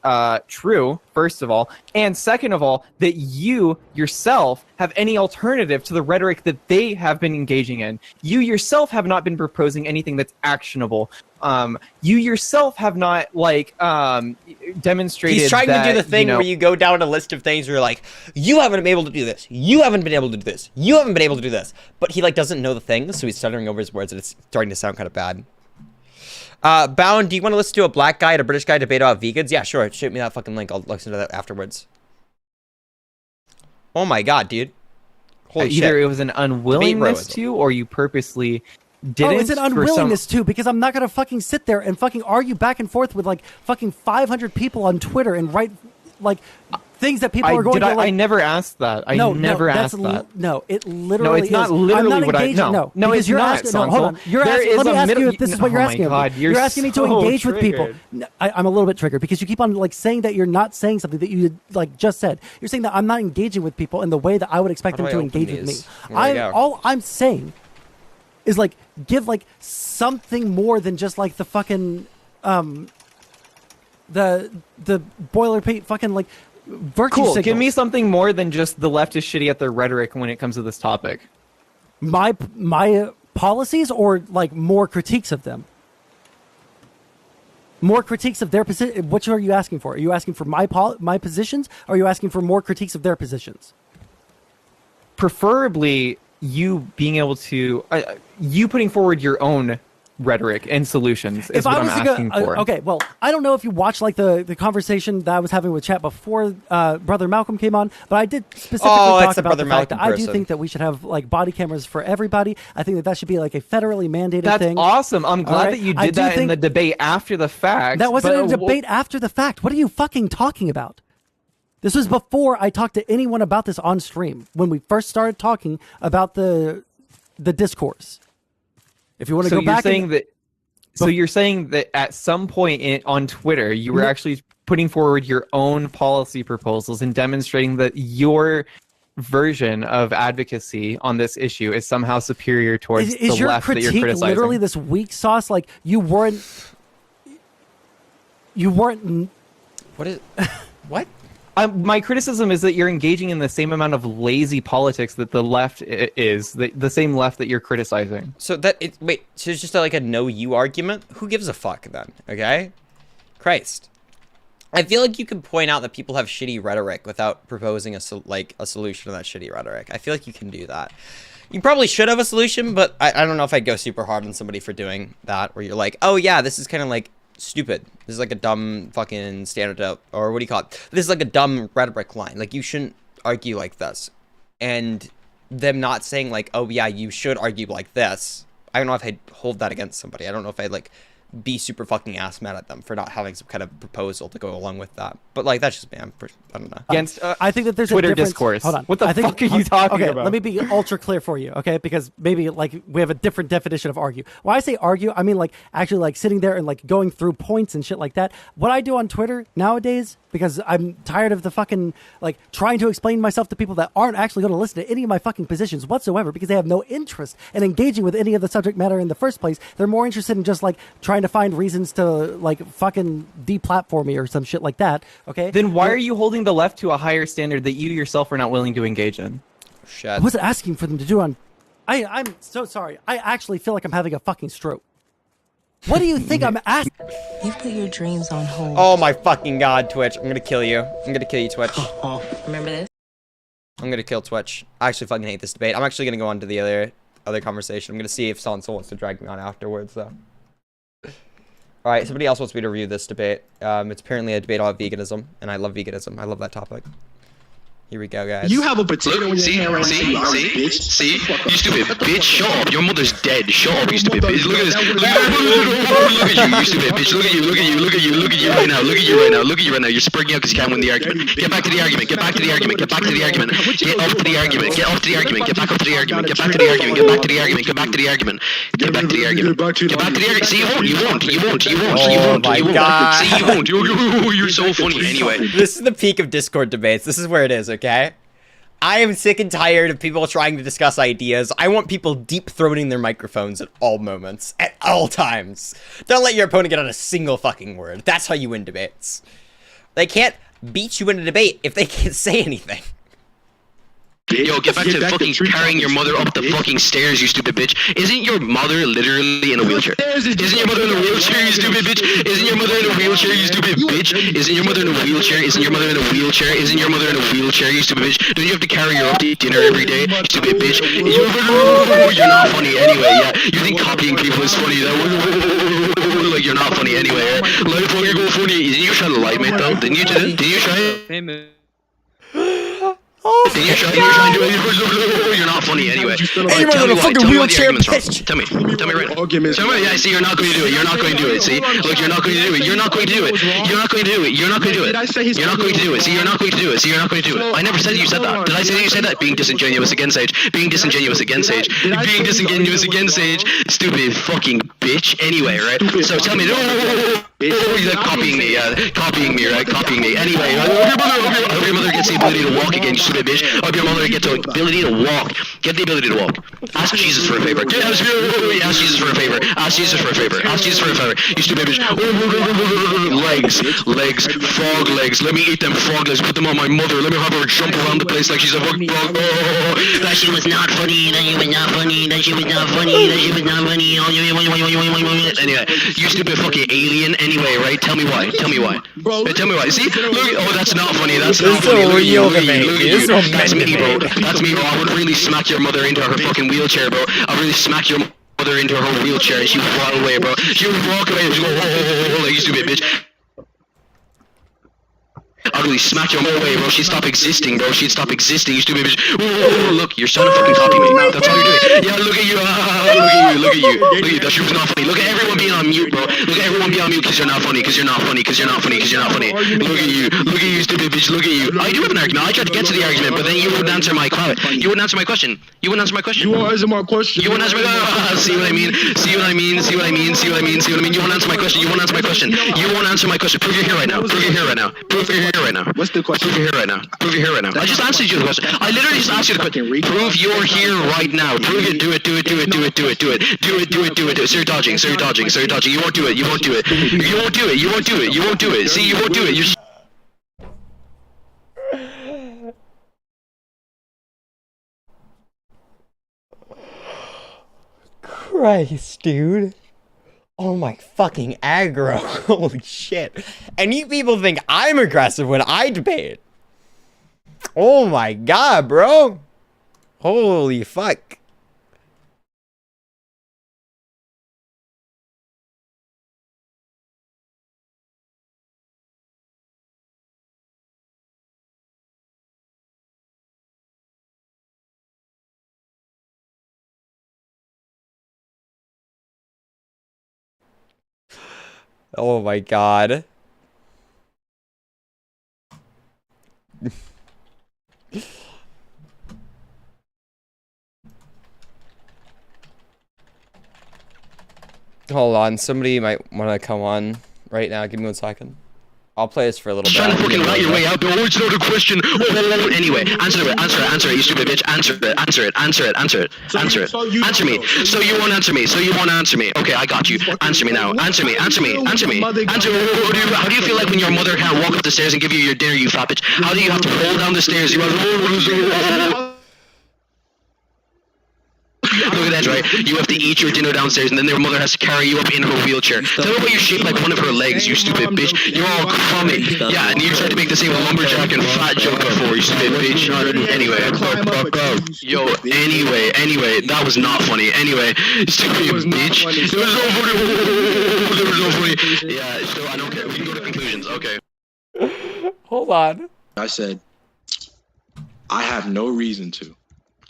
true, first of all. And second of all, that you yourself have any alternative to the rhetoric that they have been engaging in. You yourself have not been proposing anything that's actionable. You yourself have not, demonstrated He's trying that, to do the thing where you go down a list of things where you're like, you haven't been able to do this. You haven't been able to do this. You haven't been able to do this. But he, doesn't know the things, so he's stuttering over his words, and it's starting to sound kind of bad. Bound, do you want to listen to a black guy and a British guy debate about vegans? Yeah, sure. Shoot me that fucking link. I'll listen to that afterwards. Oh my god, dude. Holy shit. Either it was an unwillingness to, or you purposely didn't. Oh, it's an unwillingness to, because I'm not gonna fucking sit there and fucking argue back and forth with fucking 500 people on Twitter and write things that people are going to like. I never asked that. I never asked that. No, it literally No, it's not is. literally I'm not what I. engaging, No, because it's you're not. asking. No, hold on. You're asking. Let me ask you if this is what you're asking. Oh my God, you're asking me to so engage with people. triggered. No, I'm a little bit triggered because you keep on saying that you're not saying something that you just said. You're saying that I'm not engaging with people in the way that I would expect them to engage with me. All I'm saying is give something more than just the fucking the boilerplate fucking virtue Cool. signals. Give me something more than just the left is shitty at their rhetoric when it comes to this topic. My policies, or more critiques of them. More critiques of their position. Which are you asking for? Are you asking for my positions? Or are you asking for more critiques of their positions? Preferably you being able to you putting forward your own rhetoric and solutions is what I'm asking for. Okay, well, I don't know if you watched like the conversation that I was having with chat before Brother Malcolm came on, but I did specifically talk about the fact that I do think that we should have like body cameras for everybody. I think that should be like a federally mandated thing. That's awesome. I'm glad that you did that in the debate after the fact. That wasn't a debate after the fact. What are you fucking talking about? This was before I talked to anyone about this on stream, when we first started talking about the discourse. If you want to go back, so you're saying that at some point on Twitter, you were actually putting forward your own policy proposals and demonstrating that your version of advocacy on this issue is somehow superior towards the left that you're criticizing. Is your critique literally this weak sauce? Like you weren't. What is? What? My criticism is that you're engaging in the same amount of lazy politics that the left is, the same left that you're criticizing. So so it's just like a no you argument? Who gives a fuck then, okay? Christ. I feel like you can point out that people have shitty rhetoric without proposing a solution to that shitty rhetoric. I feel like you can do that. You probably should have a solution, but I don't know if I'd go super hard on somebody for doing that, where you're like, oh yeah, this is kind of like stupid. This is like a dumb fucking standard up, or what do you call it? This is like a dumb rhetoric line. Like, you shouldn't argue like this. And them not saying like, oh yeah, you should argue like this. I don't know if I'd hold that against somebody. I don't know if I'd like be super fucking ass mad at them for not having some kind of proposal to go along with that. But like, that's just me. I don't know. Against I think that there's Twitter a difference. discourse. Hold on. What the fuck are you talking about? Let me be ultra clear for you, okay? Because maybe like we have a different definition of argue. When I say argue, I mean like actually like sitting there and like going through points and shit like that. What I do on Twitter nowadays, because I'm tired of the fucking like trying to explain myself to people that aren't actually going to listen to any of my fucking positions whatsoever, because they have no interest in engaging with any of the subject matter in the first place. They're more interested in just like trying to find reasons to like fucking deplatform me or some shit like that. Okay. Then why are you holding the left to a higher standard that you yourself are not willing to engage in? Shit. I wasn't asking for them to do on. I'm so sorry. I actually feel like I'm having a fucking stroke. What do you think I'm asking? You put your dreams on hold. Oh my fucking god, Twitch. I'm gonna kill you. I'm gonna kill you, Twitch. Remember this? I'm gonna kill Twitch. I actually fucking hate this debate. I'm actually gonna go on to the other conversation. I'm gonna see if Soul wants to drag me on afterwards, though. Alright, somebody else wants me to review this debate. It's apparently a debate about veganism, and I love veganism. I love that topic. Here we go, guys. You have a potato in your hand right now, you stupid bitch. Shut up. Your mother's dead. Shut up, you stupid bitch. Look at this. Look at you, you stupid bitch. Look at you, look at you, look at you, look at you right now. Look at you right now. Look at you right now. You're springing out because you can't win the argument. Get back to the argument. Get back to the argument. Get back to the argument. Get off to the argument. Get off to the argument. Get back up to the argument. Get back to the argument. Get back to the argument. Get back to the argument. Get back to the argument. Get back to the argument. See, you won't. You won't. You won't. You won't. You won't. You won't. See, you won't. You're so funny. Anyway. This is the peak of Discord debates. This is where it is, okay? I am sick and tired of people trying to discuss ideas. I want people deep-throating their microphones at all moments. At all times. Don't let your opponent get on a single fucking word. That's how you win debates. They can't beat you in a debate if they can't say anything. Yo, get back to fucking carrying your mother up the fucking stairs, you stupid bitch. Isn't your mother literally in a wheelchair? Isn't your mother in a wheelchair, you stupid bitch? Isn't your mother in a wheelchair, you stupid bitch? Isn't your mother in a wheelchair? Isn't your mother in a wheelchair? Isn't your mother in a wheelchair, you stupid bitch? Don't you have to carry her up to eat dinner every day, you stupid bitch? You're not funny anyway, yeah. You think copying people is funny, though? Like, you're not funny anyway, yeah? Like, fucking go funny. Didn't you try to lie, mate, though? Didn't you try it? Did you try to do it? You're not funny anyway. Hey, you're in a fucking wheelchair, bitch. Tell me right now. Tell me, yeah, see, you're not going to do it. You're not going to do it. See, look, you're not going to do it. You're not going to do it. You're not going to do it. You're not going to do it. You're not going to do it. See, you're not going to do it. See, you're not going to do it. I never said you said that. Did I say that you said that? Being disingenuous against Sage. Being disingenuous against Sage. Being disingenuous against Sage. Stupid fucking bitch. Anyway, right? So tell me, you're copying me, copying me, right? Copying me. Anyway, I hope your mother gets the ability to walk again, you stupid bitch. I hope your mother gets the ability to walk. Get the ability to walk. Ask Jesus for a favor. Ask Jesus for a favor. Ask Jesus for a favor. Ask Jesus for a favor. You stupid bitch. Legs, frog legs. Let me eat them frog legs. Put them on my mother. Let me have her jump around the place like she's a fucking frog. That shit was not funny. That shit was not funny. That shit was not funny. That shit was not funny. Anyway, you stupid fucking alien. Anyway, right? Tell me why. Tell me why. Tell me why. See? Look. Oh, that's not funny. That's not funny. Look at you. Those you. were That's meant me, to bro. be. That's me, bro. I would really smack your mother into her fucking wheelchair, bro. I'll really smack your mother into her wheelchair and she would fall away, bro. She would walk away and she would go, oh, like you stupid bitch. I'd really smack your away, bro. She'd stop existing, bro. She'd stop existing, you stupid bitch. Ooh, look, you're trying to fucking copy me. That's all you're doing. Yeah, look at you. Look at you. Look at you. That shit was not funny. Look at everyone being on mute, bro. Look at everyone being on mute because you're not funny. Because you're not funny. Because you're not funny. Because you're not funny. Look at you. Look at you, stupid bitch. Look at you. I do have an argument. I tried to get to the argument, but then you wouldn't answer my question. You wouldn't answer my question. You wouldn't answer my question. You won't answer my question. You won't answer my see what I mean? See what I mean? See what I mean? See what I mean? See what I mean? You won't answer my question. You won't answer my question. You won't answer my question. Prove you're here right now. Prove you're here right now. Prove you're here right now. What's the question? Prove you're here right now. Prove you're here right now. I just answered you the question. I literally just asked you the question. Prove you're here right now. Prove it. Do it. Do it. Do it. Do it. Do it. Do it. Do it. Do it. Do it. Do it. So you're dodging. So you're dodging. So you're dodging. You won't do it. You won't do it. You won't do it. You won't do it. You won't do it. See, you won't do it. You're Christ, dude. Oh my fucking aggro. Holy shit. And you people think I'm aggressive when I debate. Oh my god, bro. Holy fuck. Oh my god. Hold on, somebody might want to come on right now. Give me 1 second. I'll play this for a little bit. trying to fucking write your way out there. Oh, it's not a question. Oh, anyway, answer it, you stupid bitch. Answer it. Answer it. Answer it. Answer me. So you won't answer me. So you won't answer me. Okay, I got you. Answer me now. Answer me. Answer me. Answer me. Answer me. How do you feel like when your mother can't walk up the stairs and give you your dinner, you fat bitch? How do you have to roll down the stairs? You have Look at that, right? You have to eat your dinner downstairs, and then their mother has to carry you up in her wheelchair. Tell her why you're shaped like one of her legs, you stupid bitch. You're all crummy. Yeah, and you tried to make the same lumberjack and fat joke before, you stupid bitch. Anyway, yo, anyway, that was not funny. Anyway, stupid bitch. It was so funny. It was so funny. Yeah, so I don't care. We can go to conclusions. Okay. Hold on. I said, I have no reason to.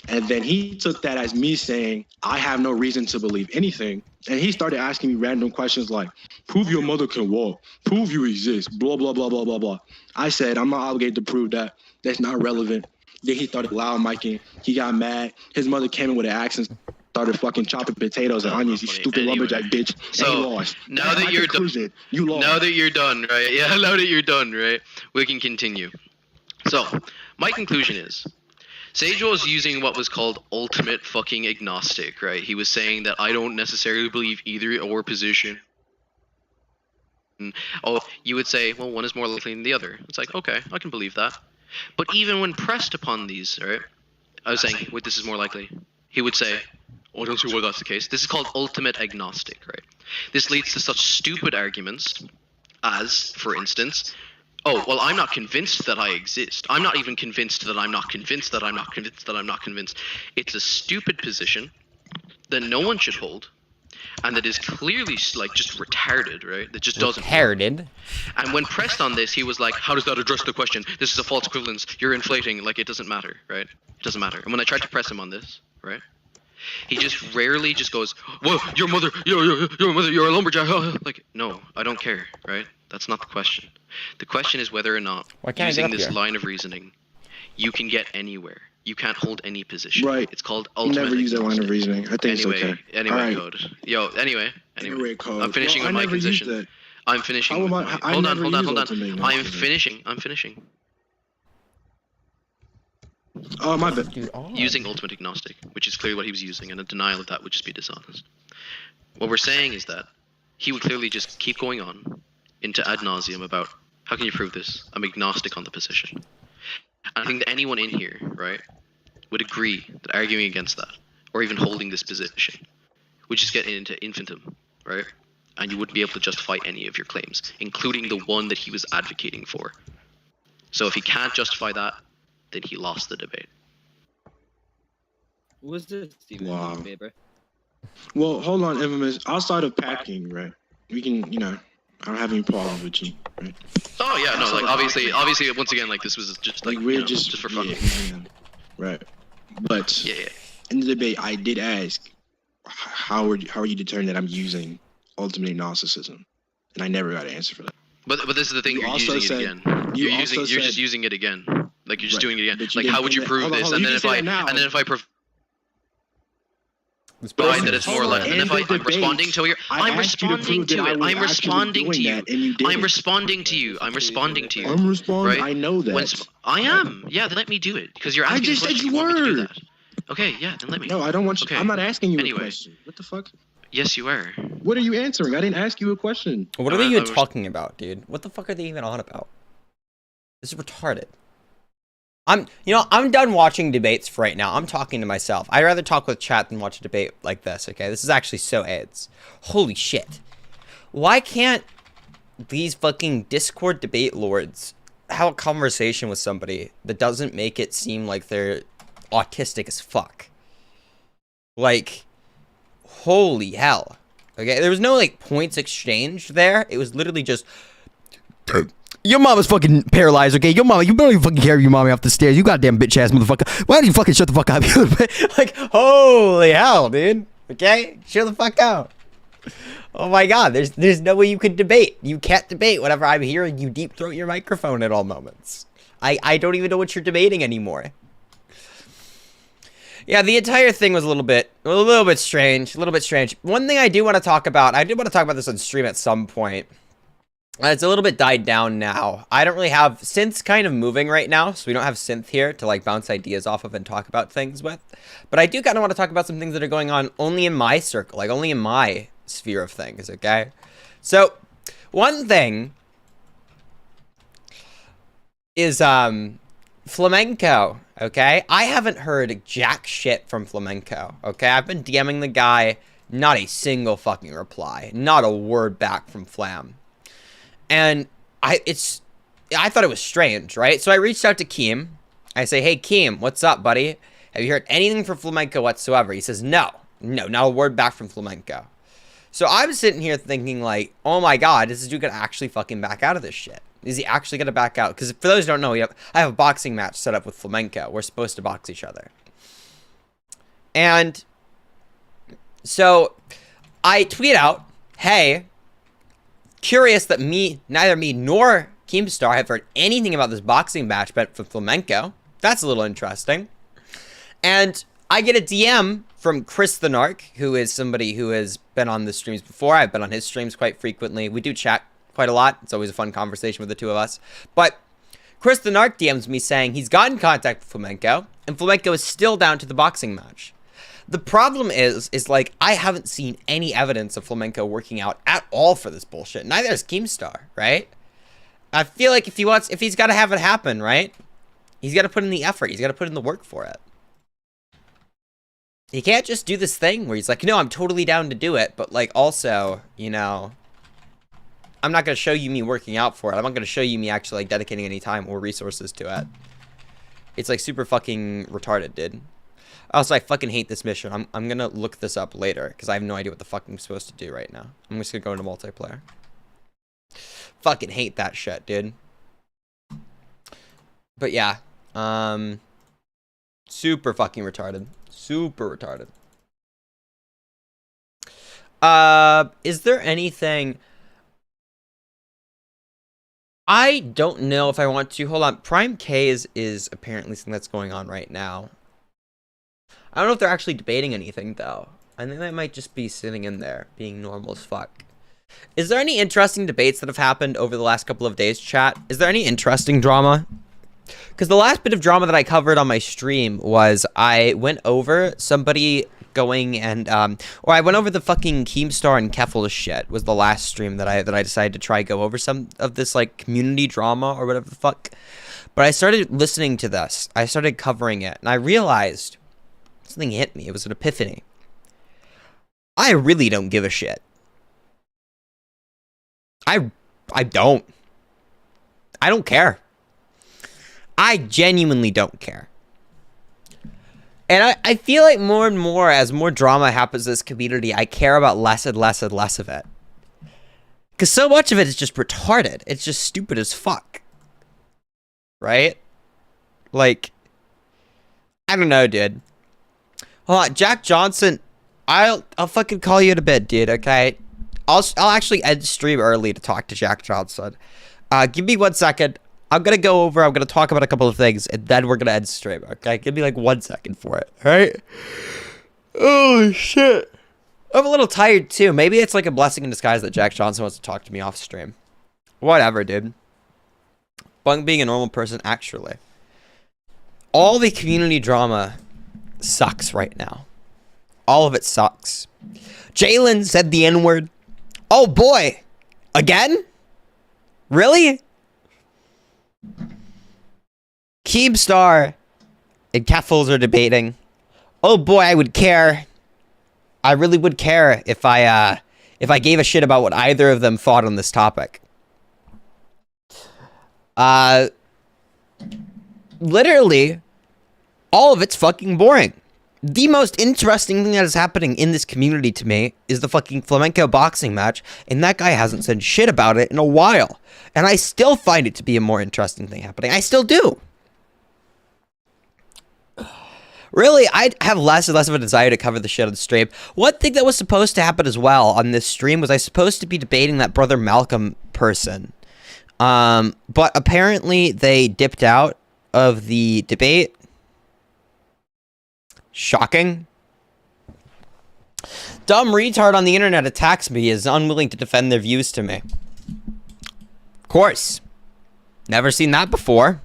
And then he took that as me saying, I have no reason to believe anything. And he started asking me random questions like, prove your mother can walk, prove you exist, blah, blah, blah, blah, blah, blah. I said, I'm not obligated to prove that. That's not relevant. Then he started loud micing. He got mad. His mother came in with an axe and started fucking chopping potatoes and onions, you stupid lumberjack bitch. So, and he lost. Now that you're done, you lost. Now that you're done, right? Yeah, now that you're done, right? We can continue. So, my conclusion is, Sage was using what was called ultimate fucking agnostic, right? He was saying that I don't necessarily believe either or position. Oh, you would say, well, one is more likely than the other. It's like, okay, I can believe that. But even when pressed upon these, right? I was saying, wait, this is more likely. He would say, oh, I don't see why that's the case. This is called ultimate agnostic, right? This leads to such stupid arguments as, for instance, oh, well, I'm not convinced that I exist. I'm not even convinced that I'm not convinced that I'm not convinced that I'm not convinced. It's a stupid position that no one should hold, and that is clearly, like, just retarded, right? That just doesn't work. Retarded? And when pressed on this, he was like, how does that address the question? This is a false equivalence. You're inflating. Like, it doesn't matter, right? It doesn't matter. And when I tried to press him on this, right? He just rarely just goes, well, your mother, you're a lumberjack. Like, no, I don't care, right? That's not the question. The question is whether or not, using this line of reasoning, you can get anywhere. You can't hold any position. Right. It's called You ultimate never use that line agnostic. of reasoning. I think Anyway, it's okay. anyway, All right. code. Yo, anyway. Code. I'm finishing Well, with I my never used position. that. I'm finishing. How with am my, I hold on, never hold on, used hold on. ultimate I'm agnostic. finishing. Oh, my bad. Using ultimate agnostic, which is clearly what he was using, and a denial of that would just be dishonest. What we're saying is that he would clearly just keep going on into ad nauseum about how can you prove this? I'm agnostic on the position. And I think that anyone in here, right, would agree that arguing against that, or even holding this position, would just get into infantum, right? And you wouldn't be able to justify any of your claims, including the one that he was advocating for. So if he can't justify that, then he lost the debate. Was this Steven Wow. debate, bro? Well, hold on, Infamous. Outside of packing, right? We can, I don't have any problems with you, right? Oh yeah, no, like obviously, once again, like this was just like we're just for fun. Yeah, right. But Yeah. in the debate, I did ask, how are you determining that I'm using ultimate narcissism? And I never got an answer for that. But this is the thing, You you're also using said- it again. you You're also just said- using it again. Like you're just Right, doing it again. but you Like didn't how would you do that- prove hold on, this? hold on, And you then can if say I that now. and then if I provide person that it's is more like, in and if the I'm debate, responding to your, I I'm asked you to responding prove that to I it. was I'm actually responding to doing you. that, and you I'm didn't. responding to you. I'm responding to you. I'm responding. Right? I know that. When I am. Yeah, then let me do it because you're I asking. just a said question. you want me to do were. that. Okay, yeah, then let me. No, I don't want you. Okay. I'm not asking you Anyway. a question. What the fuck? Yes, you were. What are you answering? I didn't ask you a question. What are they even talking about, dude? What the fuck are they even on about? This is retarded. I'm done watching debates for right now. I'm talking to myself. I'd rather talk with chat than watch a debate like this, okay? This is actually so AIDS. Holy shit. Why can't these fucking Discord debate lords have a conversation with somebody that doesn't make it seem like they're autistic as fuck? Like, holy hell. Okay, there was no, like, points exchanged there. It was literally just... Your mama's fucking paralyzed, okay? Your mama, you better fucking carry your mommy off the stairs. You goddamn bitch ass motherfucker. Why don't you fucking shut the fuck up? Like, holy hell, dude. Okay? Shut the fuck up. Oh my god, there's no way you could debate. You can't debate whenever I'm hearing you deep throat your microphone at all moments. I don't even know what you're debating anymore. Yeah, the entire thing was a little bit strange. One thing I do want to talk about, I did want to talk about this on stream at some point. It's a little bit died down now. I don't really have Synth's kind of moving right now, so we don't have Synth here to like bounce ideas off of and talk about things with. But I do kind of want to talk about some things that are going on only in my circle, like only in my sphere of things, okay? So, one thing is Flamenco, okay? I haven't heard jack shit from Flamenco, okay? I've been DMing the guy, not a single fucking reply, not a word back from Flam. And I thought it was strange, right? So I reached out to Keem. I say, hey, Keem, what's up, buddy? Have you heard anything from Flamenco whatsoever? He says, no, not a word back from Flamenco. So I'm sitting here thinking like, oh my god, is this dude gonna actually fucking back out of this shit? Is he actually gonna back out? Because for those who don't know, I have a boxing match set up with Flamenco. We're supposed to box each other. And so I tweet out, hey, curious that neither me nor Keemstar have heard anything about this boxing match bet for Flamenco. That's a little interesting. And I get a DM from Chris the Narc, who is somebody who has been on the streams before. I've been on his streams quite frequently. We do chat quite a lot. It's always a fun conversation with the two of us. But Chris the Narc DMs me saying he's got in contact with Flamenco, and Flamenco is still down to the boxing match. The problem is like, I haven't seen any evidence of Flamenco working out at all for this bullshit. Neither has Keemstar, right? I feel like if he's got to have it happen, right? He's got to put in the effort. He's got to put in the work for it. He can't just do this thing where he's like, no, I'm totally down to do it. But like, also, I'm not going to show you me working out for it. I'm not going to show you me actually like dedicating any time or resources to it. It's like super fucking retarded, dude. Also, I fucking hate this mission. I'm gonna look this up later, because I have no idea what the fuck I'm supposed to do right now. I'm just gonna go into multiplayer. Fucking hate that shit, dude. But yeah. Super fucking retarded. Super retarded. Is there anything... I don't know if I want to... Hold on. Prime K is apparently something that's going on right now. I don't know if they're actually debating anything, though. I think they might just be sitting in there, being normal as fuck. Is there any interesting debates that have happened over the last couple of days, chat? Is there any interesting drama? Because the last bit of drama that I covered on my stream was I went over somebody going and, or I went over the fucking Keemstar and Keffel shit was the last stream that I decided to try go over some of this, like, community drama or whatever the fuck. But I started listening to this. I started covering it, and I realized... something hit me. It was an epiphany. I really don't give a shit. I don't. I don't care. I genuinely don't care. And I feel like more and more, as more drama happens in this community, I care about less and less and less of it. Because so much of it is just retarded. It's just stupid as fuck. Right? Like, I don't know, dude. Hold on, Jack Johnson, I'll fucking call you in a bit, dude, okay? I'll actually end stream early to talk to Jack Johnson. Give me 1 second. I'm gonna go over, I'm gonna talk about a couple of things, and then we're gonna end stream, okay? Give me like 1 second for it, alright? Oh, shit. I'm a little tired, too. Maybe it's like a blessing in disguise that Jack Johnson wants to talk to me off stream. Whatever, dude. Bunk being a normal person, actually. All the community drama sucks right now. All of it sucks. Jalen said the N-word. Oh, boy. Again? Really? Keemstar and Keffels are debating. Oh boy, I would care. I really would care if I gave a shit about what either of them thought on this topic. Literally, all of it's fucking boring. The most interesting thing that is happening in this community to me is the fucking flamenco boxing match, and that guy hasn't said shit about it in a while. And I still find it to be a more interesting thing happening. I still do. Really, I have less and less of a desire to cover the shit on the stream. One thing that was supposed to happen as well on this stream was I supposed to be debating that Brother Malcolm person. But apparently they dipped out of the debate. Shocking. Dumb retard on the internet attacks me, is unwilling to defend their views to me. Of course. Never seen that before.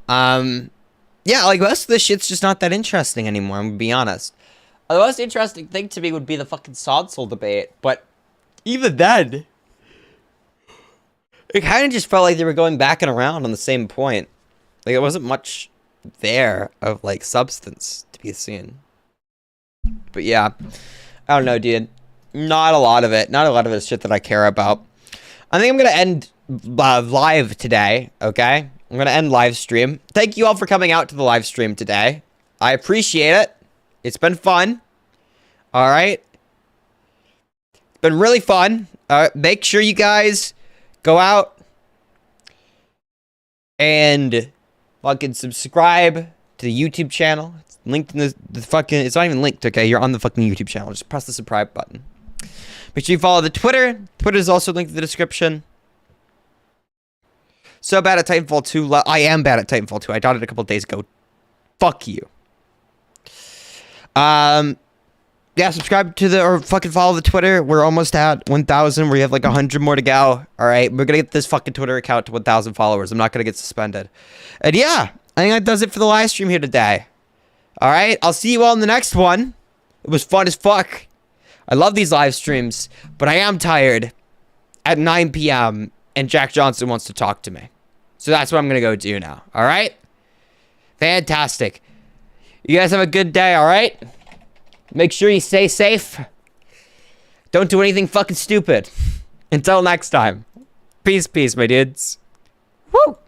Yeah, like most of this shit's just not that interesting anymore, I'm gonna be honest. The most interesting thing to me would be the fucking Sodsol debate, but even then, it kind of just felt like they were going back and around on the same point. Like, there wasn't much there of, like, substance to be seen. But yeah, I don't know, dude. Not a lot of it. Not a lot of it is shit that I care about. I think I'm gonna end live today, okay? I'm gonna end live stream. Thank you all for coming out to the live stream today. I appreciate it. It's been fun. All right. It's been really fun. Make sure you guys go out and fucking subscribe to the YouTube channel. It's linked in the fucking, it's not even linked, okay? You're on the fucking YouTube channel. Just press the subscribe button. Make sure you follow the Twitter. Twitter is also linked in the description. So bad at Titanfall 2. I am bad at Titanfall 2. I died it a couple days ago. Fuck you. Yeah, subscribe to the, or fucking follow the Twitter. We're almost at 1,000. We have like 100 more to go. All right, we're gonna get this fucking Twitter account to 1,000 followers. I'm not gonna get suspended. And yeah, I think that does it for the live stream here today. All right, I'll see you all in the next one. It was fun as fuck. I love these live streams, but I am tired at 9 p.m. and Jack Johnson wants to talk to me. So that's what I'm gonna go do now. All right? Fantastic. You guys have a good day, all right? Make sure you stay safe. Don't do anything fucking stupid. Until next time. Peace, peace, my dudes. Woo!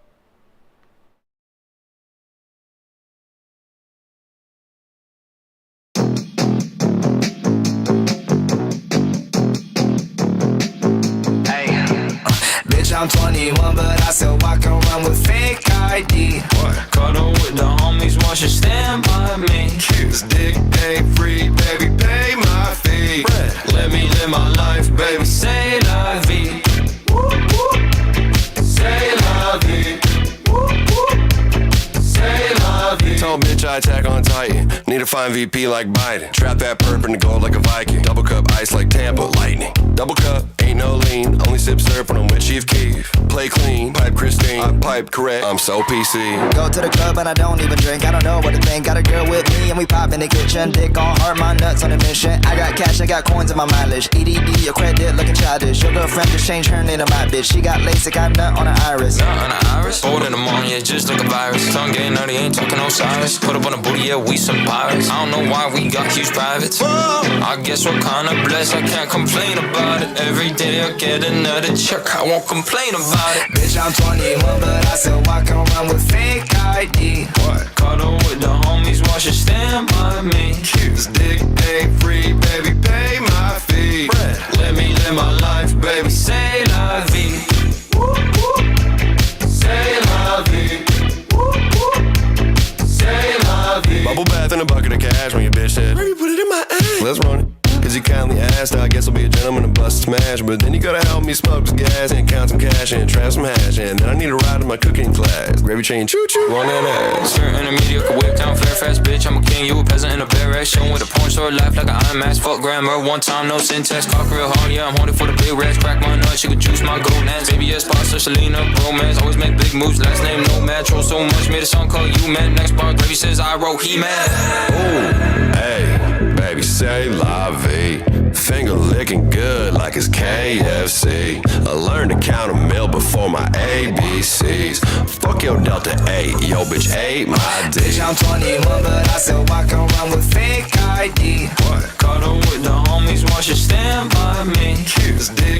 Bitch, I'm 21, but I still walk around with fake ID. What? Cuddle with the homies, watch it stand by me. This dick ain't free, baby, pay my fee. Let me live my life, baby, say la vie. Say la vie. Say la vie. Told bitch I attack on Titan. Need to find VP like Biden. Trap that perp in the gold like a Viking. Double cup ice like Tampa lightning. Double cup, ain't no lean. Only sip syrup when I'm with Chief Keef. Play clean, pipe Christine. I pipe correct, I'm so PC. Go to the club and I don't even drink. I don't know what to think. Got a girl with me and we pop in the kitchen. Dick on hard, my nuts on a mission. I got cash, I got coins in my mileage. EDD, your credit looking childish. Your girlfriend just changed her name to my bitch. She got LASIK, I nut on her iris. Nut on her iris? Old in the morning, yeah, just like a virus. Tongue getting nutty, ain't talking no side. virus. Put up on the booty, yeah, we some pirates. I don't know why we got huge privates. I guess we're kinda blessed, I can't complain about it. Every day I get another check, I won't complain about it. Bitch, I'm 21, but I still walk around with fake ID. What? Caught up with the homies, watch you stand by me. This dick ain't free, baby, pay my fee. Let me live my life, baby, say la vie. Say la vie. Say la vie. Bubble bath in a bucket of cash when your bitch said, baby, put it in my ass. Let's run it. Cause you kindly asked, I guess I'll be a gentleman and bust a smash. But then you gotta help me smoke some gas and count some cash and trap some hash. And then I need a ride in my cooking class. Gravy chain choo-choo on that ass. Skirt in a mediocre whip down Fairfax, bitch. I'm a king, you a peasant in a barrack. Showing with a porn star life like an IMAX. Fuck grammar, one time, no syntax. Cock real hard, yeah, I'm horny for the big rats. Crack my nuts, you can juice my gonads. Baby, yes, pasta, Selena, bromance. Always make big moves, last name no match. Troll so much, made a song called You Man. Next bar, Gravy says I wrote He Man. Ooh, hey, baby, say la vie. Finger licking good like it's KFC. I learned to count a meal before my ABCs. Fuck your Delta 8, yo bitch ate my D. Bitch, I'm 21, but I still walk around with fake ID. What? Caught up with the homies, watch you stand by me. This dick